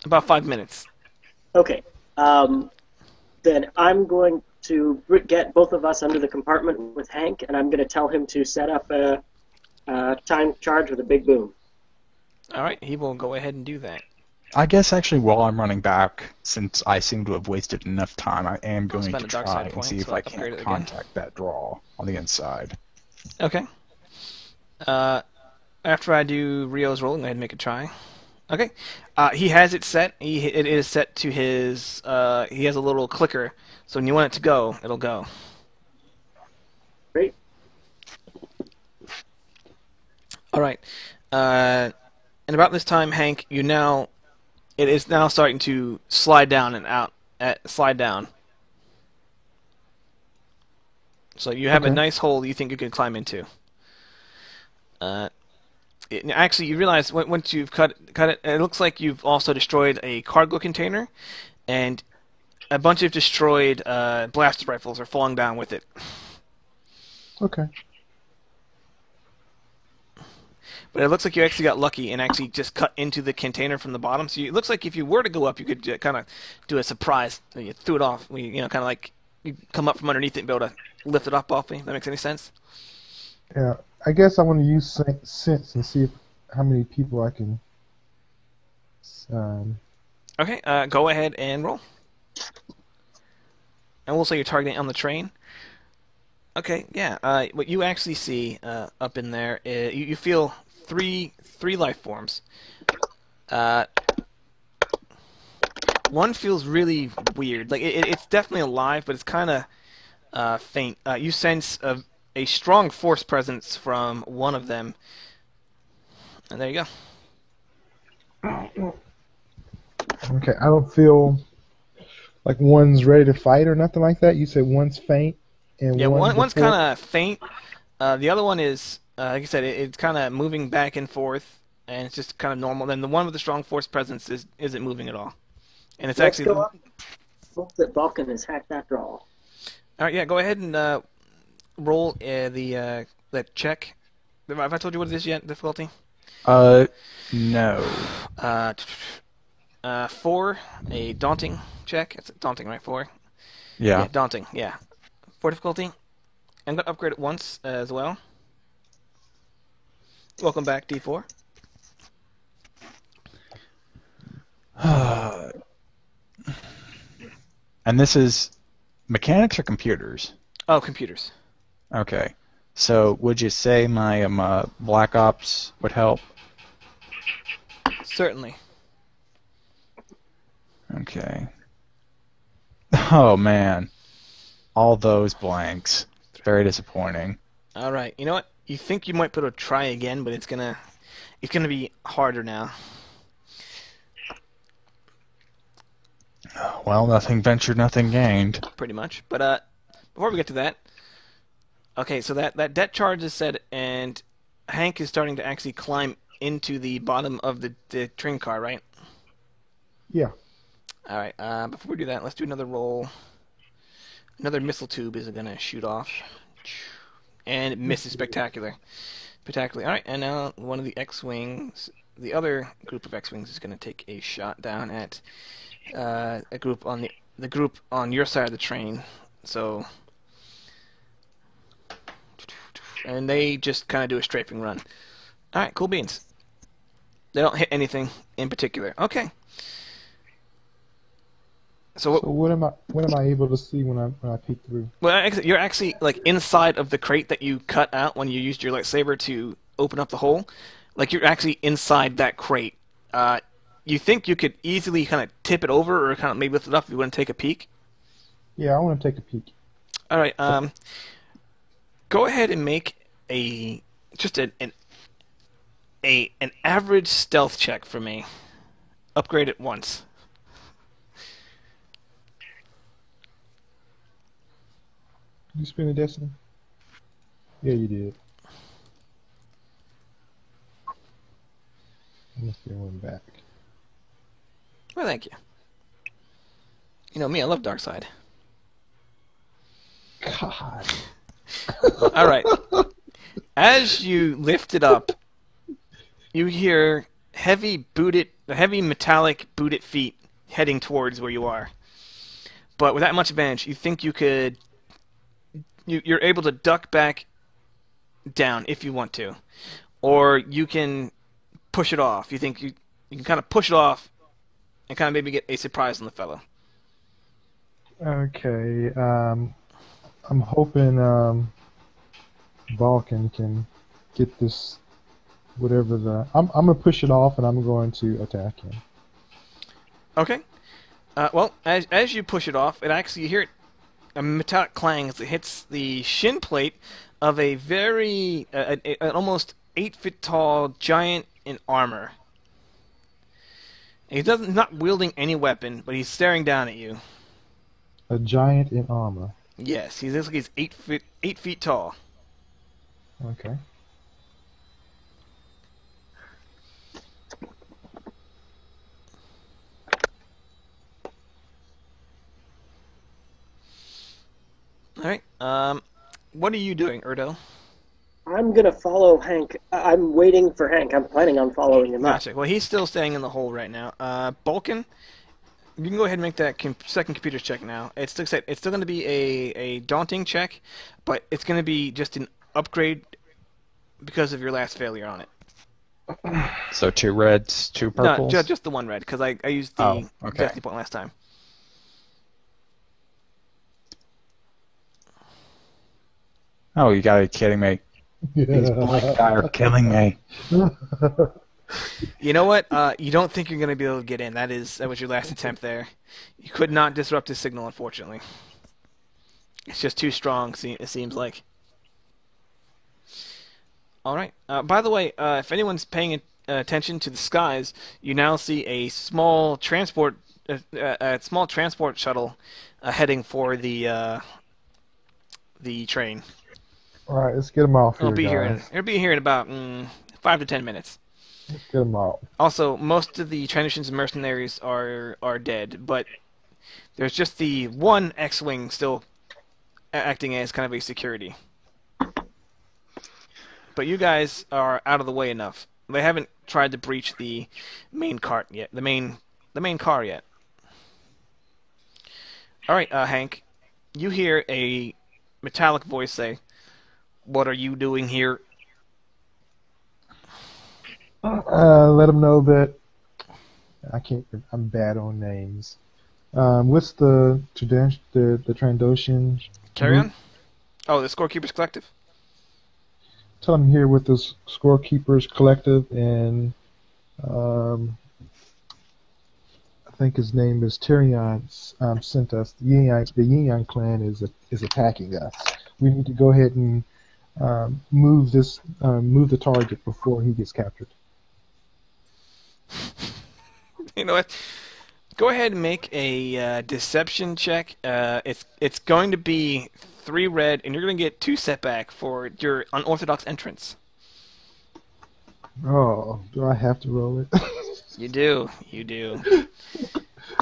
5 minutes. Okay. Then I'm going to get both of us under the compartment with Hank, and I'm going to tell him to set up a time charge with a big boom. All right, he will go ahead and do that. I guess actually while I'm running back, since I seem to have wasted enough time, I am going spend to a dark try side and point, see if so I upgrade it can't again. contact that draw on the inside. Okay. After I do Rio's roll, go ahead and make a try. Okay. He has it set. It is set to his. He has a little clicker, so when you want it to go, it'll go. Great. All right. And about this time, Hank, it is now starting to slide down and out. Slide down. So you have a Okay. nice hole you think you can climb into. Actually, you realize once you've cut it, it looks like you've also destroyed a cargo container, and a bunch of destroyed blaster rifles are falling down with it. Okay. But it looks like you actually got lucky and actually just cut into the container from the bottom. So it looks like if you were to go up, you could kind of do a surprise. You threw it off. Kind of like you come up from underneath it and be able to lift it up off me. That makes any sense? Yeah. I guess I want to use sense and see how many people I can. Okay, go ahead and roll. And we'll say you're targeting on the train. Okay, yeah. What you actually see up in there, you feel three life forms. One feels really weird. Like it's definitely alive, but it's kind of faint. You sense a strong force presence from one of them. And there you go. Okay, I don't feel like one's ready to fight or nothing like that. You said one's faint and Yeah, one's before- kind of faint. The other one is, like I said, it's kind of moving back and forth, and it's just kind of normal. Then the one with the strong force presence isn't moving at all, and it's Let's actually. go up. Hope that Vulcan is hacked after all. All right, yeah, go ahead and roll that check. Have I told you what it is yet? Difficulty. No. 4, a daunting check. It's daunting, right? 4. Yeah. Daunting. Yeah. 4 difficulty. I'm gonna upgrade it once as well. Welcome back, D4. And this is mechanics or computers? Oh, computers. Okay. So would you say my Black Ops would help? Certainly. Okay. Oh man. All those blanks. Very disappointing. All right. You know what? You think you might be able to try again, but it's gonna be harder now. Well, nothing ventured, nothing gained. Pretty much. But before we get to that, okay, so that debt charge is set, and Hank is starting to actually climb into the bottom of the train car, right? Yeah. All right. Before we do that, let's do another roll. Another missile tube is going to shoot off, and it misses spectacularly. All right, and now one of the X-wings, the other group of X-wings, is going to take a shot down at a group on the group on your side of the train. So, and they just kind of do a strafing run. All right, cool beans. They don't hit anything in particular. Okay. So what am I able to see when I peek through? Well, you're actually like inside of the crate that you cut out when you used your lightsaber to open up the hole. Like you're actually inside that crate. You think you could easily kind of tip it over or kind of maybe lift it up if you want to take a peek? Yeah, I want to take a peek. All right. Go ahead and make just an average stealth check for me. Upgrade it once. Did you spin a destiny? Yeah, you did. I must get one back. Well, thank you. You know me, I love Darkseid. God. All right. As you lift it up, you hear heavy metallic booted feet heading towards where you are. But with that much advantage, you think you could. You're able to duck back down if you want to, or you can push it off. You think you can kind of push it off and kind of maybe get a surprise on the fellow. Okay. I'm hoping Vulcan can get this. Whatever the. I'm gonna push it off and I'm going to attack him. Okay. Well, as you push it off, it actually you hear it. A metallic clang as it hits the shin plate of a very, an almost 8-foot tall giant in armor. He's not wielding any weapon, but he's staring down at you. A giant in armor. Yes, he looks like he's 8 feet tall. Okay. All right. What are you doing, Erdo? I'm gonna follow Hank. I'm waiting for Hank. I'm planning on following him up. Gotcha. Well, he's still staying in the hole right now. Vulcan, you can go ahead and make that second computer check now. It's still going to be a daunting check, but it's going to be just an upgrade because of your last failure on it. So 2 reds, 2 purples? No, just the 1 red, because I used the destiny point last time. Oh, you gotta be kidding me. These blank die are killing me. You know what? You don't think you're going to be able to get in. That was your last attempt there. You could not disrupt his signal, unfortunately. It's just too strong, it seems like. All right. By the way, if anyone's paying attention to the skies, you now see a small transport shuttle heading for the train. All right, let's get them off It'll here, guys. It'll be here in about 5 to 10 minutes. Let's get them off. Also, most of the Transitions and mercenaries are dead, but there's just the one X-wing still acting as kind of a security. But you guys are out of the way enough. They haven't tried to breach the main cart yet. The main car yet. All right, Hank. You hear a metallic voice say, "What are you doing here?" Let them know that I'm bad on names. What's the Trandoshan? Carry on. Oh, the Scorekeepers Collective. Tell them here with the Scorekeepers Collective, and I think his name is Tyrion. Sent us. The Yin Yang clan is attacking us. We need to go ahead and move the target before he gets captured. You know what? Go ahead and make a deception check. It's going to be 3 red, and you're going to get 2 setback for your unorthodox entrance. Oh, do I have to roll it? You do. You do.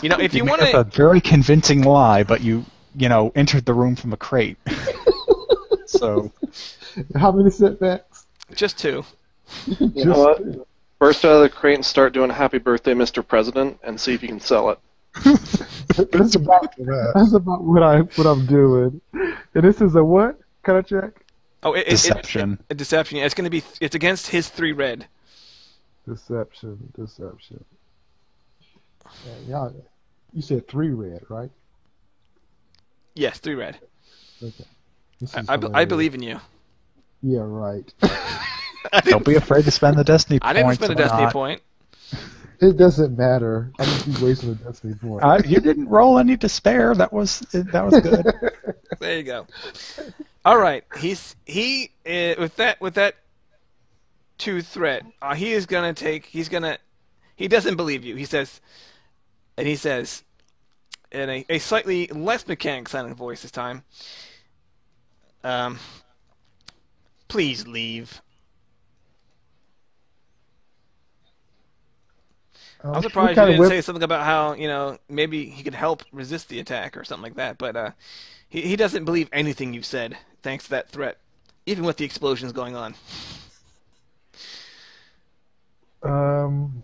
You know, if you want That's a to... very convincing lie, but you entered the room from a crate. So, How many setbacks? Just 2. You know what? Burst out of the crate and start doing Happy Birthday, Mr. President, and see if you can sell it. That's about what I'm doing. And this is a what kind of check? Oh, deception. A deception. Yeah, it's against his 3 red. Deception. Yeah, you said 3 red, right? Yes, 3 red. Okay. I believe in you. Yeah, right. Don't be afraid to spend the destiny I points. didn't spend a why destiny not? point. It doesn't matter. I'm just be wasting a destiny point. You didn't roll any to spare. That was good. There you go. All right, he with that 2 threat, he doesn't believe you. He says in a slightly less mechanic sounding voice this time, please leave. I'm surprised you didn't say something about how, maybe he could help resist the attack or something like that, but he doesn't believe anything you've said, thanks to that threat, even with the explosions going on. From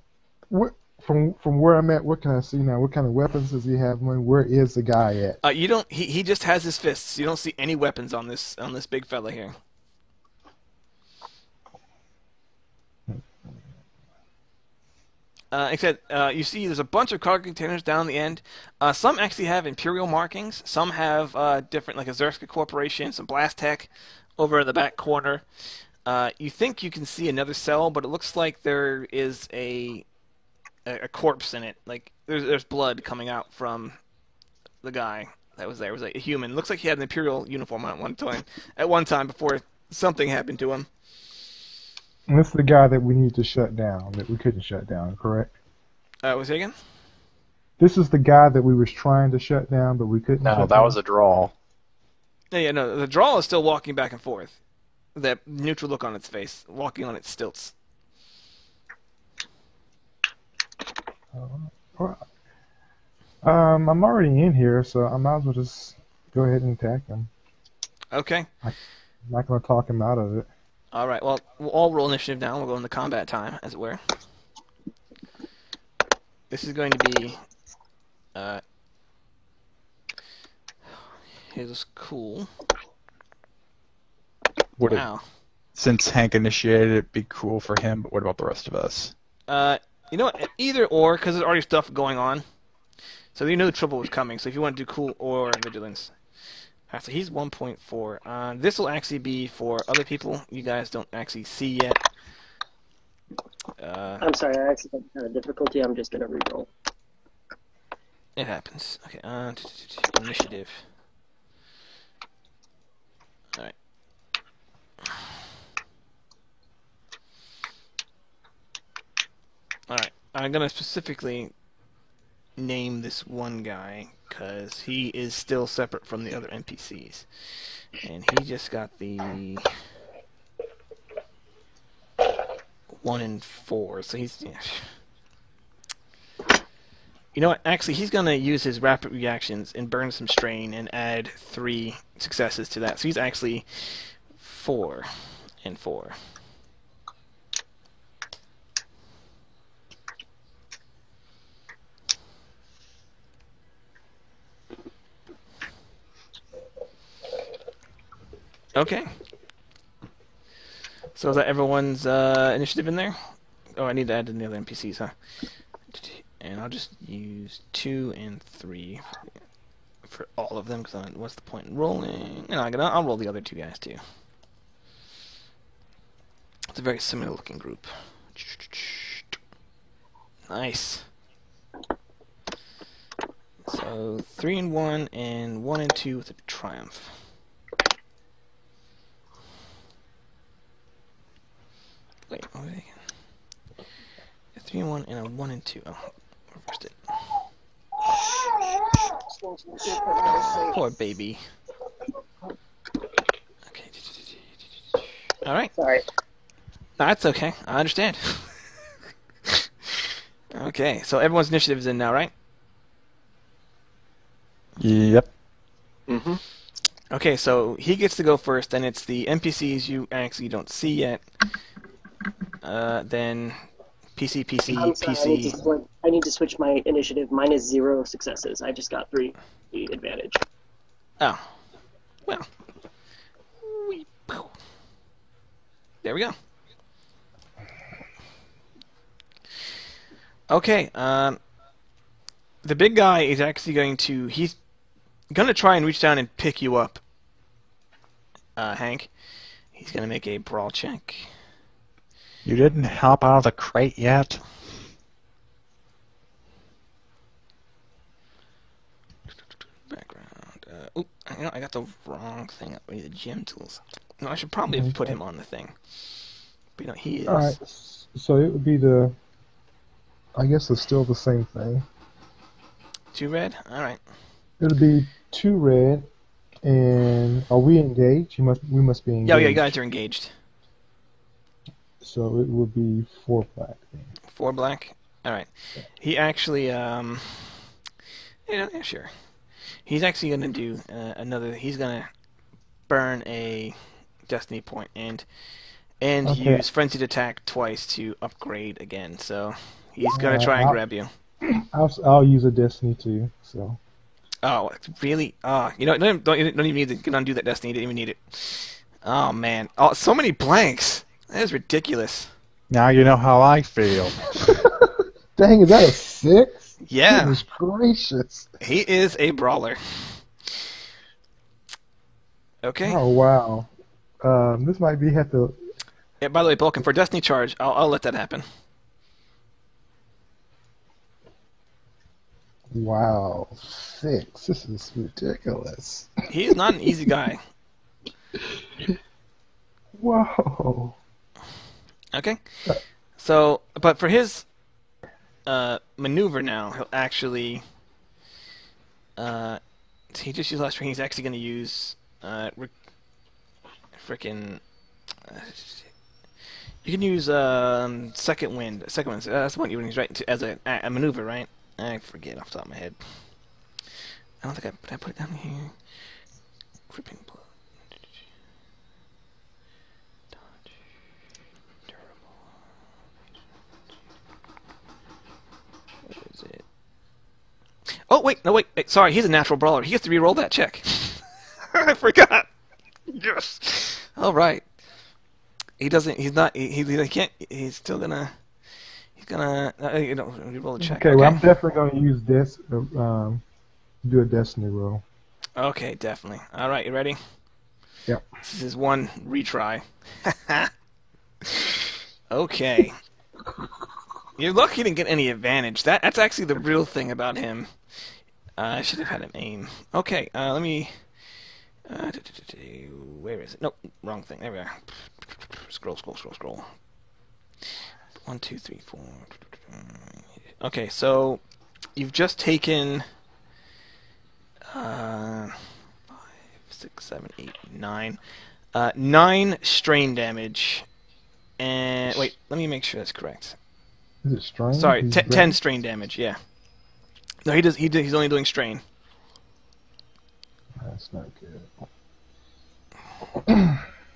where I'm at, what can I see now? What kind of weapons does he have? Where is the guy at? You don't. He just has his fists. You don't see any weapons on this big fella here. Except you see there's a bunch of cargo containers down the end. Some actually have Imperial markings. Some have different, like a Zerska Corporation, some Blast Tech over in the back corner. You think you can see another cell, but it looks like there is a corpse in it. Like there's blood coming out from the guy that was there. It was like a human. Looks like he had an Imperial uniform on at one time before something happened to him. And this is the guy that we need to shut down, that we couldn't shut down, correct? Was it again? This is the guy that we was trying to shut down, but we couldn't No, shut that down? was a draw. Yeah, no. The draw is still walking back and forth. That neutral look on its face, walking on its stilts. I'm already in here, so I might as well just go ahead and attack him. Okay. I'm not going to talk him out of it. All right. Well, we'll all roll initiative now. We'll go into combat time, as it were. This is going to be. Here's cool. Would Wow. Since Hank initiated it, it'd be cool for him, but what about the rest of us? You know what? Either or, because there's already stuff going on. So you know the trouble was coming. So if you want to do cool or vigilance. So he's 1.4. This will actually be for other people you guys don't actually see yet. I'm sorry, I accidentally had a difficulty. I'm just gonna reroll. It happens. Okay, initiative. Alright. Alright, I'm gonna specifically name this one guy because he is still separate from the other NPCs. And he just got the 1 and 4, so he's... Yeah. You know what? Actually, he's going to use his rapid reactions and burn some strain and add 3 successes to that. So he's actually 4 and 4. Okay. So is that everyone's initiative in there? Oh, I need to add in the other NPCs, huh? And I'll just use 2 and 3 for all of them, because what's the point in rolling? No, I'll roll the other 2 guys, too. It's a very similar looking group. Nice. So 3 and 1, and 1 and 2 with a triumph. Wait, what are they again? A 3 and 1 and a 1 and 2. Oh, reversed it. Poor baby. Okay. Alright. Sorry. That's okay. I understand. Okay, so everyone's initiative is in now, right? Yep. Mm-hmm. Okay, so he gets to go first, and it's the NPCs you actually don't see yet. Then PC, PC, I'm sorry, PC. I need to switch my initiative. Mine is 0 successes. I just got 3 advantage. Oh. Well. There we go. Okay, the big guy is actually he's going to try and reach down and pick you up, Hank. He's going to make a brawl check. You didn't hop out of the crate yet? Background. I got the wrong thing up. I need the gem tools. No, I should probably have put him on the thing. But he is. Alright, so it would be I guess it's still the same thing. 2 red? Alright. It'll be 2 red, and are we engaged? We must be engaged. Yeah, you guys are engaged. So it would be 4 black then. 4 black? Alright. He actually, yeah, sure. He's actually going to do he's going to burn a destiny point and use frenzied attack twice to upgrade again. So he's going to try and grab you. I'll use a destiny too. So. Oh, really? Don't even need to undo that destiny. You didn't even need it. Oh man! Oh, so many blanks. That is ridiculous. Now you know how I feel. Dang, is that a 6? Yeah. Goodness gracious. He is a brawler. Okay. Oh wow. This might have to. Yeah, by the way, Vulcan, for Destiny Charge, I'll let that happen. Wow, 6. This is ridiculous. He's not an easy guy. Whoa. Okay. So, but for his maneuver now, he'll actually he just used last string. He's actually going to use frickin'. You can use second wind. Second wind. That's what you use, right? As a maneuver, right? I forget off the top of my head. I don't think did I put it down here. Gripping blow. Dodge. Durable. What is it? Oh wait, no wait. Sorry, he's a natural brawler. He gets to re-roll that check. I forgot. Yes. All right. He doesn't. He's not. He can't. He's still gonna. He's gonna. Re-roll a check. Okay, well, I'm definitely gonna use this. Do a destiny roll. Okay, definitely. All right, you ready? Yep. This is one retry. Okay. You're lucky you didn't get any advantage. That's actually the real thing about him. I should have had him aim. Okay, let me... where is it? Nope, wrong thing. There we are. Scroll. 1, 2, 3, 4. Okay, so you've just taken 5, 6, 7, 8, 9. 9 strain damage. And wait, let me make sure that's correct. Is it strain? Sorry, He's 10 strain damage. Yeah. No, he's only doing strain. That's not good.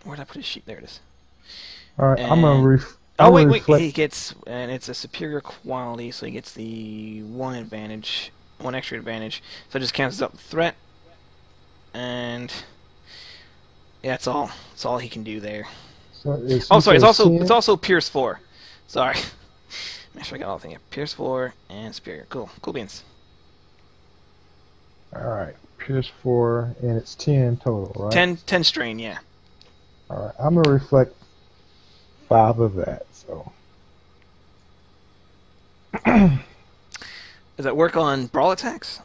Where'd I put his sheet? There it is. All right, I'm gonna And- I'm Oh gonna wait, reflect. he gets, and it's a superior quality, so he gets the 1 advantage, 1 extra advantage. So it just cancels out the threat, and yeah, that's all. That's all he can do there. So it's, Oh, you sorry, said it's 10? also Pierce 4. Sorry, make sure I got all the thing. Pierce 4 and superior. Cool beans. All right, Pierce 4, and it's 10 total, right? 10 strain, yeah. All right, I'm gonna reflect 5 of that. So Does that work on brawl attacks?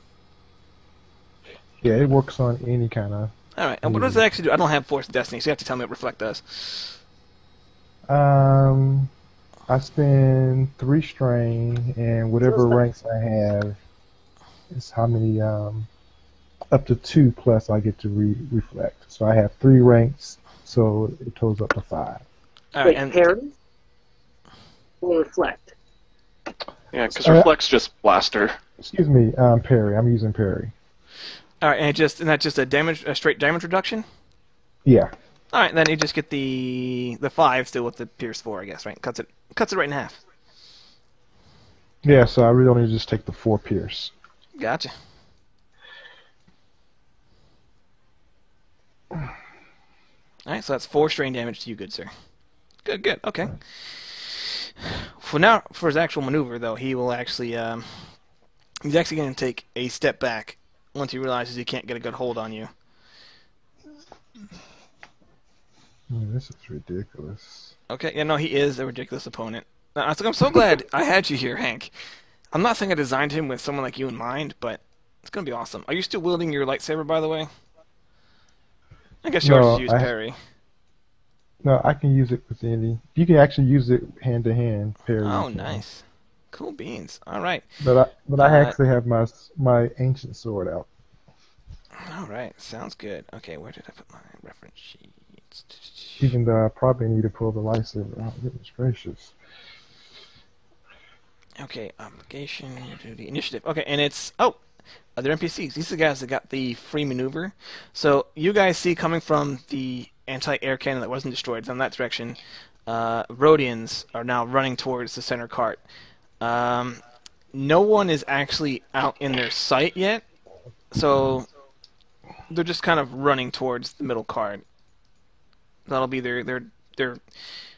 yeah, it works on any kind of. All right, and what does it actually do? I don't have Force of Destiny, so you have to tell me what Reflect does. I spend 3 strain, and whatever ranks I have is how many. Up to 2 plus I get to reflect. So I have 3 ranks, so it totals up to 5. All right, Wait, and parry or reflect? Yeah, because Reflect's just blaster. Excuse me, parry. I'm using parry. all right, and that's just a straight damage reduction. Yeah. All right, then you just get the 5 still with the Pierce 4, I guess, right? Cuts it right in half. Yeah, so I really only just take the 4 pierce. Gotcha. All right, so that's 4 strain damage to you, good sir. Good. Okay. For his actual maneuver, though, he will actually he's actually going to take a step back once he realizes he can't get a good hold on you. This is ridiculous. Okay, yeah, no, he is a ridiculous opponent. I'm so glad I had you here, Hank. I'm not saying I designed him with someone like you in mind, but it's going to be awesome. Are you still wielding your lightsaber, by the way? I guess yours No, is used parry. No, I can use it with any. You can actually use it hand to hand parry. Oh, if you want. nice. Cool beans. All right. But I Uh, actually have my ancient sword out. All right. Sounds good. Okay, where did I put my reference sheets? Even though I probably need to pull the lightsaber out. Goodness gracious. Okay, obligation, duty, initiative. Okay, and it's other NPCs. These are the guys that got the free maneuver. So you guys see coming from the anti-air cannon that wasn't destroyed from that direction. Rhodians are now running towards the center cart. No one is actually out in their sight yet, so they're just kind of running towards the middle cart. That'll be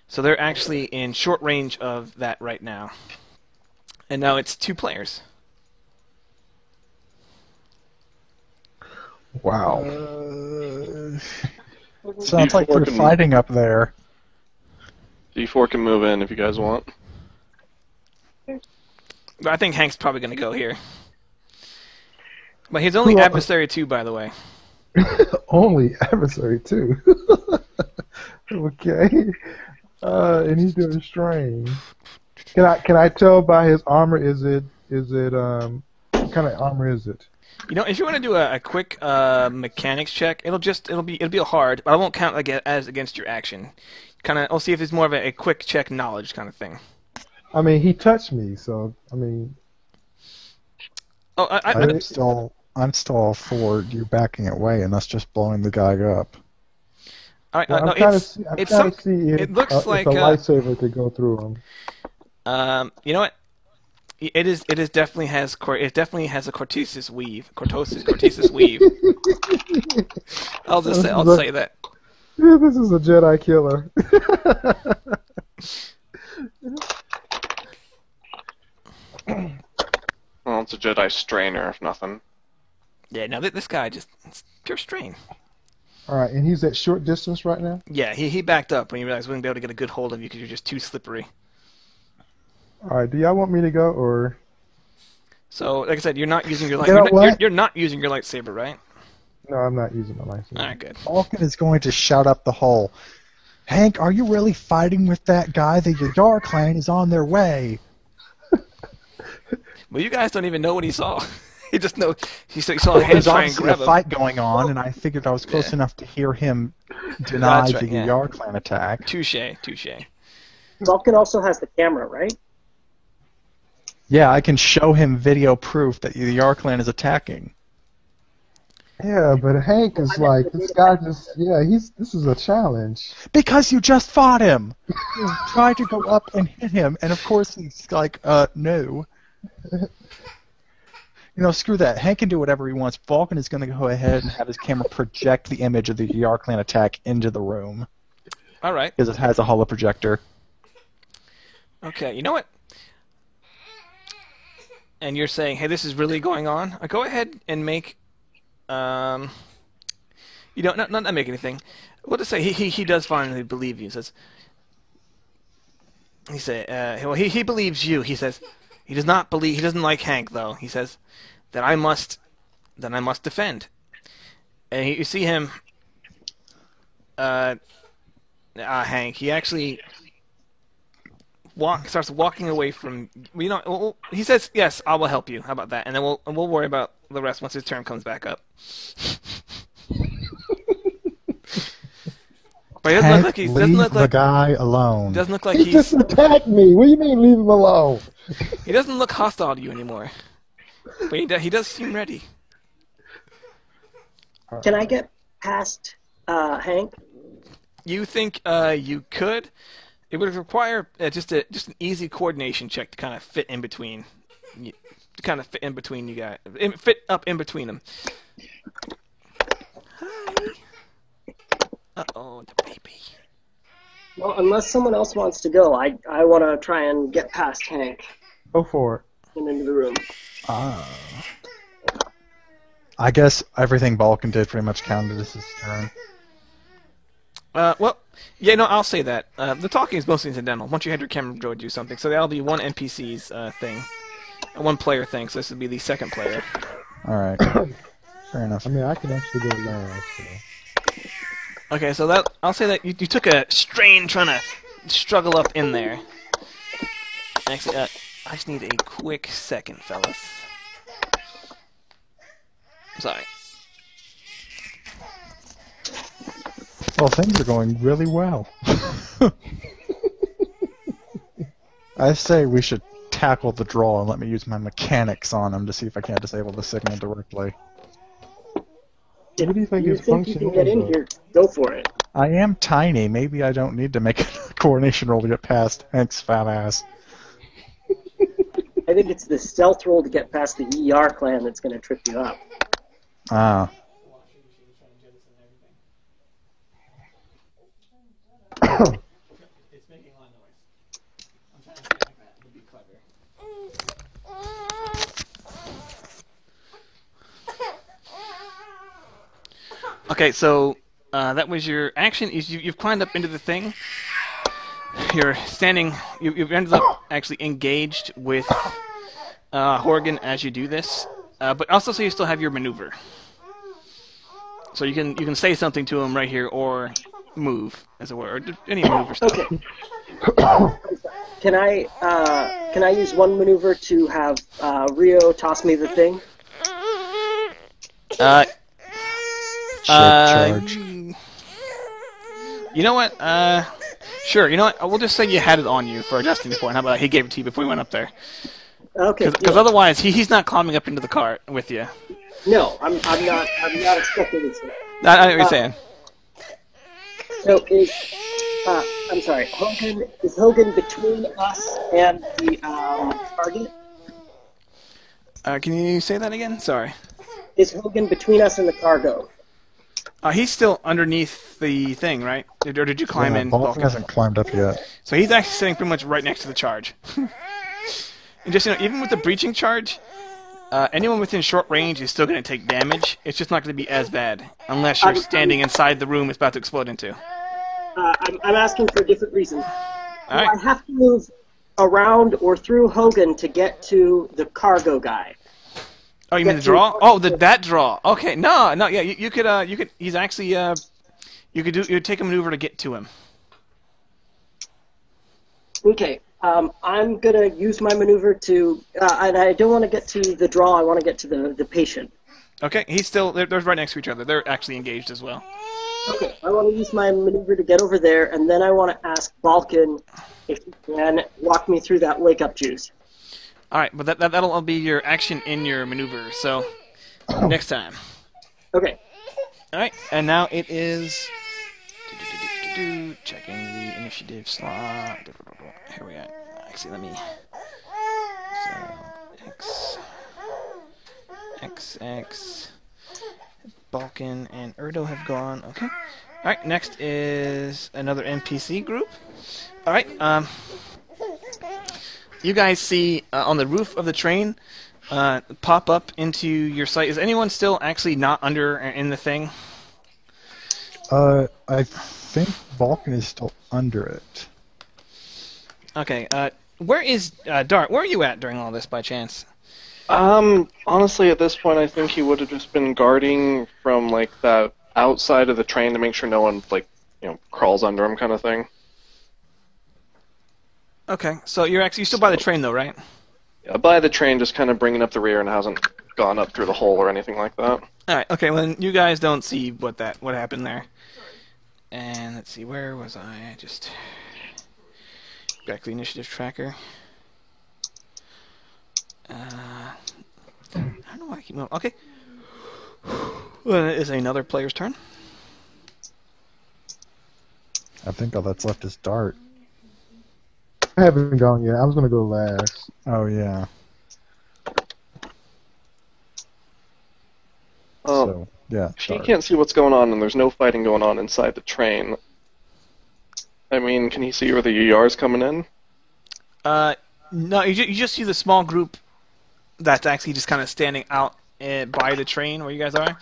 so they're actually in short range of that right now. And now it's 2 players. Wow. Sounds like D4 they're can- fighting up there. D4 can move in if you guys want. But I think Hank's probably going to go here. But he's only Who- adversary 2, by the way. Only adversary too. Okay. And he's doing strain. Can I tell by his armor? Is it what kind of armor is it? You know, if you want to do a quick mechanics check, it'll be hard, but I won't count as against your action. I'll see if it's more of a quick check knowledge kind of thing. I mean, he touched me, so I mean, Oh, I'm still all for you backing away and us just blowing the guy up. all right, I'm no, trying it's to some. see if, it looks if like a lightsaber could go through him. you know what? It definitely has a Cortesis weave. Cortesis weave. I'll say that. Yeah, this is a Jedi killer. Well, it's a Jedi strainer, if nothing. Yeah, no, this guy it's pure strain. All right, and he's at short distance right now. Yeah, he backed up when he realized he wouldn't be able to get a good hold of you because you're just too slippery. All right, do y'all want me to go or? So, like I said, you're not using your You know what? you're not using your lightsaber, right? No, I'm not using my lightsaber. All right, good. Falcon is going to shout up the hole. Hank, are you really fighting with that guy? The Yadar clan is on their way. Well, you guys don't even know what he saw. He just know he saw a There's hand try and obviously grab a him. fight going on, and I figured I was close enough to hear him deny That's right, the yeah. Yar clan attack. Touche. Vulcan also has the camera, right? Yeah, I can show him video proof that the Yar clan is attacking. Yeah, but Hank is like, this guy just, this is a challenge. Because you just fought him! You tried to go up and hit him, and of course he's like, no. Screw that. Hank can do whatever he wants. Vulcan is going to go ahead and have his camera project the image of the Yar clan attack into the room. All right. Because it has a holo projector. Okay. You know what? And you're saying, hey, this is really going on. Go ahead and make. Not make anything. We'll just say he does finally believe you. He believes you. He says he does not believe. He doesn't like Hank though. He says that I must defend. And you see him. Hank. He actually starts walking away from. He says, "Yes, I will help you." How about that? And then we'll worry about the rest once his turn comes back up. But he doesn't look like leave the guy alone. Doesn't look like He just attacked me. What do you mean, leave him alone? He doesn't look hostile to you anymore. But he does seem ready. Can I get past Hank? You think you could? It would require just an easy coordination check to kind of fit in between. You guys. Fit up in between them. Hi. Uh-oh, the baby. Well, unless someone else wants to go, I want to try and get past Hank Go for it. and into the room. I guess everything Vulcan did pretty much counted as his turn. I'll say that. The talking is mostly incidental. Once you had your camera droid do something, so that'll be one NPC's thing, and one player thing. So this would be the second player. All right. Fair enough. I mean, I can actually go last. So. Okay, so I'll say that you took a strain trying to struggle up in there. Actually, I just need a quick second, fellas. Sorry. Well, things are going really well. I say we should tackle the draw and let me use my mechanics on him to see if I can't disable the signal directly. What do you think his you function can get in is? here? Go for it. I am tiny. Maybe I don't need to make a coordination roll to get past Hank's fat ass. I think it's the stealth roll to get past the ER clan that's going to trip you up. Ah. It's making a lot of noise. I'm trying to say like that would be clever. Okay, so that was your action. You've climbed up into the thing. You're standing. You've ended up actually engaged with Horgan as you do this, but also so you still have your maneuver. So you can say something to him right here, or move, as it were, or any maneuver stuff. Okay. Can I use one maneuver to have Rio toss me the thing? Charge. You know what? Sure. You know what? We'll just say you had it on you for adjusting the point. How about he gave it to you before we went up there? Okay. Because otherwise, he's not climbing up into the cart with you. No, I'm not expecting this. I know what you're saying. So I'm sorry. Is Hogan between us and the target? Can you say that again? Sorry. Is Hogan between us and the cargo? He's still underneath the thing, right? Or did you climb in? Vulcan Vulcan? hasn't climbed up yet. So he's actually sitting pretty much right next to the charge. And just even with the breaching charge, anyone within short range is still going to take damage. It's just not going to be as bad unless you're standing inside the room it's about to explode into. I'm asking for a different reason. All right. Do I have to move around or through Hogan to get to the cargo guy? Oh, you mean the draw? Oh, that draw. Okay, no, yeah, you could. He's actually. You'd take a maneuver to get to him. Okay. I'm gonna use my maneuver to, and I don't want to get to the draw. I want to get to the patient. Okay, he's still. They're right next to each other. They're actually engaged as well. Okay, I want to use my maneuver to get over there, and then I want to ask Balkan if he can walk me through that wake-up juice. All right, but that'll be your action in your maneuver. So next time. Okay. All right, and now it is checking the initiative slot. Here we are. Actually, let me. So X. Balkan and Erdo have gone. Okay. All right. Next is another NPC group. All right. You guys see on the roof of the train pop up into your sight. Is anyone still actually not under in the thing? I think Balkan is still under it. Okay. Where is Dart? Where are you at during all this, by chance? Honestly, at this point, I think he would have just been guarding from like the outside of the train to make sure no one crawls under him, kind of thing. Okay, so you're still by the train though, right? Yeah, by the train, just kind of bringing up the rear and hasn't gone up through the hole or anything like that. All right. Okay. Well, then you guys don't see what happened there. And let's see, where was I? Just back to the initiative tracker. I don't know why I keep moving. Okay. Well, it is another player's turn. I think all that's left is Dart. I haven't gone yet. I was gonna go last. Oh yeah. So, yeah. she Dart. can't see what's going on, and there's no fighting going on inside the train. I mean, can he see where the UR's coming in? No, you just see the small group that's actually just kind of standing out by the train where you guys are.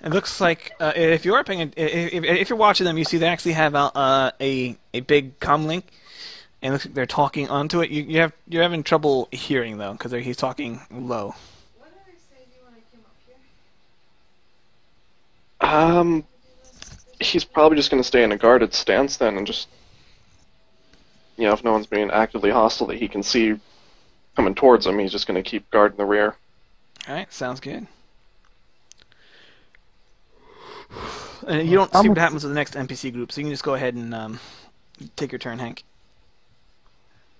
It looks like if you're watching them, you see they actually have a big comm link, and it looks like they're talking onto it. You're having trouble hearing though because he's talking low. What did I say to you when I came up here? He's probably just going to stay in a guarded stance then, and just, if no one's being actively hostile that he can see coming towards him, he's just going to keep guard in the rear. All right, sounds good. And you don't see what happens with the next NPC group, so you can just go ahead and take your turn, Hank.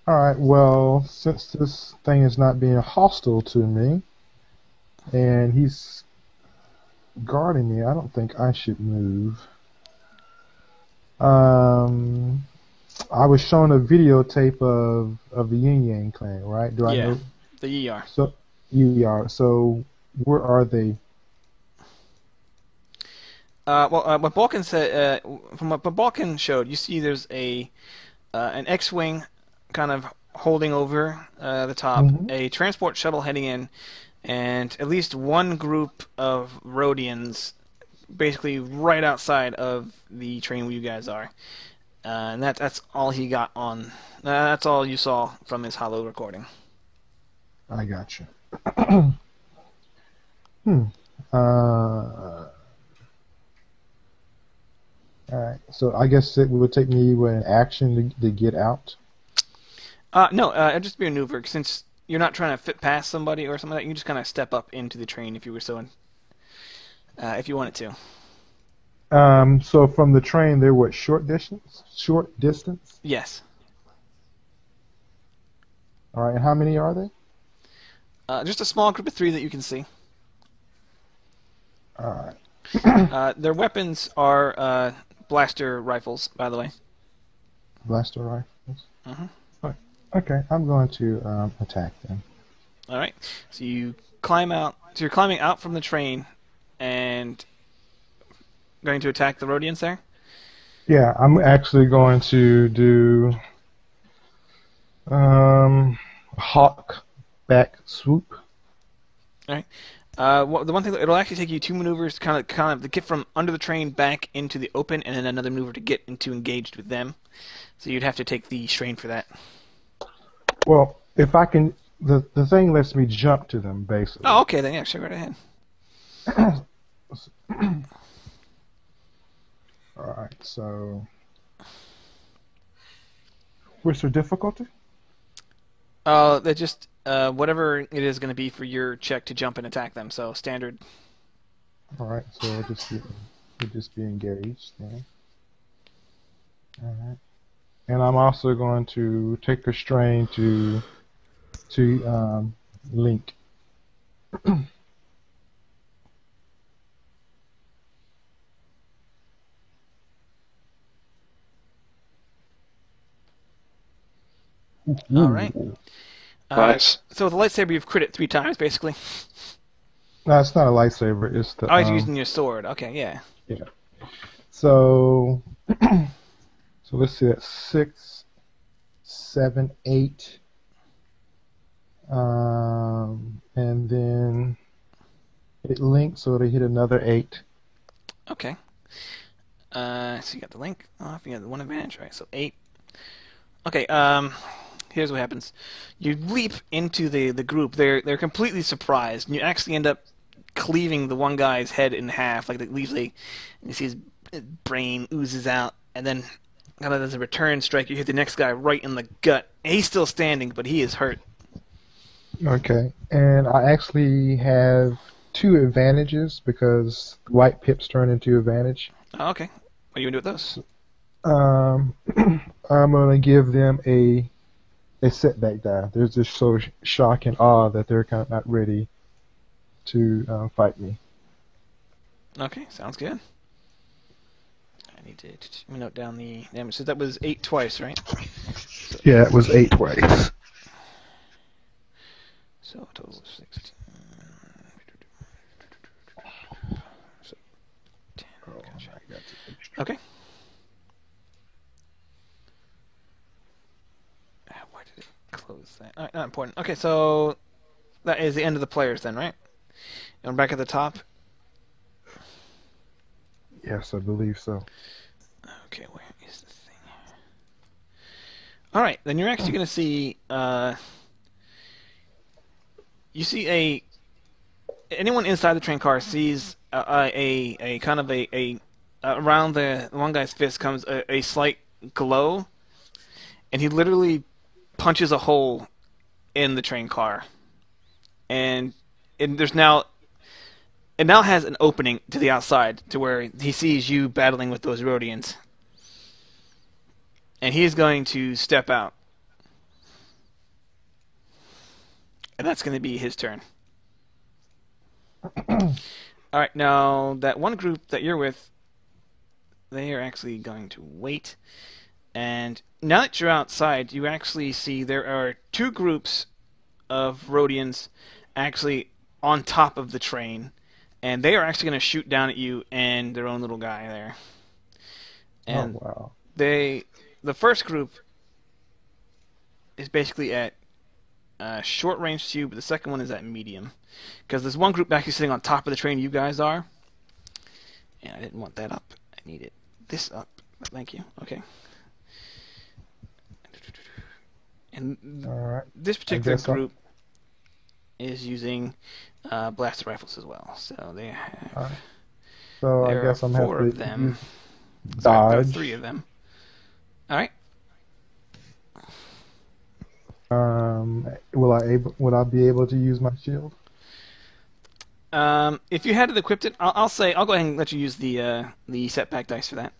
Alright, well, since this thing is not being hostile to me, and he's guarding me, I don't think I should move. I was shown a videotape of the Yin Yang clan, right? Do I know? The ER. So, so where are they? What Balkan said, from what Balkan showed, you see there's an X-wing kind of holding over the top, a transport shuttle heading in, and at least one group of Rhodians basically right outside of the train where you guys are. And that's all he got on. That's all you saw from his holo recording. I got you. Alright, so I guess it would take me an action to get out. No, it'd just be a maneuver. Since you're not trying to fit past somebody or something like that, you can just kind of step up into the train if you were so, if you wanted to. So from the train, they're what, short distance? Short distance? Yes. Alright, and how many are they? Just a small group of 3 that you can see. Alright. Their weapons are blaster rifles, by the way. Blaster rifles? Mm-hmm. Okay, I'm going to attack them. All right. So you climb out. So you're climbing out from the train and going to attack the Rhodians there? Yeah, I'm actually going to do hawk back swoop. All right. The one thing it'll actually take you 2 maneuvers to kind of to get from under the train back into the open, and then another maneuver to get into engaged with them. So you'd have to take the strain for that. Well, if I can, the thing lets me jump to them basically. Oh, okay then. Yeah, sure, go right ahead. All right, so what's the difficulty? They're just whatever it is going to be for your check to jump and attack them. So standard. All right, so we'll just be engaged then. All right, and I'm also going to take a strain to link. All right. Nice. So with a lightsaber, you've crit it 3 times, basically. No, it's not a lightsaber. It's the. Oh, you're using your sword. Okay, yeah. Yeah. So, so let's see. That's 6, 7, 8. And then it links, so it'll hit another 8. Okay. So you got the link off. You got the 1 advantage, right? So 8. Okay. Here's what happens. You leap into the group. They're completely surprised. And you actually end up cleaving the one guy's head in half. Like it leaves you see his brain oozes out, and then kind of as a return strike, you hit the next guy right in the gut. He's still standing, but he is hurt. Okay. And I actually have 2 advantages because white pips turn into advantage. Oh, okay. What are you gonna do with those? I'm gonna give them a setback die. They're just so shock and awe that they're kind of not ready to fight me. Okay, sounds good. I need to let me note down the damage. So that was 8 twice, right? Yeah, it was 8 twice. So a total of 16. So 10. Gotcha. Okay. Why did it close that? All right, not important. Okay, so that is the end of the players then, right? And we're back at the top. Yes, I believe so. Okay, where is the thing? All right, then you're actually going to see. You see anyone inside the train car sees a kind of a around the one guy's fist comes a slight glow, and he literally punches a hole in the train car, and there's now. It now has an opening to the outside to where he sees you battling with those Rhodians. And he is going to step out. And that's going to be his turn. Alright, now that one group that you're with, they are actually going to wait. And now that you're outside, you actually see there are 2 groups of Rhodians actually on top of the train. And they are actually going to shoot down at you and their own little guy there. And wow. the first group is basically at short range to you, but the second one is at medium. Because there's one group actually sitting on top of the train you guys are. And I didn't want that up. I needed this up. Thank you. Okay. And All right. this particular group is using blaster rifles as well. So they have. So I there guess are I'm 4 have of to them. use Sorry, there are dodge. 3 of them. All right. Will I be able to use my shield? If you had it equipped, I'll go ahead and let you use the setback dice for that.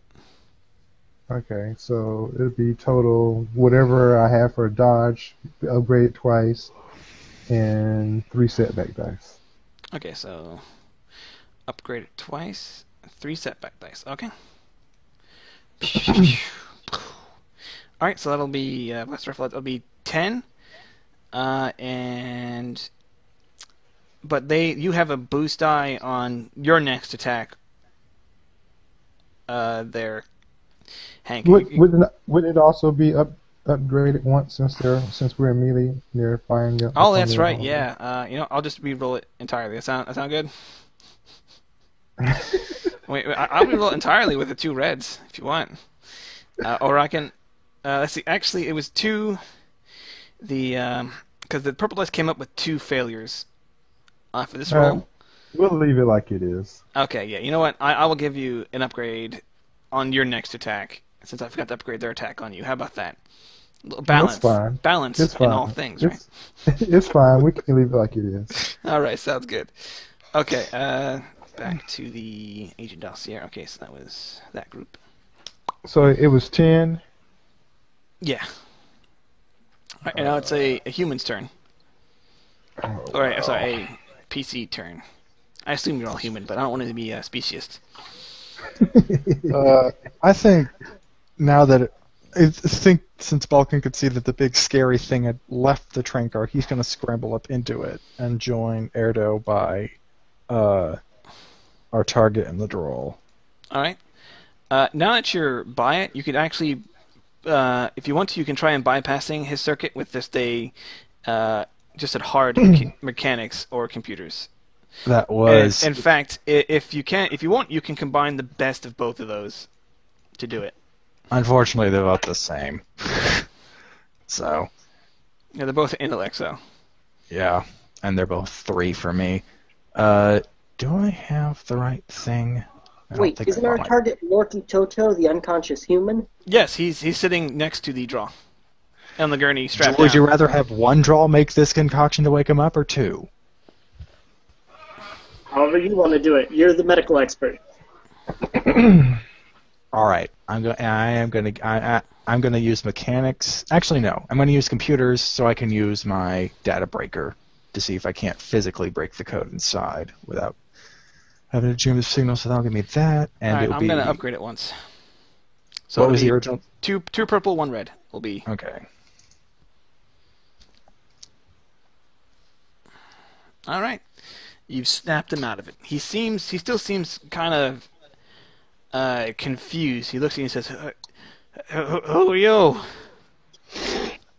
Okay, so it'll be total whatever I have for dodge, upgrade twice, and 3 setback dice. Okay, so upgrade it twice, 3 setback dice. Okay. All right, so that'll be blaster rifle. That'll be 10, but you have a boost die on your next attack. There, Hank. Would it also be upgraded once since we're immediately near firing up? Oh, that's right. Yeah. I'll just re-roll it entirely. That sound good? Wait, I'll re-roll it entirely with the 2 reds if you want, or I can. Let's see. Actually, it was 2. Because the purple dice came up with 2 failures for this roll. We'll leave it like it is. Okay, yeah. You know what? I will give you an upgrade on your next attack, since I forgot to upgrade their attack on you. How about that? Balance. fine. Balance It's in fine. all things, right? It's fine. We can leave it like it is. All right, sounds good. Okay, back to the agent dossier. Okay, so that was that group. So it was 10. Yeah. All right, and now it's a human's turn. Oh, All right, sorry, a PC turn. I assume you're all human, but I don't want it to be a speciesist. I think now that I think since Balkan could see that the big scary thing had left the train car, he's going to scramble up into it and join Erdo by our target in the draw. All right. Now that you're by it, you could actually, if you want to, you can try and bypassing his circuit with just at hard mechanics or computers. That was In fact, if you want, you can combine the best of both of those to do it. unfortunately they're about the same. So Yeah, they're both intellect, so. yeah, and they're both 3 for me. Do I have the right thing? I don't Wait, think isn't I our got my- target Lorky Toto, the unconscious human? Yes, he's sitting next to the draw. On the gurney, strapped Would you down. rather have one draw make this concoction to wake him up, or 2? However you want to do it. You're the medical expert. All right, I'm going to use mechanics. Actually, no, I'm going to use computers so I can use my data breaker to see if I can't physically break the code inside without having to jam the signal. So that'll give me that, and All right, it'll I'm be. going to upgrade it once. So What was it'll the be original? two purple, 1 red will be. Okay. All right. You've snapped him out of it. He still seems kind of confused. He looks at you and says, who are you?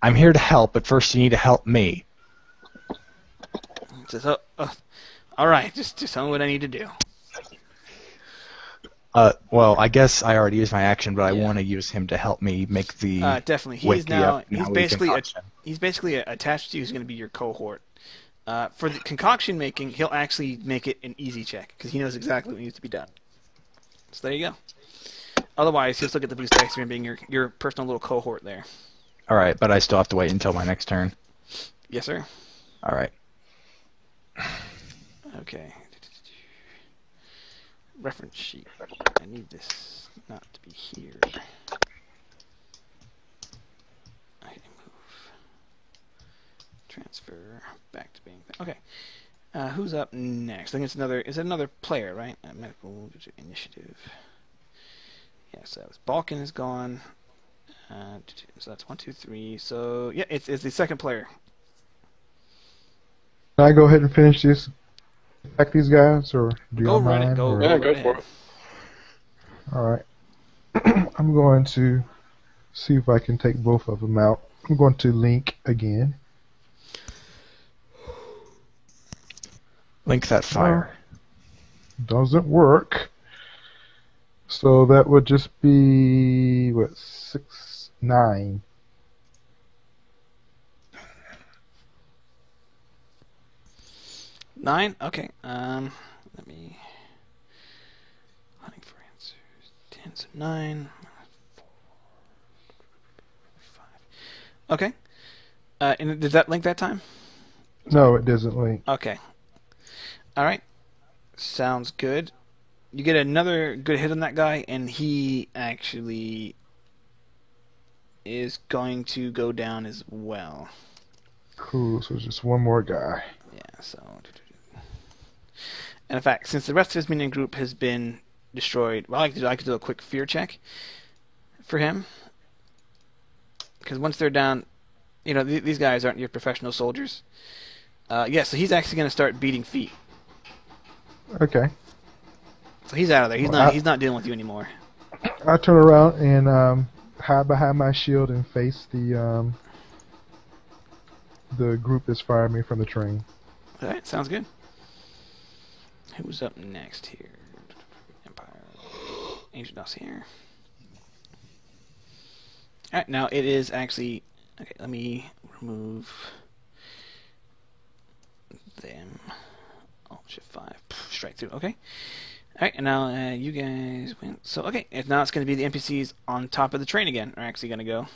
I'm here to help, but first you need to help me. He says, all right, just tell me what I need to do. Well, I guess I already used my action, but I Yeah. want to use him to help me make the Definitely. wake He's the now up he's Maui basically concoction. he's basically attached to you. He's going to be your cohort. For the concoction making, he'll actually make it an easy check because he knows exactly what needs to be done. So there you go. Otherwise, he'll still get the boost dice from being your personal little cohort there. All right, but I still have to wait until my next turn. Yes, sir. All right. Okay. Reference sheet. I need this not to be here. Item move. Transfer back to being. Okay. Who's up next? I think it's another player, right? Medical initiative. Yes, that was Balkan is gone. So that's 1, 2, 3. So yeah, it's the second player. Can I go ahead and finish this? Attack these guys, or do Go you run it. mind? Go. or- Yeah, right go for ahead. it. All right. I'm going to see if I can take both of them out. I'm going to link again. Link that fire. Doesn't work. So that would just be what 6, 9. Nine? Okay. Let me. Hunting for answers. 10, so 9. 4, 5. Okay. And did that link that time? No, it doesn't link. Okay. Alright. Sounds good. You get another good hit on that guy, and he actually is going to go down as well. Cool. So it's just one more guy. Yeah, so. And in fact, since the rest of his minion group has been destroyed, well, I could do a quick fear check for him. Because once they're down, you know, these guys aren't your professional soldiers. Yeah, so he's actually going to start beating feet. Okay. So he's out of there. He's not dealing with you anymore. I turn around and hide behind my shield and face the group that's firing me from the train. All right, sounds good. Who's up next here? Empire. Ancient Dossier. All right, now it is actually... Okay, let me remove them. Alt Shift 5. Straight through. Okay. All right, and now you guys went. So, okay, and now it's going to be the NPCs on top of the train again are actually going to go.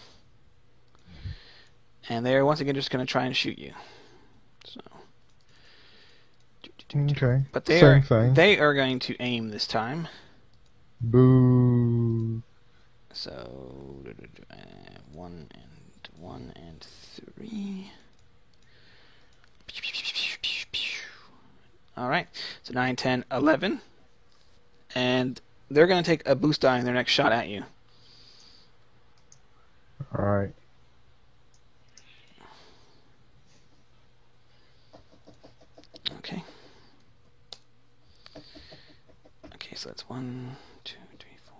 And they're once again just going to try and shoot you. So. Okay. But Same thing. they are going to aim this time. Boo. So 1 and 3. All right. So 9, 10, 11, and they're going to take a boost die in their next shot at you. All right. Okay. Okay, so that's 1, 2, 3, 4,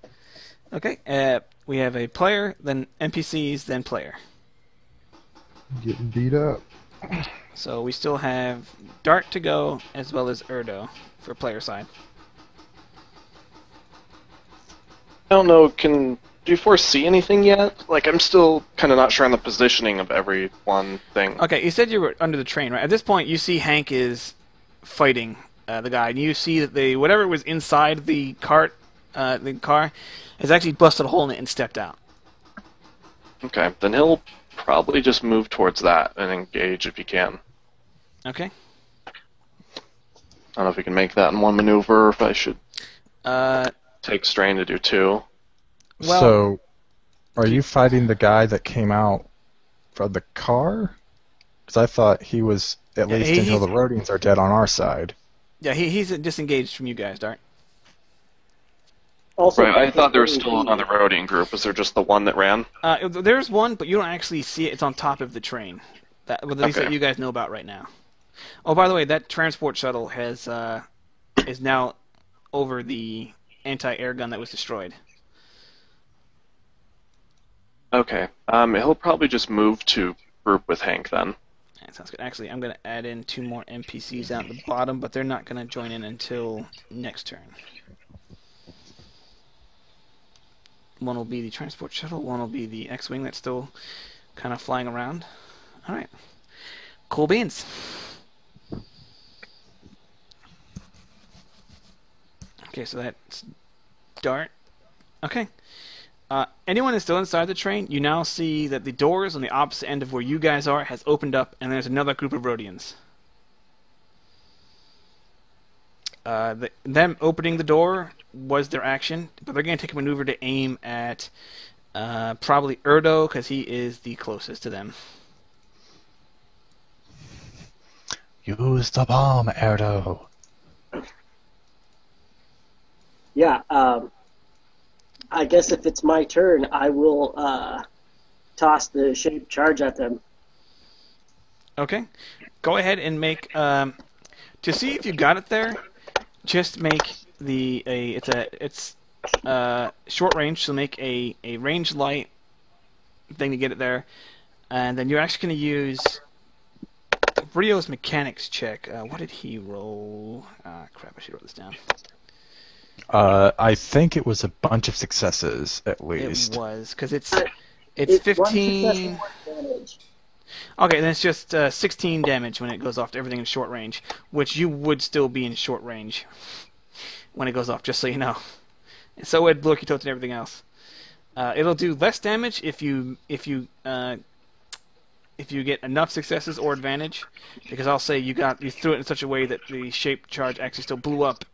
5. Okay, we have a player, then NPCs, then player. Getting beat up. So we still have Dart to go, as well as Erdo for player side. I don't know, do you foresee anything yet? Like, I'm still kind of not sure on the positioning of every one thing. Okay, you said you were under the train, right? At this point, you see Hank is fighting the guy, and you see that whatever was inside the car, has actually busted a hole in it and stepped out. Okay, then he'll probably just move towards that and engage if he can. Okay. I don't know if he can make that in one maneuver, or if I should take strain to do 2. Well, so, are you fighting the guy that came out from the car? Because I thought he was, at least until the Rhodians are dead, on our side. Yeah, he's disengaged from you guys, Dart. Also, Right, I thought there was still another Rhodian group. Was there just the one that ran? There's one, but you don't actually see it. It's on top of the train. At least Okay. that you guys know about right now. Oh, by the way, that transport shuttle is now over the anti-air gun that was destroyed. Okay, he'll probably just move to group with Hank then. That sounds good. Actually, I'm going to add in 2 more NPCs down at the bottom, but they're not going to join in until next turn. One will be the transport shuttle, one will be the X-Wing that's still kind of flying around. Alright. Cool beans. Okay, so that's Dart. Okay. Anyone is still inside the train, you now see that the doors on the opposite end of where you guys are has opened up, and there's another group of Rhodians. Them opening the door was their action, but they're going to take a maneuver to aim at probably Erdo, because he is the closest to them. Use the bomb, Erdo. Yeah, I guess if it's my turn, I will toss the shaped charge at them. Okay. Go ahead and make to see if you got it there. Just make it's short range, so make a range light thing to get it there, and then you're actually going to use Rio's mechanics check. What did he roll? Crap! I should wrote this down. I think it was a bunch of successes, at least. It was, because it's It's 15. 1 success, 1 damage. Okay, then it's just 16 damage when it goes off to everything in short range, which you would still be in short range when it goes off, just so you know. And so would Blorky Totes and everything else. It'll do less damage if you get enough successes or advantage, because I'll say you threw it in such a way that the shaped charge actually still blew up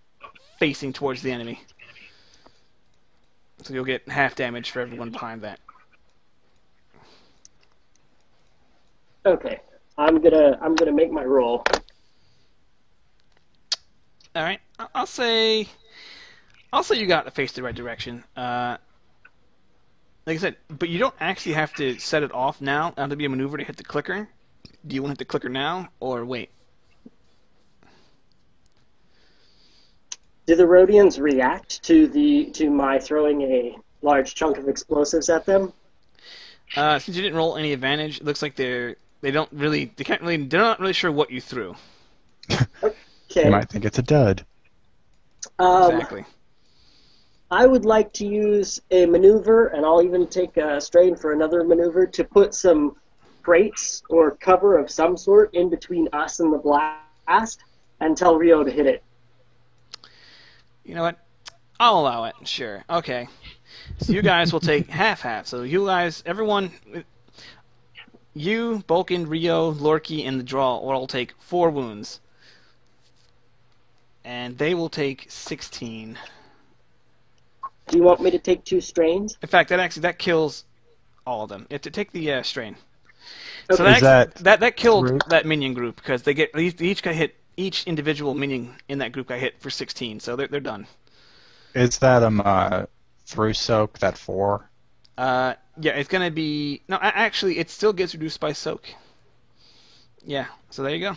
facing towards the enemy. So you'll get half damage for everyone behind that. Okay, I'm gonna make my roll. All right, I'll say you got to face the right direction. Like I said, but you don't actually have to set it off now. Now to be a maneuver to hit the clicker. Do you want to hit the clicker now or wait? Do the Rhodians react to my throwing a large chunk of explosives at them? Since you didn't roll any advantage, it looks like they're not really sure what you threw. Okay. You might think it's a dud. Exactly. I would like to use a maneuver, and I'll even take a strain for another maneuver, to put some crates or cover of some sort in between us and the blast, and tell Rio to hit it. You know what? I'll allow it. Sure. Okay. So you guys will take half. So you guys, everyone, you, Bulkin, Rio, Lorky, and the Draw will all take 4 wounds. And they will take 16. Do you want me to take 2 strains? In fact, that kills all of them. You have to take the strain. Okay. So Is that killed Group? that minion group because they each got hit. Each individual minion in that group got hit for 16, so they're done. Is that through soak that 4? Yeah, it's gonna be no. Actually, it still gets reduced by soak. Yeah, so there you go.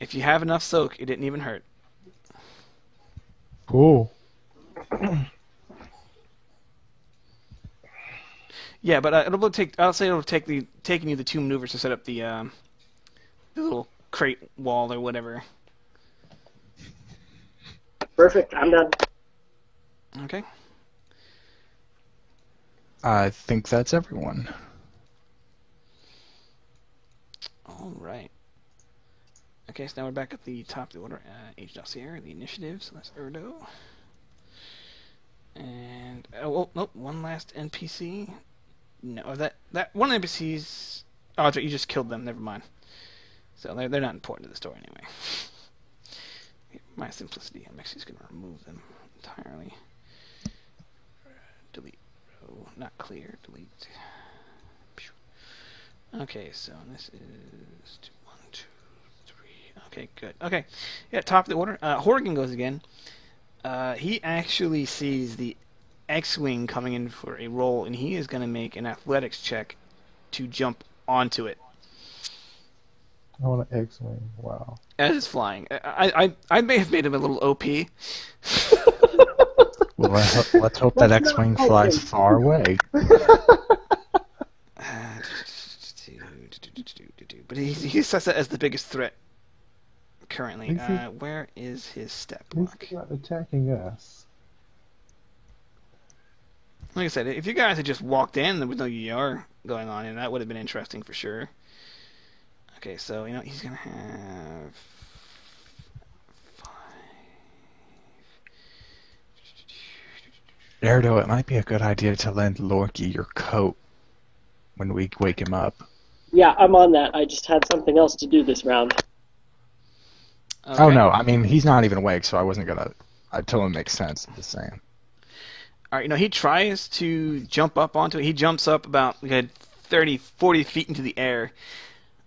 If you have enough soak, it didn't even hurt. Cool. Yeah, but it'll take. I'll say it'll taking you the 2 maneuvers to set up the little crate wall or whatever. Perfect. I'm done. Okay. I think that's everyone. All right. Okay, so now we're back at the top of the order. Age Dossier, the initiative. So that's Erdo. And nope, one last NPC. No, that one NPC's. Oh, that's right, you just killed them. Never mind. So they're not important to the story anyway. My simplicity. I'm actually just going to remove them entirely. Delete. Oh, not clear. Delete. Okay, so this is 1, 2, 3. Okay, good. Okay, yeah, top of the order. Horgan goes again. He actually sees the X-Wing coming in for a roll, and he is going to make an athletics check to jump onto it. I want an X-wing. Wow. As it's flying. I may have made him a little OP. Well, let's hope that X-wing flies far away. But he sets that as the biggest threat currently. Is he- Where is his stat He's block? not attacking us. Like I said, if you guys had just walked in, there was no ER going on, and that would have been interesting for sure. Okay, so, he's going to have 5. Erdo, it might be a good idea to lend Lorky your coat when we wake him up. Yeah, I'm on that. I just had something else to do this round. Okay. Oh no, I mean he's not even awake, so I wasn't gonna. I told him it makes sense. Just saying. All right, he tries to jump up onto it. He jumps up about 30, 40 feet into the air,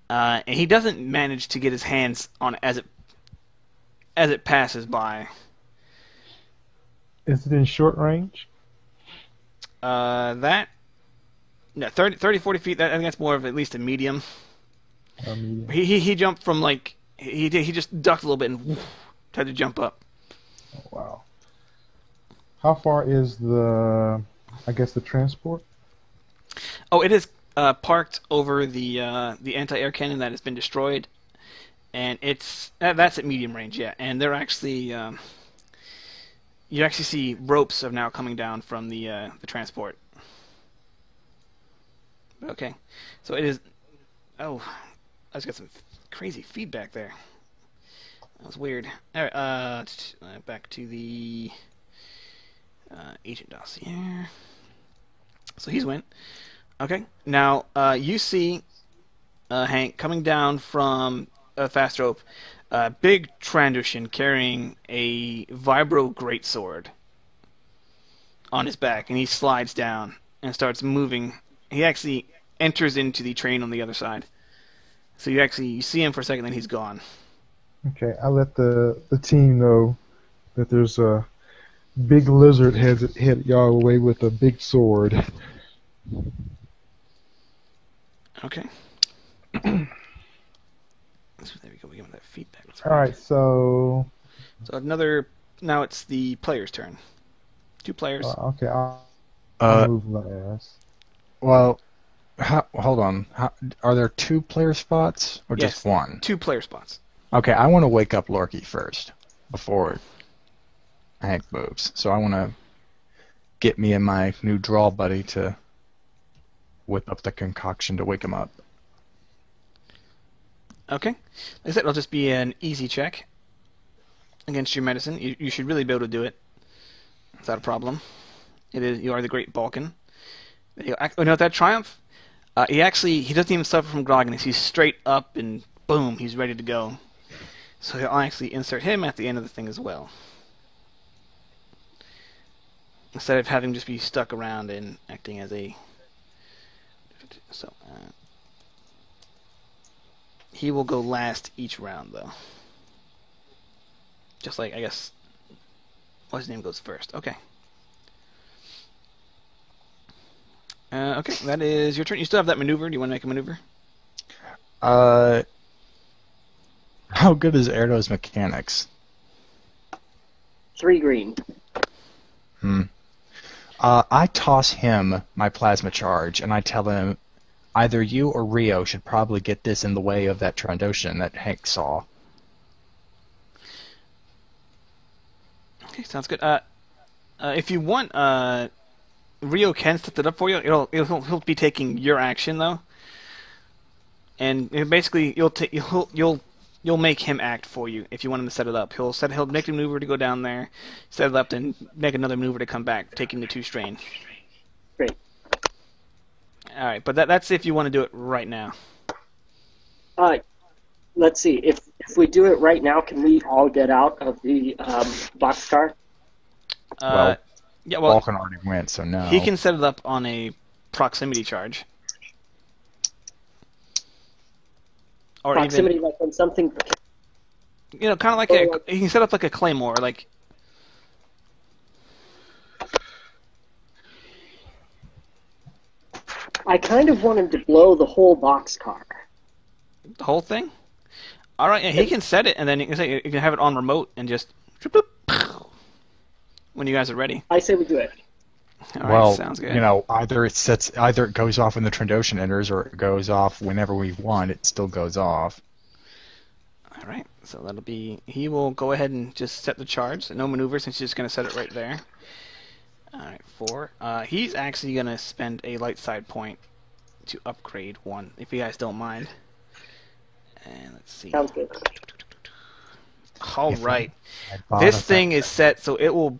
and he doesn't manage to get his hands on it as it passes by. Is it in short range? No, 30, 40 feet. I think that's more of at least a medium. Medium. He jumped from he just ducked a little bit and tried to jump up. Oh, wow. How far is the transport? Oh, it is parked over the anti-air cannon that has been destroyed, and that's at medium range, yeah. And they're actually you actually see ropes are now coming down from the transport. Okay, so it is. Oh, I just got some crazy feedback there. That was weird. All right, back to the agent dossier. So he's went. Okay, now you see Hank coming down from a fast rope. Big Trandoshan carrying a vibro greatsword on his back, and he slides down and starts moving. He actually enters into the train on the other side. So you see him for a second, then he's gone. Okay, I let the team know that there's a big lizard headed y'all away with a big sword. Okay. So there we go. We give him that feedback. That's All right, so So now it's the player's turn. 2 players. okay, I'll Uh, move my ass. well, hold on. Are there 2 player spots or Yes. just 1? 2 player spots. Okay, I want to wake up Lorky first before Hank moves. So I want to get me and my new draw buddy to whip up the concoction to wake him up. Okay. Like I said, it'll just be an easy check against your medicine. You should really be able to do it without a problem. It is. You are the Great Balkan. That Triumph. He doesn't even suffer from grogginess. He's straight up and boom, he's ready to go. So I'll actually insert him at the end of the thing as well, instead of having just be stuck around and acting as a. So he will go last each round though. Just like, I guess, what's his name goes first. Okay. Okay, that is your turn. You still have that maneuver. Do you want to make a maneuver? How good is Erdo's mechanics? 3 green. I toss him my plasma charge, and I tell him either you or Rio should probably get this in the way of that Trandoshan that Hank saw. Okay, sounds good. If you want, Rio can set it up for you. He'll be taking your action though, and basically you'll make him act for you if you want him to set it up. He'll make a maneuver to go down there, set it up, then make another maneuver to come back, taking the 2 strain. Great. All right, but that's if you want to do it right now. Let's see. If we do it right now, can we all get out of the boxcar? Yeah, Balkan already went, so no. He can set it up on a proximity charge. Or Proximity, even, like when something. kind of like he can set up like a claymore, like. I kind of want him to blow the whole boxcar. The whole thing. All right, yeah, he can set it, and then you can have it on remote and just when you guys are ready. I say we do it. All right, Well, sounds good. either it goes off when the Trandoshan enters, or it goes off whenever we want. It still goes off. All right, so that'll be. He will go ahead and just set the charge. So no maneuver, since he's just going to set it right there. All right, 4. He's actually going to spend a light side point to upgrade 1, if you guys don't mind. And let's see. Sounds good. All right, I this bought a thing is set, so it will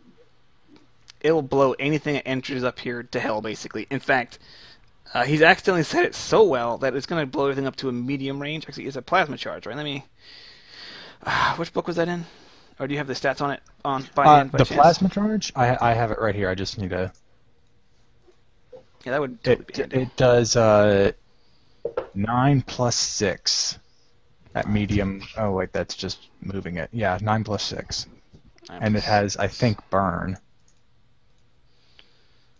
blow anything that enters up here to hell, basically. In fact, he's accidentally set it so well that it's going to blow everything up to a medium range. Actually, it's a plasma charge, right? Let me. Which book was that in? Or do you have the stats on it by hand? By the chance? plasma charge? I have it right here. I just need to. Yeah, that would totally be handy. It does 9 plus 6 at medium. Oh wait, that's just moving it. Yeah, 9 plus 6, and it has, I think, burn.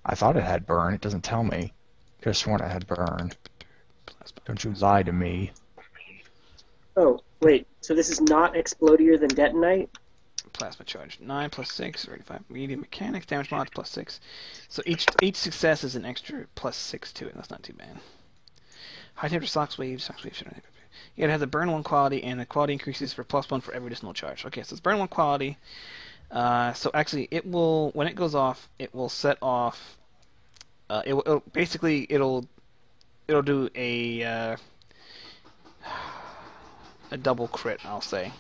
I thought it had burn. It doesn't tell me. Could have sworn it had burn. Don't you lie to me. Oh, wait. So this is not explodier than detonite? Plasma charge. 9 plus 6, 35. Medium mechanics, damage mods plus 6. So each success is an extra plus 6 to it. That's not too bad. High temperature socks waves. Yeah, it has a burn 1 quality, and the quality increases for +1 for every additional charge. Okay, so it's burn 1 quality. So actually, it will, when it goes off, it will set off. It'll do a double crit, I'll say,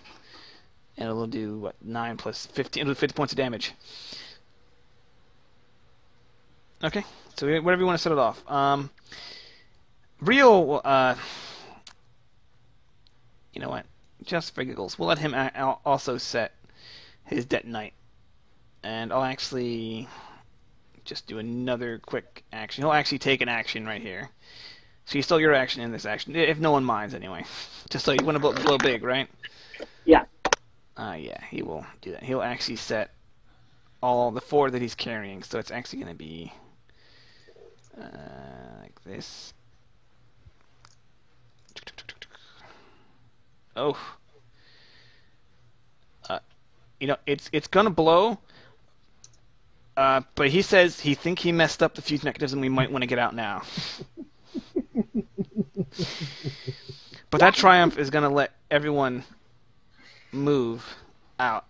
and it'll do 9 plus 15. It'll do 50 points of damage. Okay, so whatever you want to set it off. Rio, you know what? Just for giggles, we'll let him also set his detonite, and I'll actually just do another quick action. He'll actually take an action right here. So you stole your action in this action, if no one minds anyway. Just so you want to blow big, right? Yeah. Yeah, he will do that. He'll actually set all the 4 that he's carrying, so it's actually going to be like this. Oh. It's gonna blow. But he says he thinks he messed up the fuse mechanism. We might want to get out now. But that Triumph is gonna let everyone move out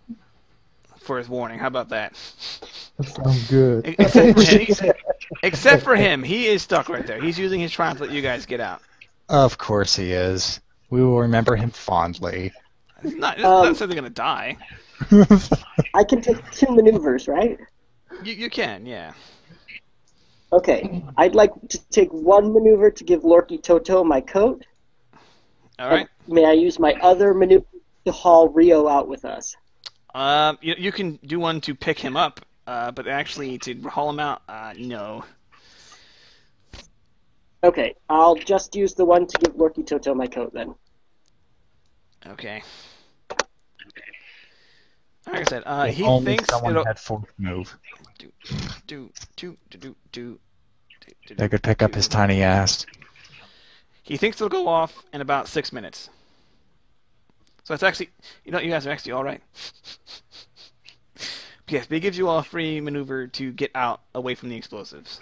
for his warning. How about that? That sounds good. Except for him, he is stuck right there. He's using his Triumph to let you guys get out. Of course he is. We will remember him fondly. It's not so they're gonna die. I can take 2 maneuvers, right? You can, yeah. Okay, I'd like to take one maneuver to give Lorky Toto my coat. All right. May I use my other maneuver to haul Rio out with us? You can do one to pick him up, but actually to haul him out, no. Okay, I'll just use the one to give Lorky Toto my coat then. Okay. Like I said, If he only thinks someone it'll had force move. do. They could pick up his tiny ass. He thinks it'll go off in about 6 minutes. So it's actually, you guys are actually all right. Yes, but he gives you all a free maneuver to get out away from the explosives.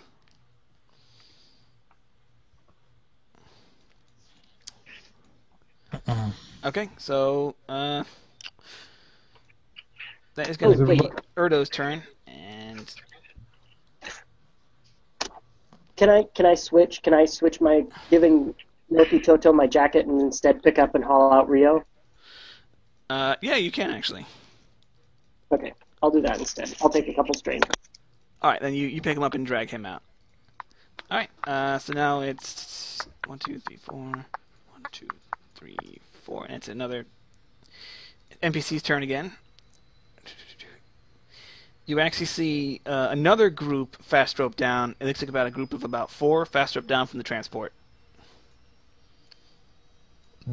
Okay, so that is going to be Erdo's turn, and Can I switch? Can I switch my giving Lorky Toto my jacket and instead pick up and haul out Rio? yeah, you can actually. Okay, I'll do that instead. I'll take a couple strain. All right, then you pick him up and drag him out. All right, so now it's 1, 2, 3, 4, 1, 2, 3, 4, and it's another NPC's turn again. You actually see another group fast rope down. It looks like about a group of about 4 fast rope down from the transport.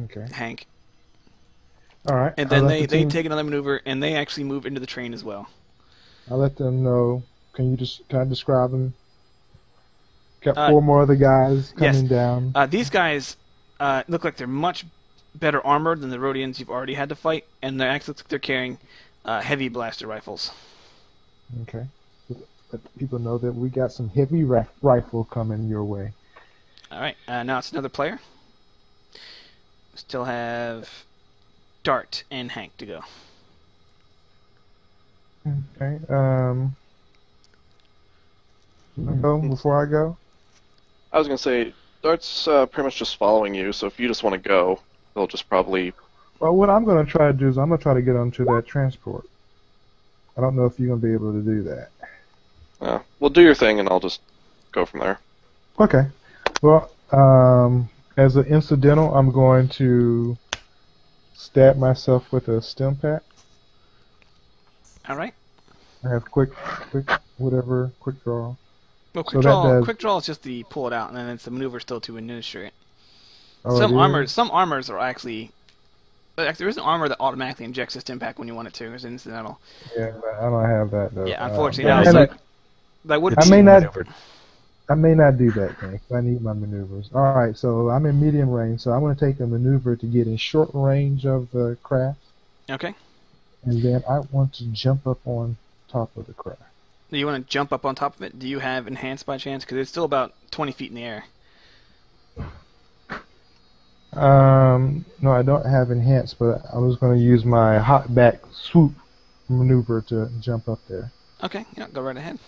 Okay. Hank. All right. And then I'll they let the team- take another maneuver, and they actually move into the train as well. I'll let them know. Can I describe them? Got 4 more other guys coming down. These guys look like they're much better armored than the Rhodians you've already had to fight, and they actually look like they're carrying heavy blaster rifles. Okay. Let people know that we got some heavy rifle coming your way. All right, now it's another player. Still have Dart and Hank to go. Okay. Go before I go. I was gonna say, Dart's pretty much just following you, so if you just want to go, they'll just probably. Well, what I'm going to try to do is I'm going to try to get onto that transport. I don't know if you're going to be able to do that. Well, do your thing, and I'll just go from there. Okay. Well, as an incidental, I'm going to stab myself with a stim pack. All right. I have quick draw. Well, So that does- quick draw is just the pull it out, and then it's the maneuver still to administer it. Oh, Some it is? armors are actually. There is an armor that automatically injects a stim pack when you want it to. It's incidental. Yeah, but I don't have that though. Yeah, unfortunately, I no. may That would. I may not. Maneuvered. I may not do that, Hank. I need my maneuvers. All right, so I'm in medium range, so I'm going to take a maneuver to get in short range of the craft, Okay. and then I want to jump up on top of the craft. Do you want to jump up on top of it? Do you have enhanced by chance? Because it's still about 20 feet in the air. No, I don't have enhanced, but I was going to use my hot back swoop maneuver to jump up there. Okay, yeah, go right ahead.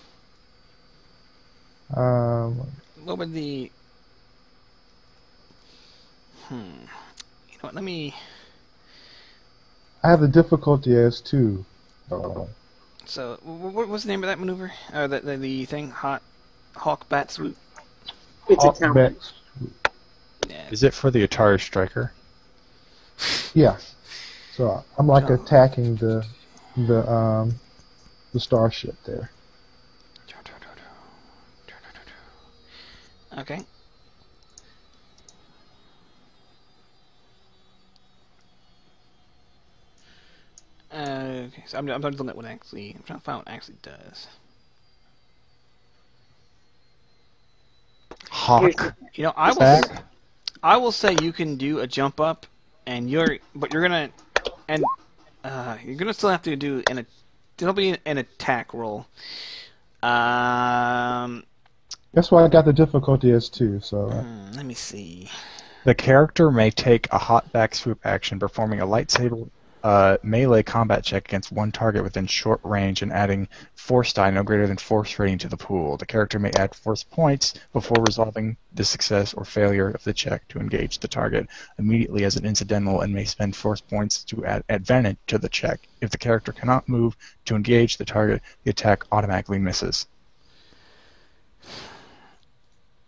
What would the... You know what, let me... I have the difficulty as 2. So, what was the name of that maneuver? The thing? Hawk Bat Swoop? It's a Hawk talent. back. Yeah. Is it for the Atari Striker? Yeah. So I'm like attacking the starship there. Okay. Okay, so I'm looking at what actually... I'm trying to find what it actually does. Hawk. You know, Back. I will say you can do a jump up, but you're gonna still have to do there'll be an attack roll. That's why I got the difficulty as 2. So Let me see. The character may take a hot back swoop action, performing a lightsaber melee combat check against one target within short range and adding force die no greater than force rating to the pool. The character may add force points before resolving the success or failure of the check to engage the target immediately as an incidental and may spend force points to add advantage to the check. If the character cannot move to engage the target, the attack automatically misses.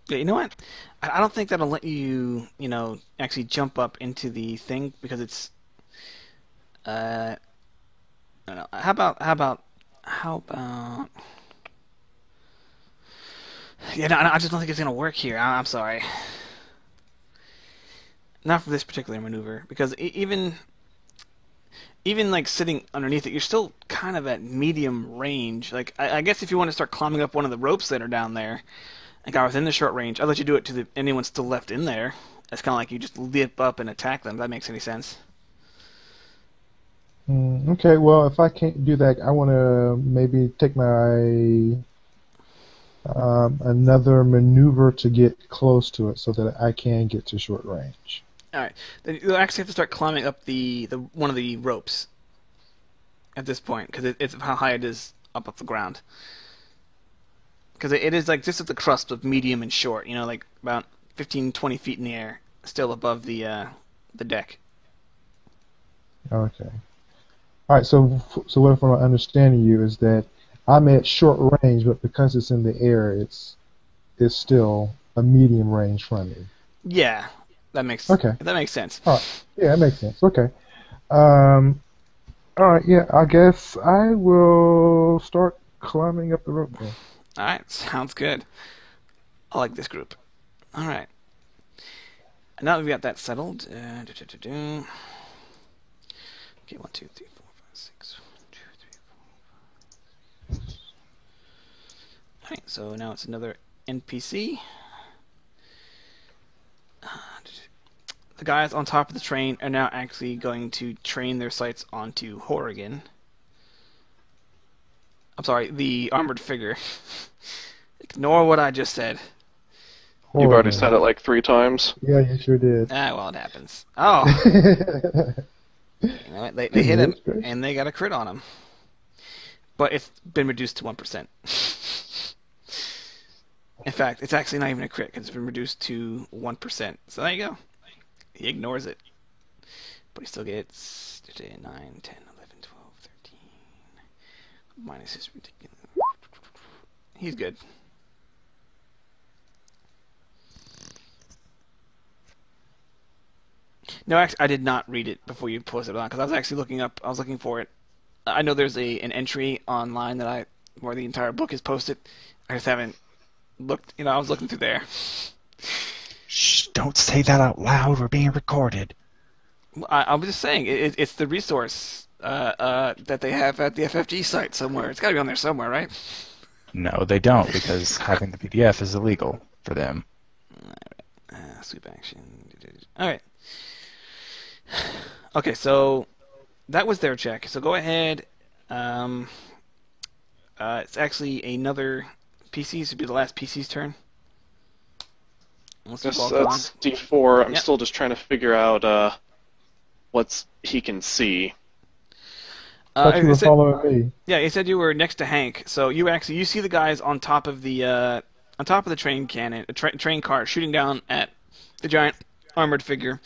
Yeah, you know what? I don't think that'll let you, actually jump up into the thing because it's. I don't know. How about? Yeah, no, I just don't think it's gonna work here. I'm sorry. Not for this particular maneuver because even like sitting underneath it, you're still kind of at medium range. Like I guess if you want to start climbing up one of the ropes that are down there, and got within the short range, I'd let you do it to anyone still left in there. It's kind of like you just leap up and attack them. If that makes any sense. Okay, well, if I can't do that, I want to maybe take my another maneuver to get close to it so that I can get to short range. All right, then you'll actually have to start climbing up the one of the ropes at this point because it's how high it is up the ground. Because it is like just at the crust of medium and short, like about 15, 20 feet in the air, still above the deck. Okay. All right. So what if I'm understanding you is that I'm at short range, but because it's in the air, it's still a medium range from me. Yeah, that makes sense. All right. Yeah, that makes sense. Okay. All right. Yeah, I guess I will start climbing up the rope then. All right, sounds good. I like this group. All right. Now that we got that settled, okay, 1, 2, 3, 4, 5, 6. 1, 2, 3, 4. All right, so now it's another NPC. The guys on top of the train are now actually going to train their sights onto Horrigan. I'm sorry, the armored figure. Ignore what I just said. You've already said it like 3 times. Yeah, you sure did. Well, it happens. Oh. You know what? They hit him, and they got a crit on him. But it's been reduced to 1%. In fact, it's actually not even a crit, because it's been reduced to 1%. So there you go. He ignores it. But he still gets 9, 10, 11, 12, 13. Minus his ridiculous. He's good. No, actually, I did not read it before you posted it on because I was actually looking for it. I know there's an entry online where the entire book is posted. I just haven't looked. I was looking through there. Shh! Don't say that out loud. We're being recorded. I was just saying it's the resource that they have at the FFG site somewhere. It's got to be on there somewhere, right? No, they don't, because having the PDF is illegal for them. Alright. Sweep action. Alright. Okay, so that was their check. So go ahead. It's actually another PC. This would be the last PC's turn. That's D4. I'm Yep. still just trying to figure out what he can see. Thought you were following me. Yeah, he said you were next to Hank. So you see the guys on top of the train cannon, train car, shooting down at the giant armored figure,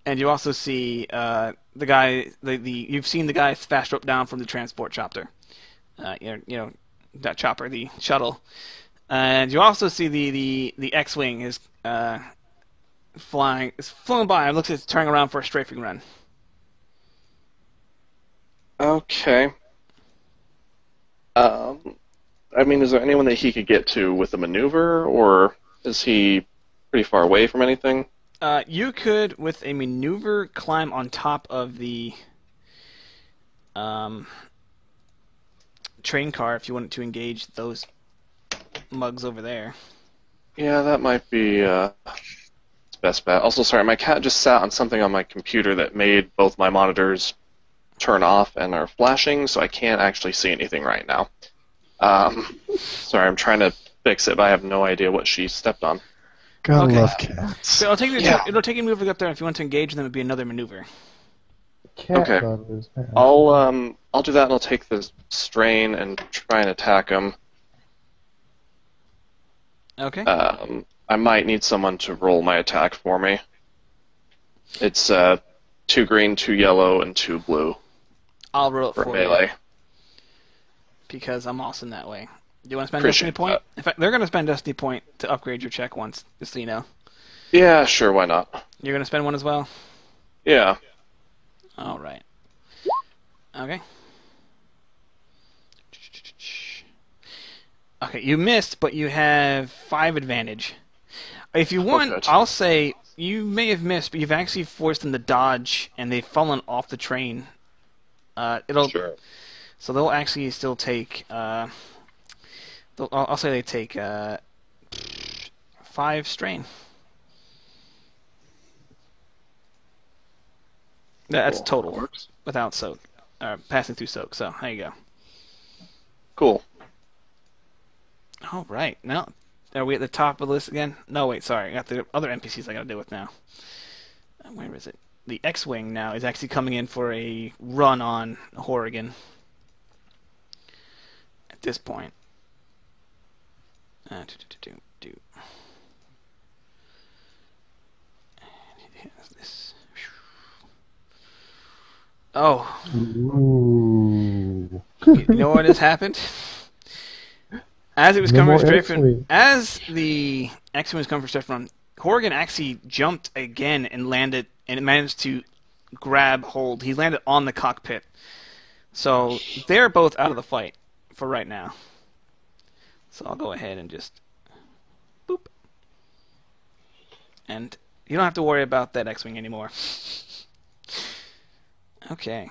and you also see the guy. You've seen the guy fast rope down from the transport chopper. That chopper, the shuttle, and you also see the X-wing is flying. It's flown by. It looks like it's turning around for a strafing run. Okay. Is there anyone that he could get to with a maneuver, or is he pretty far away from anything? You could, with a maneuver, climb on top of the train car if you wanted to engage those mugs over there. Yeah, that might be his best bet. Also, sorry, my cat just sat on something on my computer that made both my monitors turn off and are flashing, so I can't actually see anything right now. Sorry, I'm trying to fix it, but I have no idea what she stepped on. Gotta Okay. love cats. So it'll take you moving up there. If you want to engage them, it'd be another maneuver. Cat Okay. lovers, man. I'll do that, and I'll take the strain and try and attack him. Okay. I might need someone to roll my attack for me. It's 2 green, 2 yellow, and 2 blue I'll roll it for for melee. you because I'm awesome that way. Do you want to spend Appreciate Destiny Point? that. In fact, they're going to spend Destiny Point to upgrade your check once, just so you know. Yeah, sure, why not? You're going to spend one as well? Yeah. All right. Okay. Okay, you missed, but you have 5 advantage. If you want, good. I'll say you may have missed, but you've actually forced them to dodge, and they've fallen off the train. Sure. So they'll actually still take. I'll say they take 5 strain. That's Cool. total Works. without soak, passing through soak. So there you go. Cool. All right, now are we at the top of the list again? No, wait, sorry, I got the other NPCs I got to deal with now. Where is it? The X-wing now is actually coming in for a run on Horrigan. At this point. This. Oh, Ooh. you know what has happened? As it was No coming more straight from, X-wing. as the X-wing was coming for straight from, Horrigan actually jumped again and landed, and it managed to grab hold. He landed on the cockpit, so they're both out of the fight for right now. So I'll go ahead and just boop, and you don't have to worry about that X-wing anymore. Okay,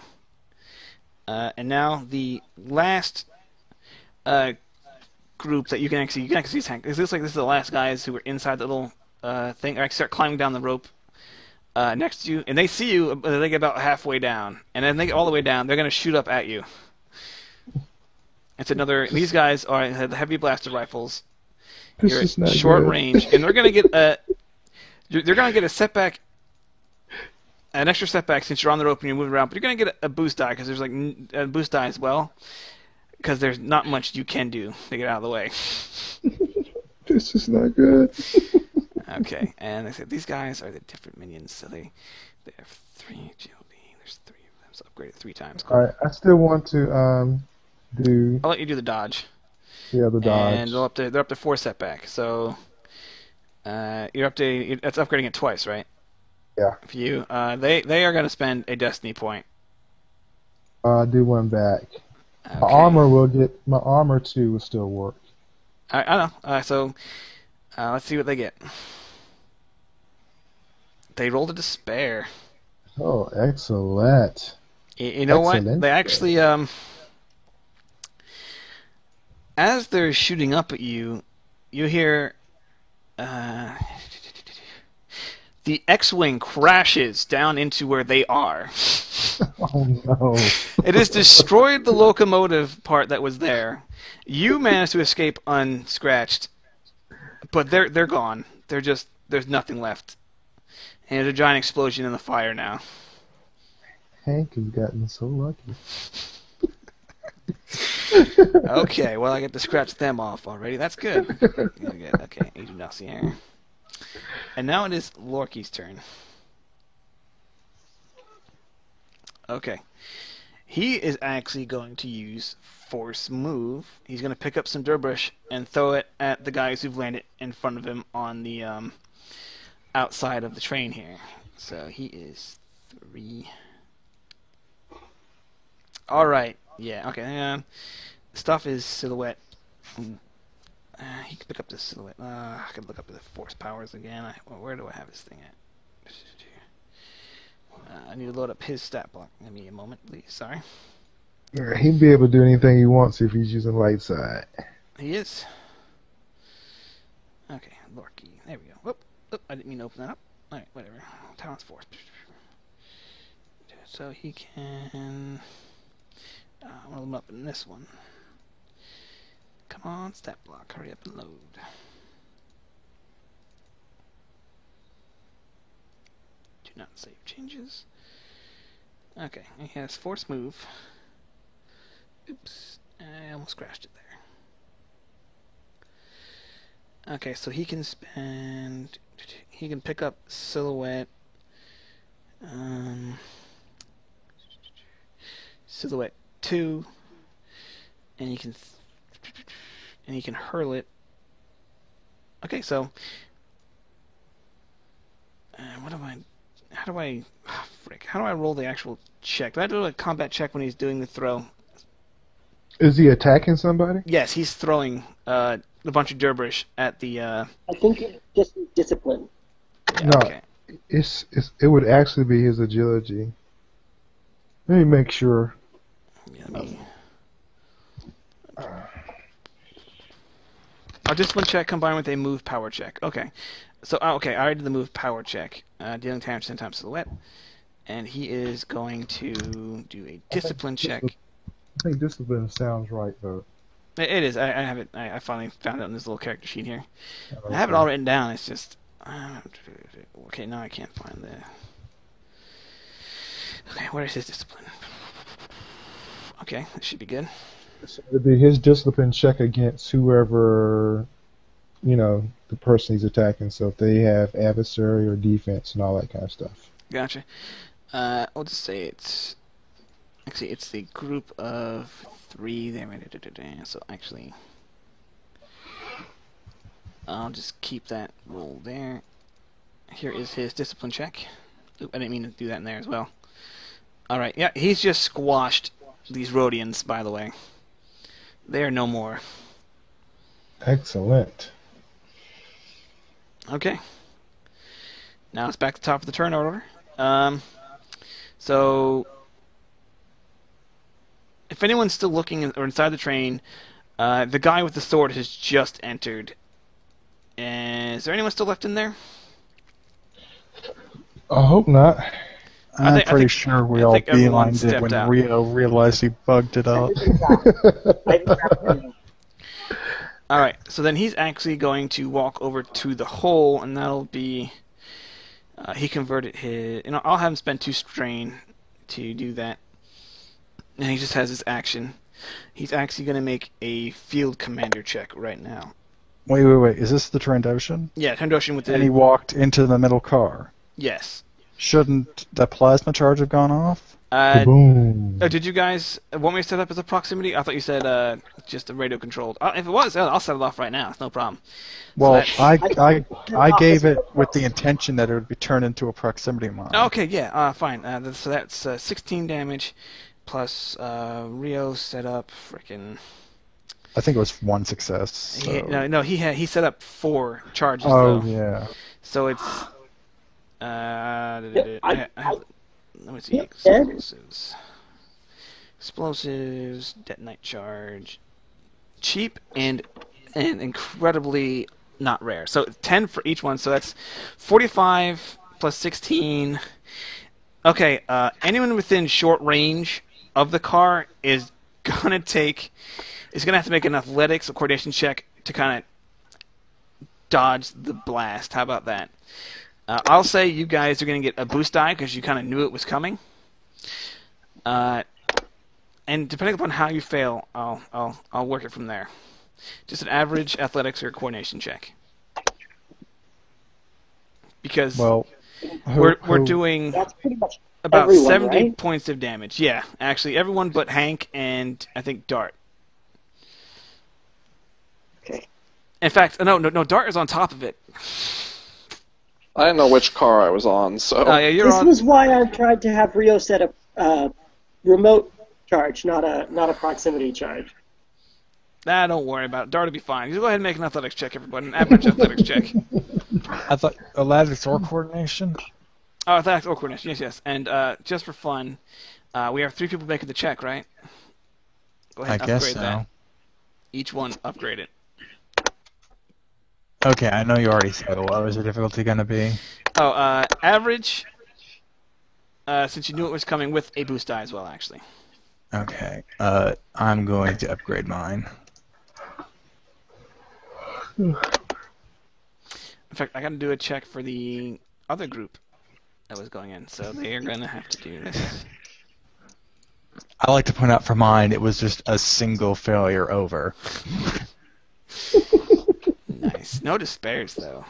and now the last group that you can actually see tank. It looks like this is the last guys who were inside the little thing. Or actually start climbing down the rope next to you, and they see you. They get about halfway down, and then they get all the way down. They're going to shoot up at you. It's another. These guys have the heavy blaster rifles. This You're is at not short good. range, and they're going to get a. They're going to get a setback. An extra setback since you're on the rope and you're moving around, but you're going to get a boost die because there's like a boost die as well. Because there's not much you can do to get out of the way. This is not good. Okay, and I said these guys are the different minions, so they have 3 agility. There's 3 of them, so upgraded 3 times. Cool. All right, I still want to do I'll let you do the dodge. the other dodge. And they're up to 4 setback. So you're up to that's upgrading it twice, right? Yeah. For you, they are going to spend a destiny point. Do one back. Okay. My armor 2 will still work. I know. So let's see what they get. They rolled a despair. Oh, excellent. You know what? Excellent. They actually, as they're shooting up at you, you hear the X-wing crashes down into where they are. Oh no. It has destroyed the locomotive part that was there. You managed to escape unscratched, but they're gone. There's nothing left. And there's a giant explosion in the fire now. Hank has gotten so lucky. Okay, well I get to scratch them off already. That's good. Good. Okay, Agent Dossier. And now it is Lorky's turn. Okay. He is actually going to use Force Move. He's going to pick up some Durbrush and throw it at the guys who've landed in front of him on the outside of the train here. So he is 3. Alright. Yeah, okay. Stuff is Silhouette. He can pick up the Silhouette. I can look up the Force powers again. Where do I have this thing at? I need to load up his stat block. Give me a moment, please. Sorry. He'd be able to do anything he wants if he's using light side. He is. Okay, Lorky. There we go. Whoop, I didn't mean to open that up. Alright, whatever. Talent's Force. So he can... I want to load him up in this one. Come on, stat block. Hurry up and load. Do not save changes. Okay, he has Force Move. Oops, I almost crashed it there. Okay, so he can spend... He can pick up Silhouette. Silhouette 2. And he can... and he can hurl it. Okay, so how do I roll the actual check? Do I do a combat check when he's doing the throw? Is he attacking somebody? Yes, he's throwing a bunch of gibberish at the. I think it's just discipline. Yeah, No. okay. It would actually be his agility. Let me make sure. Yeah, let me... A discipline check combined with a move power check. Okay. So, okay, I already did the move power check. Dealing damage 10 times silhouette. And he is going to do a discipline check. I think discipline sounds right, though. It is. I have it. I finally found it on this little character sheet here. I have it all written down. It's just... okay, now I can't find the... Okay, where is his discipline? Okay, that should be good. So it'd be his discipline check against whoever, the person he's attacking. So if they have adversary or defense and all that kind of stuff. Gotcha. I'll just say it's... Actually, it's the group of 3 there. So actually... I'll just keep that roll there. Here is his discipline check. Oop, I didn't mean to do that in there as well. Alright, yeah, he's just squashed these Rhodians, by the way. They are no more. Excellent. Okay. Now it's back to the top of the turn order. So, if anyone's still looking or inside the train, the guy with the sword has just entered. Is there anyone still left in there? I hope not. I'm pretty sure we all everyone beelined it stepped when out. Rio realized he bugged it up. Alright, so then he's actually going to walk over to the hole, and that'll be... he converted his... I'll have him spend 2 strain to do that. And he just has his action. He's actually going to make a field commander check right now. Wait. Is this the Trandoshan? Yeah, Trandoshan with the... And he walked into the middle car. Yes. Shouldn't the plasma charge have gone off? Boom. Did you guys want me to set up as a proximity? I thought you said just a radio controlled. If it was, I'll set it off right now. It's no problem. Well, So I gave it with the intention that it would be turned into a proximity mine. okay, yeah, fine. So that's 16 damage plus Rio set up frickin'. I think it was 1 success. So. He set up 4 charges. Oh though. yeah. So it's let me see. Yeah. Explosives, detonite charge, cheap and incredibly not rare. So 10 for each one. So that's 45 plus 16. Okay, anyone within short range of the car is gonna have to make an athletics or coordination check to kind of dodge the blast. How about that? I'll say you guys are going to get a boost die because you kind of knew it was coming. And depending upon how you fail, I'll work it from there. Just an average athletics or coordination check. Because we're doing That's pretty much about everyone, 70 right? points of damage. Yeah, actually everyone but Hank and I think Dart. Okay. In fact, no, Dart is on top of it. I didn't know which car I was on, so... Yeah, you're This on. was why I tried to have Rio set a remote charge, not a proximity charge. Don't worry about it. Dart will be fine. You go ahead and make an athletics check, everybody. An average athletics check. I thought athletics or coordination. Oh, athletics or coordination. Yes. And just for fun, we have 3 people making the check, right? Go ahead I and guess upgrade so. that. Each one upgrade it. Okay, I know you already said what was the difficulty going to be. Oh, average, since you knew it was coming with a boost die as well, actually. Okay, I'm going to upgrade mine. In fact, I got to do a check for the other group that was going in, so they are going to have to do this. I like to point out for mine, it was just a single failure over. Nice. No despairs, though.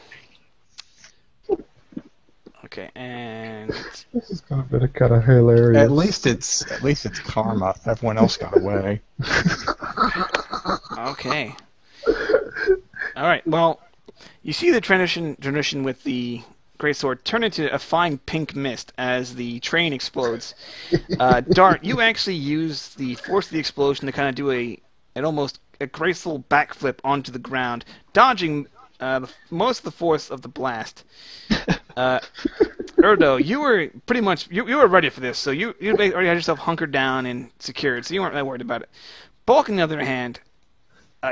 Okay, and This is gonna be kind of hilarious. At least it's karma. Everyone else got away. okay. All right. Well, you see the transition with the greatsword turn into a fine pink mist as the train explodes. Dart, you actually use the force of the explosion to kind of do an almost a graceful backflip onto the ground, dodging most of the force of the blast. Erdo, you were pretty much you were ready for this, so you already had yourself hunkered down and secured, so you weren't that worried about it. Bulk, on the other hand,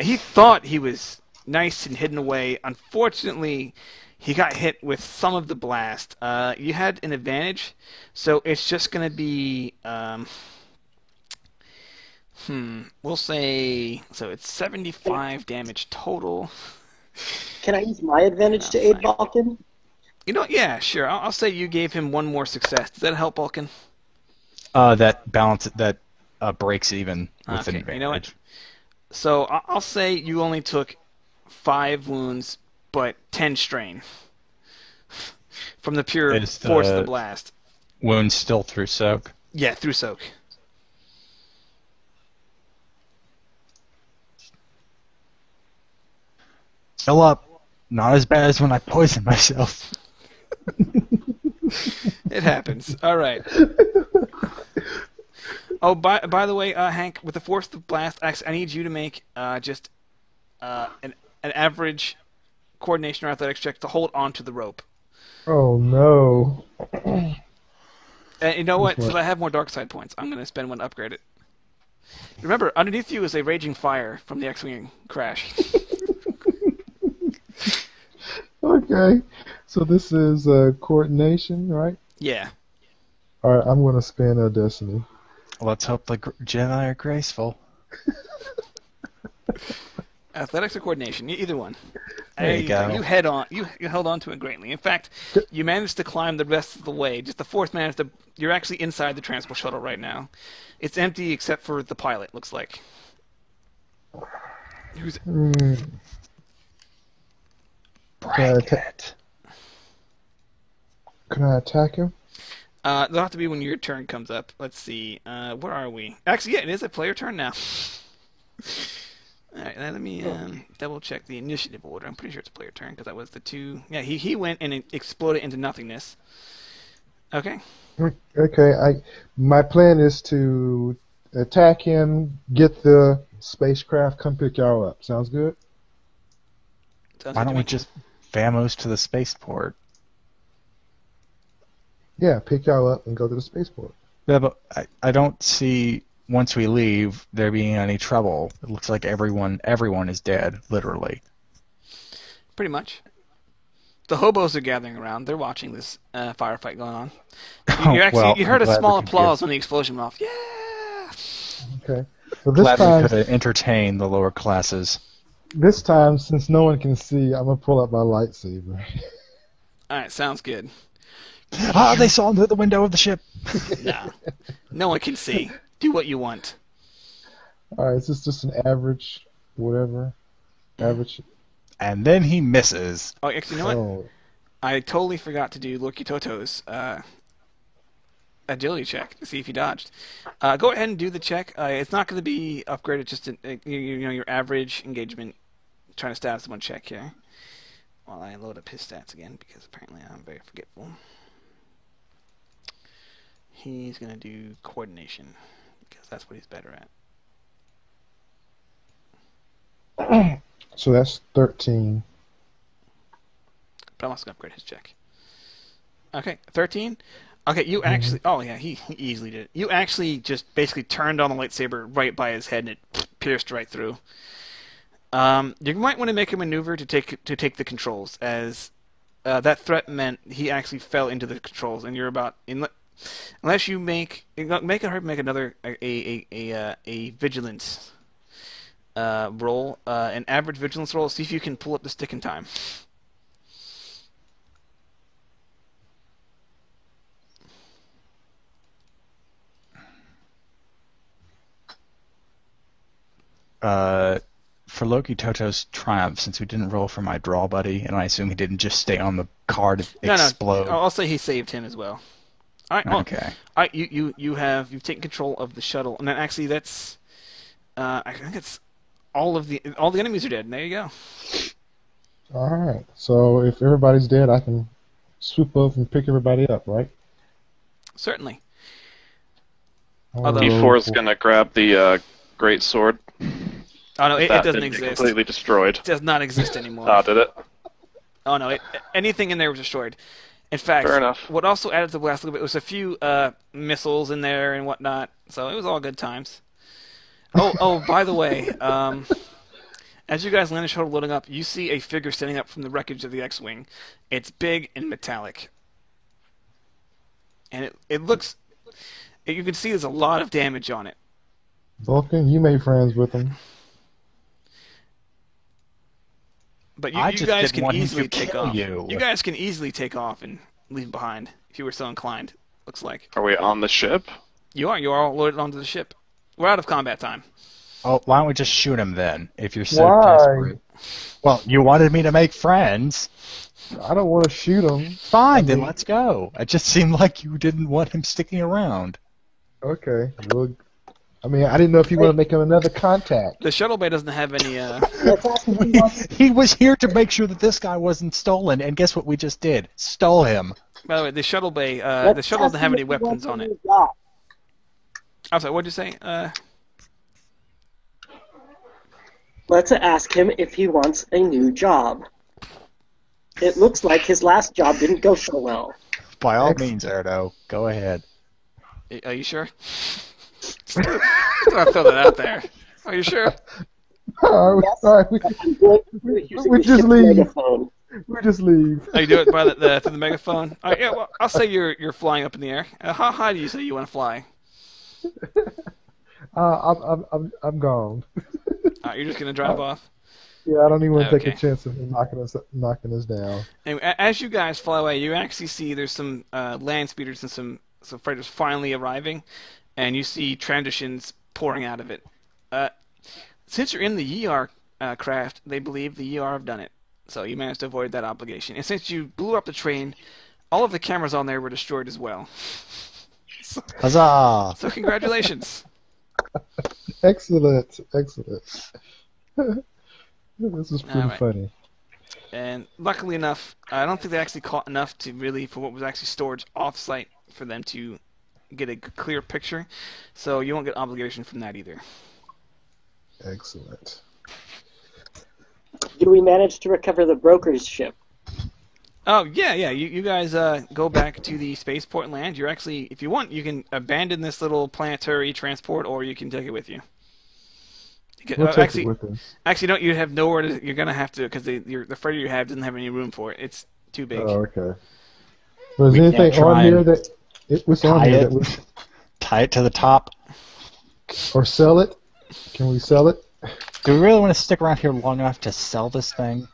he thought he was nice and hidden away. Unfortunately, he got hit with some of the blast. You had an advantage, so it's just going to be we'll say so it's 75 damage total. Can I use my advantage to aid Balkan? You know, yeah, sure. I'll say you gave him one more success. Does that help, Balkan? That breaks even with an Okay, advantage. you know what? So I'll say you only took 5 wounds, but 10 strain from the pure Is force of the- the blast. Wounds still through soak. Yeah, through soak. Still up. Not as bad as when I poisoned myself. It happens. All right. Oh, by the way, Hank, with the force of the blast, I need you to make just an average coordination or athletics check to hold on to the rope. Oh no. And you know what? Since I have more dark side points, I'm going to spend one to upgrade it. Remember, underneath you is a raging fire from the X-Wing crash. Okay. So this is coordination, right? Yeah. All right. I'm gonna spend a destiny. Let's hope the Jedi are graceful. Athletics or coordination, either one. There you go. You held on to it greatly. In fact, you managed to climb the rest of the way. Just the force managed to. You're actually inside the transport shuttle right now. It's empty except for the pilot. Looks like. Who's Bracket. Can I attack him? That'll have to be when your turn comes up. Let's see. Where are we? Actually, yeah, it is a player turn now. All right, now let me double check the initiative order. I'm pretty sure it's a player turn because that was the 2. Yeah, he went and it exploded into nothingness. Okay. Okay. My plan is to attack him, get the spacecraft, come pick y'all up. Sounds good? Sounds Why good don't to we me. just Famos to the spaceport? Yeah, pick y'all up and go to the spaceport. Yeah, but I don't see, once we leave, there being any trouble. It looks like everyone is dead, literally. Pretty much. The hobos are gathering around. They're watching this firefight going on. You heard a I'm glad small we could applause when the explosion went off. Yeah! Okay. So this Glad time, we could entertain the lower classes. since no one can see, I'm gonna pull out my lightsaber. All right, sounds good. Ah, they saw into the window of the ship. No one can see. Do what you want. All right, is this just an average, whatever? Average. And then he misses. Oh, actually, you know what? Oh, I totally forgot to do Loki Toto's agility check to see if he dodged. Go ahead and do the check. It's not going to be upgraded, just your average engagement. Trying to stab someone check here. While I load up his stats again, because apparently I'm very forgetful. He's going to do coordination, because that's what he's better at. so that's 13. But I'm also going to upgrade his check. Okay, 13? Okay, you actually... Oh, yeah, he easily did it. You actually just basically turned on the lightsaber right by his head, and it pierced right through. You might want to make a maneuver to take the controls, as that threat meant he actually fell into the controls, and you're about... Unless you make another a vigilance roll, an average vigilance roll. See if you can pull up the stick in time. For Loki Toto's triumph, since we didn't roll for my draw buddy, and I assume he didn't just stay on the car to explode. No, I'll say he saved him as well. All right. Okay. All right. You've taken control of the shuttle, and then actually that's I think it's all the enemies are dead. And there you go. All right. So if everybody's dead, I can swoop over and pick everybody up, right? Certainly. I'll Although- roll D4 is for- going to grab the great sword. Oh no, it That doesn't didn't get exist. completely destroyed. It does not exist anymore. Did it? Oh no, anything in there was destroyed. In fact, Fair enough. what also added to the blast a little bit was a few missiles in there and whatnot. So it was all good times. Oh, by the way, as you guys land the shuttle loading up, you see a figure standing up from the wreckage of the X-wing. It's big and metallic, and it looks. You can see there's a lot of damage on it. Vulcan, you made friends with him. But I you just guys didn't can want him easily to take kill off. you. You guys can easily take off and leave him behind if you were so inclined. Looks like Are we on the ship? you are. You are all loaded onto the ship. We're out of combat time. Oh, why don't we just shoot him then? If you're so Why? desperate. Well, you wanted me to make friends. I don't want to shoot him. Fine, then let's go. It just seemed like you didn't want him sticking around. Okay. Well, I mean, I didn't know if you want to make him another contact. The shuttle bay doesn't have any. Let's ask him if he wants. He was here to make sure that this guy wasn't stolen, and guess what we just did? Stole him. By the way, the shuttle bay. let's The shuttle ask doesn't have him any if he wants weapons a on it. new job. I'm sorry. What'd you say? Let's ask him if he wants a new job. It looks like his last job didn't go so well. By all means, Erdo, go ahead. Are you sure? Just gotta throw that out there. Are you sure? All right, we I'm going to use We the just ship leave. megaphone. just leave. Oh, you do it by through the megaphone. All right, yeah. Well, I'll say you're flying up in the air. How high do you say you want to fly? I'm gone. You're just gonna drive off. Yeah, I don't even want to take Okay. a chance of him knocking us down. Anyway, as you guys fly away, you actually see there's some land speeders and some freighters finally arriving, and you see transitions pouring out of it. Since you're in the ER craft, they believe the ER have done it, so you managed to avoid that obligation. And since you blew up the train, all of the cameras on there were destroyed as well. Huzzah! So congratulations. Excellent. This is pretty All right. funny. And luckily enough, I don't think they actually caught enough to really, for what was actually storage off-site, for them to get a clear picture. So you won't get obligation from that either. Excellent. Do we manage to recover the broker's ship? Oh, yeah. You guys go back to the spaceport and land. You're actually, if you want, you can abandon this little planetary transport, or you can take it with you. You can- We'll take actually, it with us. actually, don't. You have nowhere to. You're gonna have to, because the freighter you have doesn't have any room for it. It's too big. Oh, okay. Was We anything can't on try here and that it was on tie here it. that was Tie it to the top. or sell it? Can we sell it? Do we really want to stick around here long enough to sell this thing?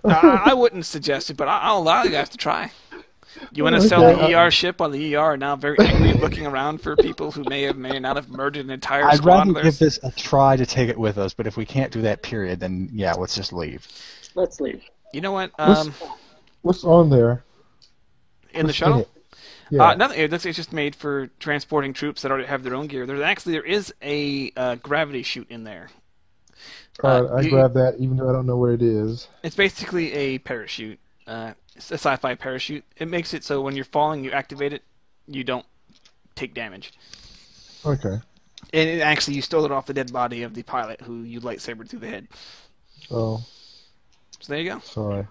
I wouldn't suggest it, but I'll allow you guys to try. You want to sell Okay. the ER ship while the ER are now very angry looking around for people who may not have murdered an entire I'd squad rather of give theirs? this a try to take it with us, but if we can't do that period, then yeah, let's just leave. Let's leave. You know what? What's on there? In the What's shuttle? it? Yeah. Nothing. It looks like it's just made for transporting troops that already have their own gear. There is a gravity chute in there. All right, I you- grab that, even though I don't know where it is. It's basically a parachute. It's a sci-fi parachute. It makes it so when you're falling, you activate it, you don't take damage. Okay. And actually, you stole it off the dead body of the pilot who you lightsabered through the head. Oh, So there you go. sorry.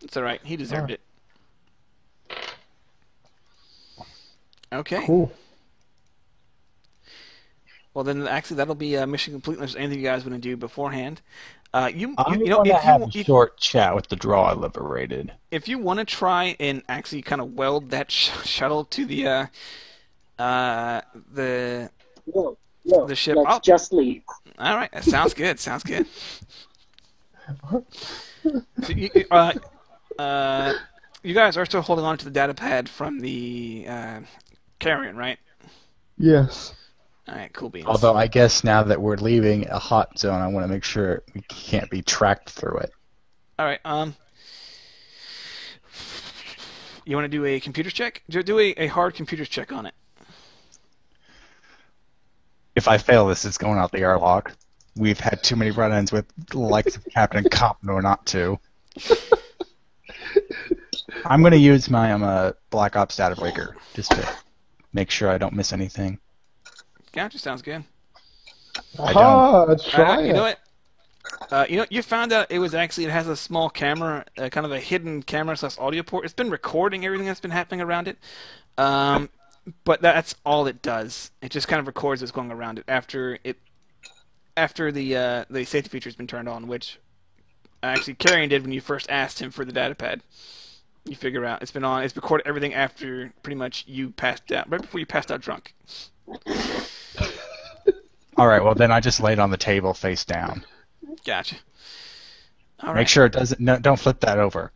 It's all right. He deserved it. Okay. Cool. Well, then actually that'll be mission complete. Unless there's anything you guys want to do beforehand. You I know want to have a if short chat with the draw I liberated. if you want to try and actually kind of weld that shuttle to the No, The ship- let's I'll- just leave. all right, that sounds good. Sounds good. So you guys are still holding on to the data pad from the Carrion, right? Yes. All right, cool beans. Although I guess now that we're leaving a hot zone, I want to make sure we can't be tracked through it. All right. You want to do a computers check? Do a hard computers check on it. If I fail this, it's going out the airlock. we've had too many run-ins with the likes of Captain Copnor not to. I'm going to use my Black Ops data breaker just to make sure I don't miss anything. Gotcha. Sounds good. Aha! Try You it. know what? You found out it has a small camera, kind of a hidden camera / audio port. It's been recording everything that's been happening around it, but that's all it does. It just kind of records what's going around it after the safety feature has been turned on, which actually Carrion did when you first asked him for the data pad. You figure out it's been on. It's recorded everything after pretty much you passed out, right before you passed out drunk. All right, well then I just laid on the table face down. Gotcha. All Make right. sure it doesn't. No, don't flip that over.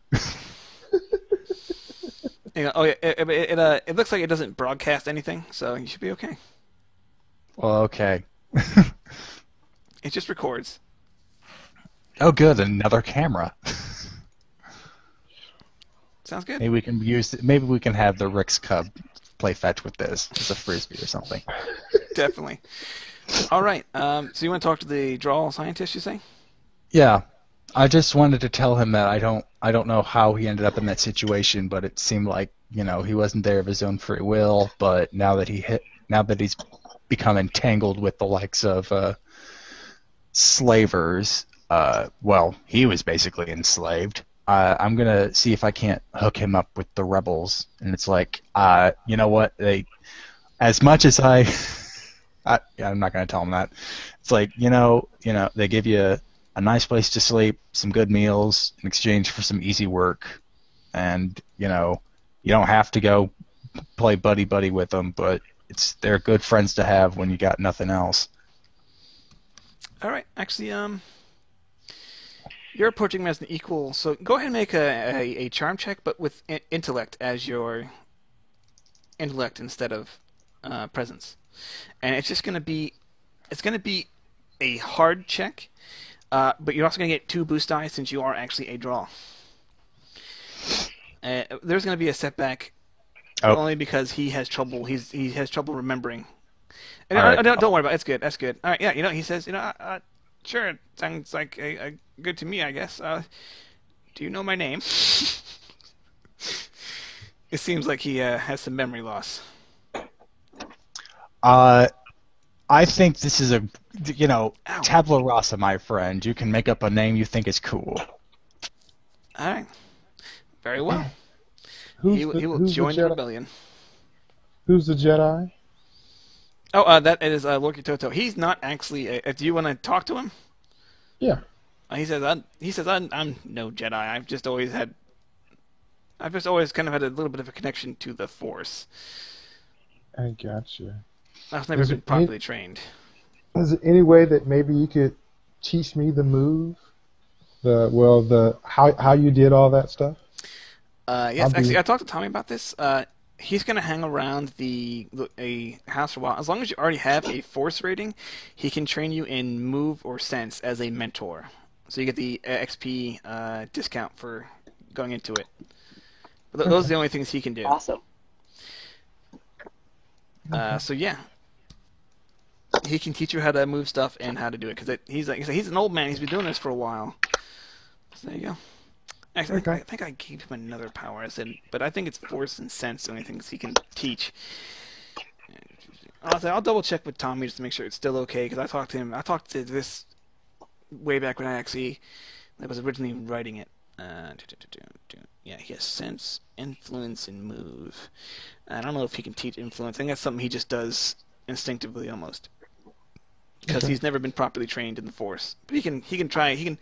Oh yeah, it looks like it doesn't broadcast anything, so you should be okay. Well, okay. It just records. Oh, good, another camera. Sounds good. Maybe we can have the Rick's Cub play fetch with this as a frisbee or something. Definitely. All right. So you want to talk to the draw scientist? You say? Yeah, I just wanted to tell him that I don't know how he ended up in that situation, but it seemed like he wasn't there of his own free will. But now that he's become entangled with the likes of slavers, well, he was basically enslaved. I'm gonna see if I can't hook him up with the rebels, and it's like, you know what? As much as I'm not gonna tell him that. It's like they give you a nice place to sleep, some good meals in exchange for some easy work, and you don't have to go play buddy buddy with them, but they're good friends to have when you got nothing else. All right. Actually, you're approaching him as an equal, so go ahead and make a charm check, but with intellect as your intellect instead of presence. And it's just gonna be a hard check, but you're also gonna get 2 boost dice since you are actually a draw. There's gonna be a setback, only because he has trouble. He has trouble remembering. And All right. don't worry about it. It's good. That's good. All right. Yeah. He says. Sure. It sounds like good to me. I guess. Do you know my name? It seems like he has some memory loss. I think this is tabula rasa, my friend. You can make up a name you think is cool. All right. Very well. Who's He will who's join the Jedi? rebellion. Who's the Jedi? Oh, that is Lord Toto. He's not actually. Do you want to talk to him? Yeah. He says. I'm no Jedi. I've just always kind of had a little bit of a connection to the Force. I gotcha. I've never Is been it properly trained. Is there any way that maybe you could teach me the move? How you did all that stuff? Yes, actually, I talked to Tommy about this. He's going to hang around a house for a while. As long as you already have a Force rating, he can train you in Move or Sense as a mentor. So you get the XP discount for going into it. But those are the only things he can do. Awesome. So yeah, he can teach you how to move stuff and how to do it. Because he's an old man. He's been doing this for a while. So there you go. Actually, Okay. I think I gave him another power. I said, but I think it's Force and Sense, the only things he can teach. I'll double check with Tommy just to make sure it's still okay. Because I talked to this way back when I was originally writing it. Yeah, he has Sense, Influence, and Move. I don't know if he can teach Influence. I think that's something he just does instinctively almost. Because he's never been properly trained in the Force. But he can try.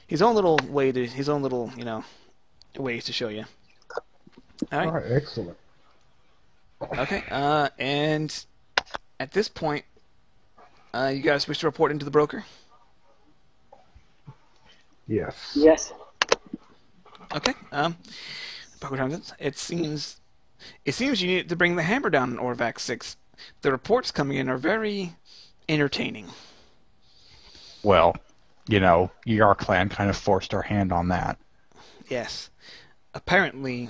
His own little ways to show you. All right. All right, excellent. Okay. And at this point, you guys wish to report into the broker? Yes. Yes. Okay. Broker Tompkins, it seems you need to bring the hammer down on Orvax 6. The reports coming in are very entertaining. Well, your clan kind of forced our hand on that. Yes. Apparently,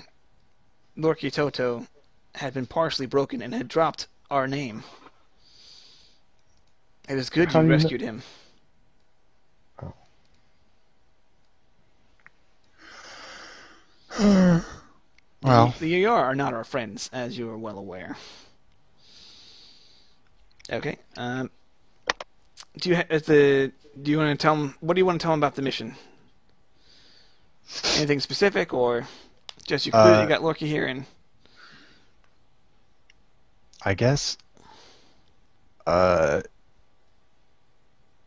Lorky Toto had been partially broken and had dropped our name. It is good How you do you rescued him. Well, The UR are not our friends, as you are well aware. Okay. Do you do you want to tell them? What do you want to tell them about the mission? Anything specific, or just you clearly got lucky here and? I guess.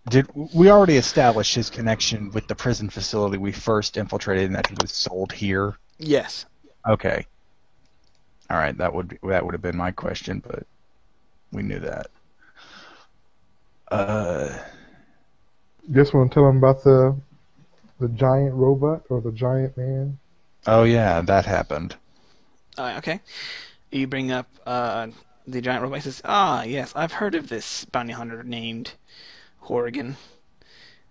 Did we already establish his connection with the prison facility we first infiltrated, and that he was sold here? Yes. Okay. All right, that would have been my question, but we knew that. Just want to tell them about the giant robot or the giant man. Oh yeah, that happened. Okay. You bring up the giant robot. He says, "Ah, yes, I've heard of this bounty hunter named Horrigan.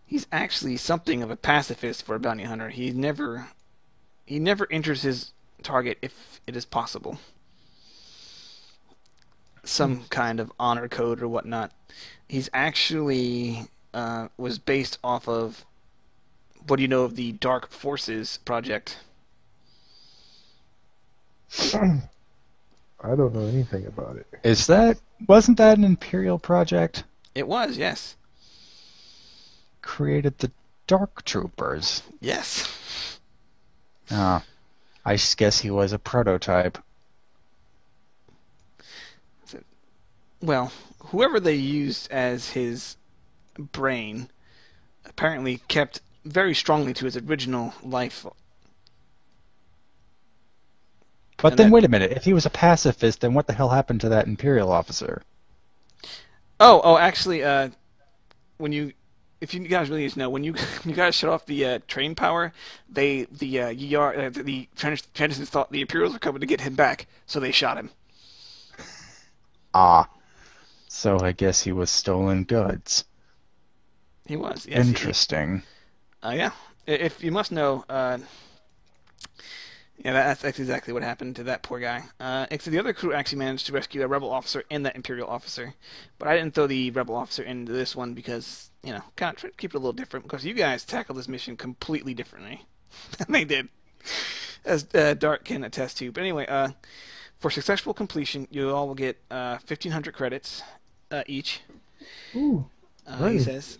He's actually something of a pacifist for a bounty hunter. He never injures his target if it is possible. Some kind of honor code or whatnot. He's actually was based off of what do you know of the Dark Forces project?" I don't know anything about it. Wasn't that an Imperial project? It was, yes. Created the Dark Troopers. Yes. Ah, I guess he was a prototype. Well, whoever they used as his brain apparently kept very strongly to his original life. But And then that- wait a minute, if he was a pacifist, then what the hell happened to that Imperial officer? Actually, if you guys really need to know, when you guys shut off the train power, the Transitions thought the Imperials were coming to get him back, so they shot him. Ah. So I guess he was stolen goods. He was. Yes, Interesting. Yeah. If you must know, yeah, that's exactly what happened to that poor guy. Except the other crew actually managed to rescue a rebel officer and that Imperial officer. But I didn't throw the rebel officer into this one because, kind of try to keep it a little different because you guys tackled this mission completely differently than they did, as Dart can attest to. But anyway, for successful completion, you all will get 1,500 credits each. Ooh, He nice. says.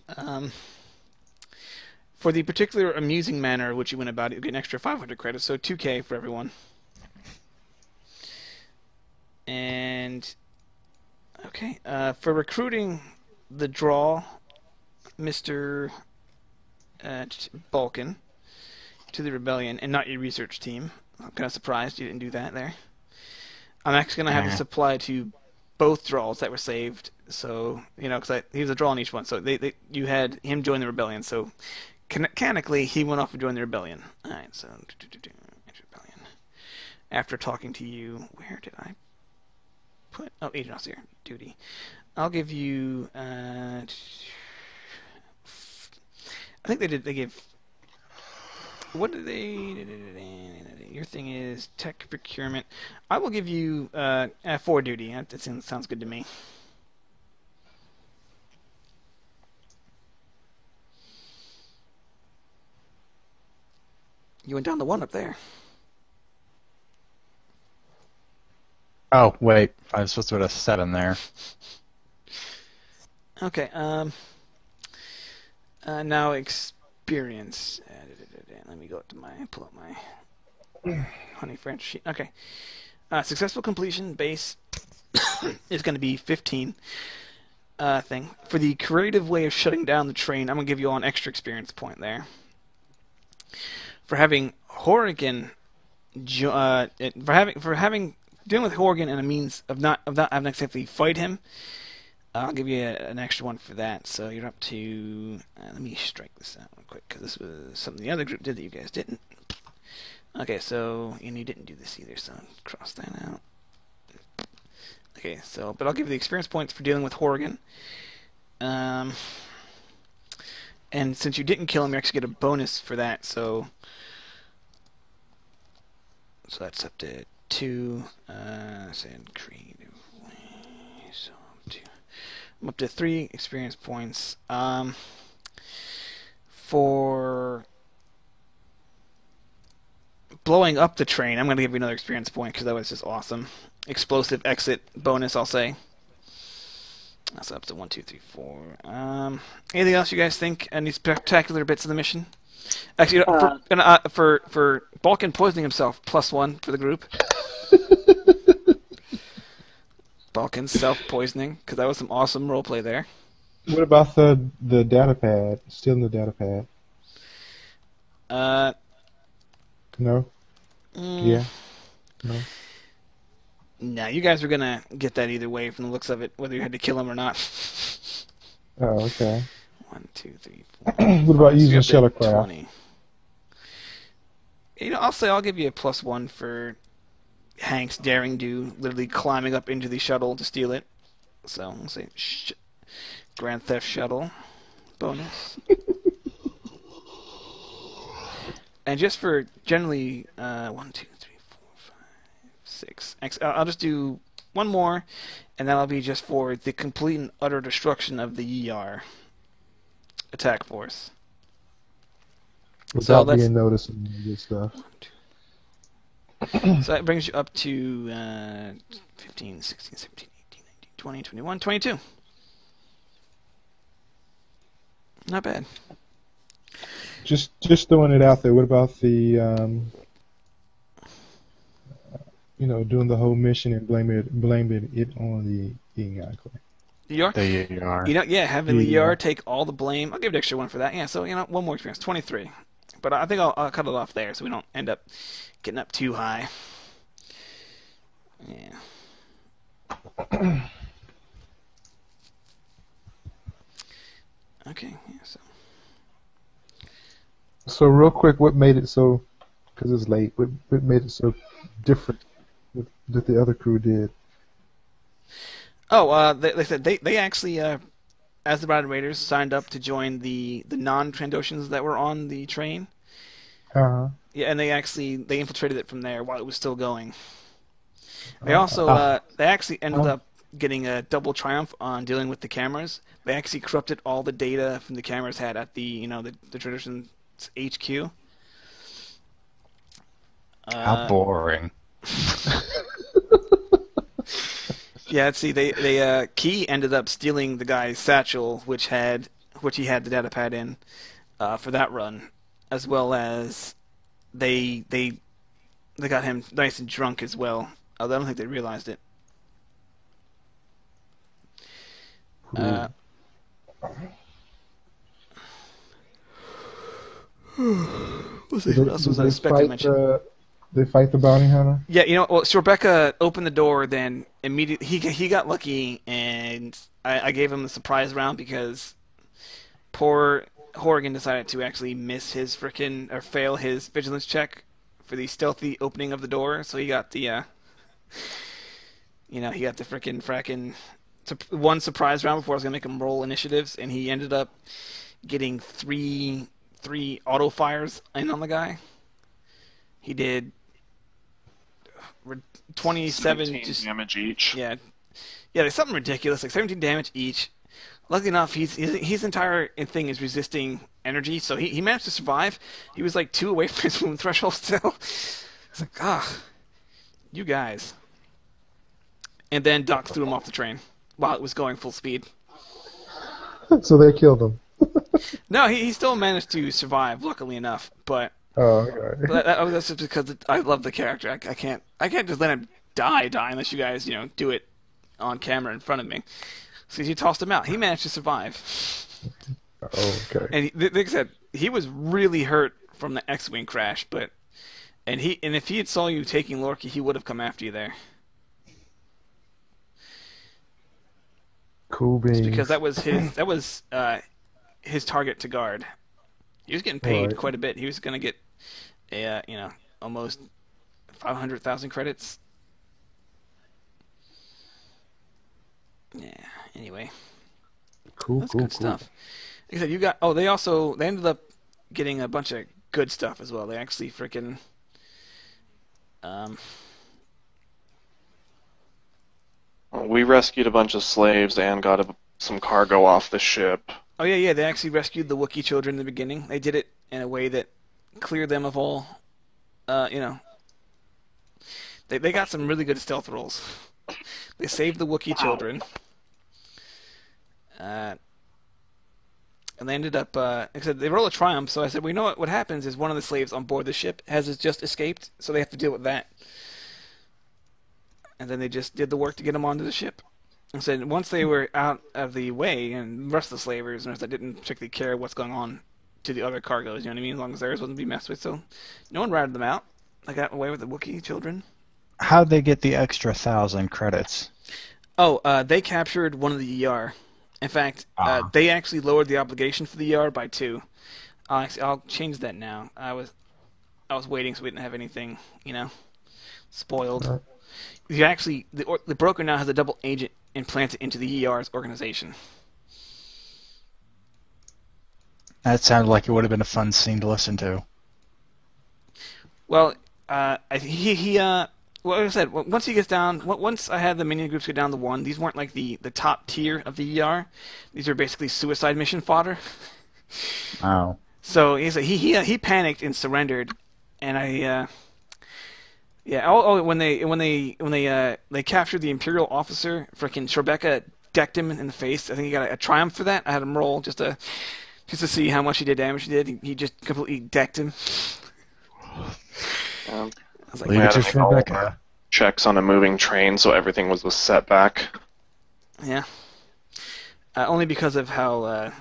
For the particular amusing manner which you went about it, you get an extra 500 credits, so 2K for everyone. And, okay, for recruiting the draw, Mr. Balkan, to the Rebellion, and not your research team. I'm kind of surprised you didn't do that there. I'm actually going to have this apply to both draws that were saved, so, because he was a draw on each one, so you had him join the Rebellion, so mechanically, he went off and joined the Rebellion. Alright, so Rebellion. After talking to you, where did I put? Oh, Agent Officer duty. I'll give you. I think they gave. What did they? Your thing is tech procurement. I will give you 4 duty. That sounds good to me. You went down to 1 up there. Oh, wait. I was supposed to put a 7 there. Okay, now experience. Let me pull up my Honey French sheet. Okay. Successful completion base is going to be 15 thing. For the creative way of shutting down the train, I'm going to give you all an extra experience point there. For having Horrigan, for having dealing with Horrigan and a means of not having to exactly fight him, I'll give you an extra 1 for that. So you're up to. Let me strike this out real quick because this was something the other group did that you guys didn't. Okay, so and you didn't do this either, so cross that out. Okay, but I'll give you the experience points for dealing with Horrigan. And since you didn't kill him, you actually get a bonus for that. So that's up to 2. Saying creative way. So I'm up to 3 experience points. For blowing up the train, I'm going to give you another experience point because that was just awesome. Explosive exit bonus, I'll say. That's up to 1, 2, 3, 4. Anything else you guys think? Any spectacular bits of the mission? Actually, for Balkan poisoning himself, +1 for the group. Balkan self-poisoning, because that was some awesome roleplay there. What about the data pad? Stealing the data pad? No? Yeah? No? No, you guys were going to get that either way from the looks of it, whether you had to kill him or not. Oh, okay. 1, 2, 3, 4. What about using So you have shuttlecraft? 20. I'll say I'll give you a +1 for Hank's daring do, literally climbing up into the shuttle to steal it. So I'll say Grand Theft Shuttle bonus. And just for generally 1, 2, 3, 4, 5, 6. I'll just do one more, and that'll be just for the complete and utter destruction of the ER attack force. Without that's- being noticed and good stuff. So that brings you up to 15, 16, 17, 18, 19, 20, 21, 22. Not bad. Just throwing it out there. What about the doing the whole mission and blaming it on the ER? The ER? The ER. Having the Yeah. ER take all the blame. I'll give it an extra 1 for that. Yeah, so one more experience, 23. But I think I'll cut it off there so we don't end up getting up too high. Yeah. Okay. Yeah, So real quick, what made it so? Because it's late. What made it so different that the other crew did? Oh, they said they actually, as the Battle Raiders, signed up to join the non-Trandoshans that were on the train. Uh-huh. Yeah, and they infiltrated it from there while it was still going. They also they actually ended up getting a double triumph on dealing with the cameras. They actually corrupted all the data from the cameras had at the Traditions HQ. How boring. Yeah, see, they Key ended up stealing the guy's satchel, which he had the data pad in, for that run, as well as they got him nice and drunk as well. Although I don't think they realized it. Let's see what else was unexpected to mention. They fight the bounty hunter? Yeah, well, so Rebecca opened the door, then immediately he got lucky, and I gave him the surprise round because poor Horrigan decided to actually miss his fail his vigilance check for the stealthy opening of the door, so he got the fracking one surprise round before I was gonna make him roll initiatives, and he ended up getting three auto fires in on the guy. He did 27 damage each. Yeah, there's something ridiculous, like 17 damage each. Luckily enough, his entire thing is resisting energy, so he managed to survive. He was like 2 away from his wound threshold still. It's like, you guys. And then Doc threw him off the train while it was going full speed. So they killed him. No, he still managed to survive, luckily enough. But Oh, okay. that's just because I love the character. I can't just let him die unless you guys do it on camera in front of me. So you tossed him out. He managed to survive. Oh, okay. And like I said, he was really hurt from the X-wing crash, and if he had saw you taking Lorky, he would have come after you there. Cool beans. It's because that was his target to guard. He was getting paid Right. quite a bit. He was going to get almost 500,000 credits. Yeah. Anyway, Cool, that's cool, good cool. stuff. Like I said, they ended up getting a bunch of good stuff as well. They actually freaking We rescued a bunch of slaves and got some cargo off the ship. Oh yeah, they actually rescued the Wookiee children in the beginning. They did it in a way that cleared them of all you know, they got some really good stealth rolls. They saved the Wookiee children. And they ended up, like I said, they roll a triumph, so I said, well, you know what happens is one of the slaves on board the ship has just escaped, so they have to deal with that. And then they just did the work to get him onto the ship. And said once they were out of the way, and the rest of the slavers, and that didn't particularly care what's going on to the other cargoes, you know what I mean, as long as theirs wasn't being messed with, so no one ratted them out. They got away with the Wookiee children. How'd they get the extra 1,000 credits? Oh, they captured one of the ER. In fact, they actually lowered the obligation for the ER by 2. I'll change that now. I was waiting so we didn't have anything, spoiled. You actually, the broker now has a double agent implanted into the ER's organization. That sounded like it would have been a fun scene to listen to. Well, well, like I said, once he gets down, once I had the minion groups get down to 1, these weren't like the top tier of the ER. These are basically suicide mission fodder. Oh. So he panicked and surrendered, and when they captured the Imperial officer, frickin' Tribeca decked him in the face. I think he got a triumph for that. I had him roll just to see how much damage he did. He just completely decked him. I was like, Leave it to Tribeca. Checks on a moving train, so everything was set back. Yeah. Only because of how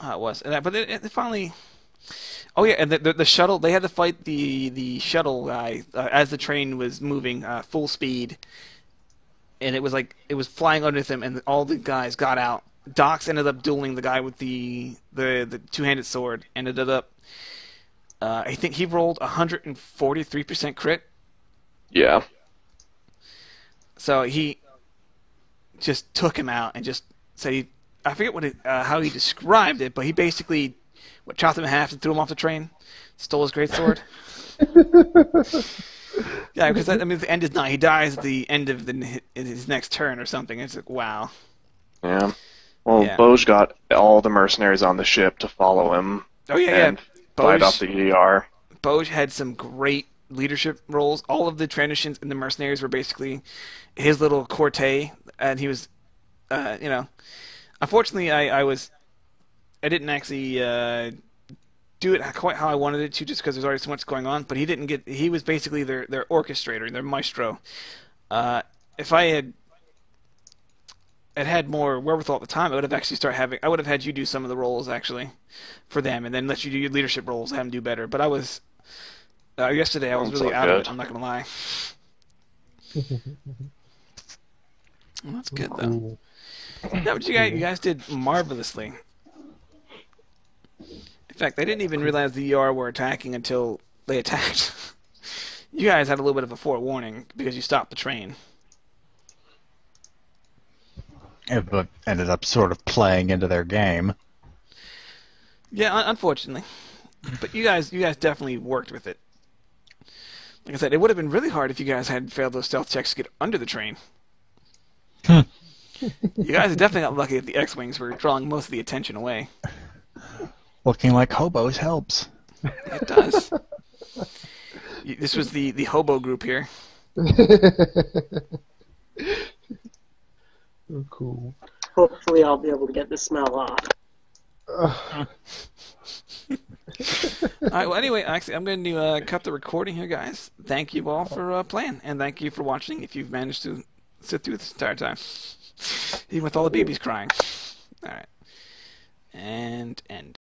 it was. But it finally... Oh yeah, and the shuttle, they had to fight the shuttle guy as the train was moving full speed. And it was flying underneath him, and all the guys got out. Dox ended up dueling the guy with the two-handed sword. Ended up... I think he rolled 143% crit. Yeah. So he just took him out and just said I forget how he described it, but he basically chopped him in half and threw him off the train, stole his greatsword. Yeah, because the end is not. He dies at the end of his next turn or something. It's like, wow. Yeah. Well, Yeah. Boj got all the mercenaries on the ship to follow him. Oh yeah, and fight off the ER. Boj had some great leadership roles. All of the transitions and the mercenaries were basically his little corte, and he was, Unfortunately, I didn't actually do it quite how I wanted it to, just because there's already so much going on. But he was basically their orchestrator, their maestro. If I had more wherewithal at the time, I would have had you do some of the roles actually for them, and then let you do your leadership roles, have them do better. But I was yesterday I was really out of it. I'm not gonna lie. Well, that's good though. Cool. No, but you guys did marvelously. In fact, I didn't even realize the ER were attacking until they attacked. You guys had a little bit of a forewarning because you stopped the train. It ended up sort of playing into their game. Yeah, unfortunately. But you guys definitely worked with it. Like I said, it would have been really hard if you guys had failed those stealth checks to get under the train. You guys definitely got lucky that the X-Wings were drawing most of the attention away. Looking like hobos helps. It does. This was the hobo group here. Oh, cool. Hopefully I'll be able to get the smell off. All right. Well, anyway, actually, I'm going to cut the recording here, guys. Thank you all for playing, and thank you for watching. If you've managed to sit through this entire time, even with all the babies crying. All right. And end.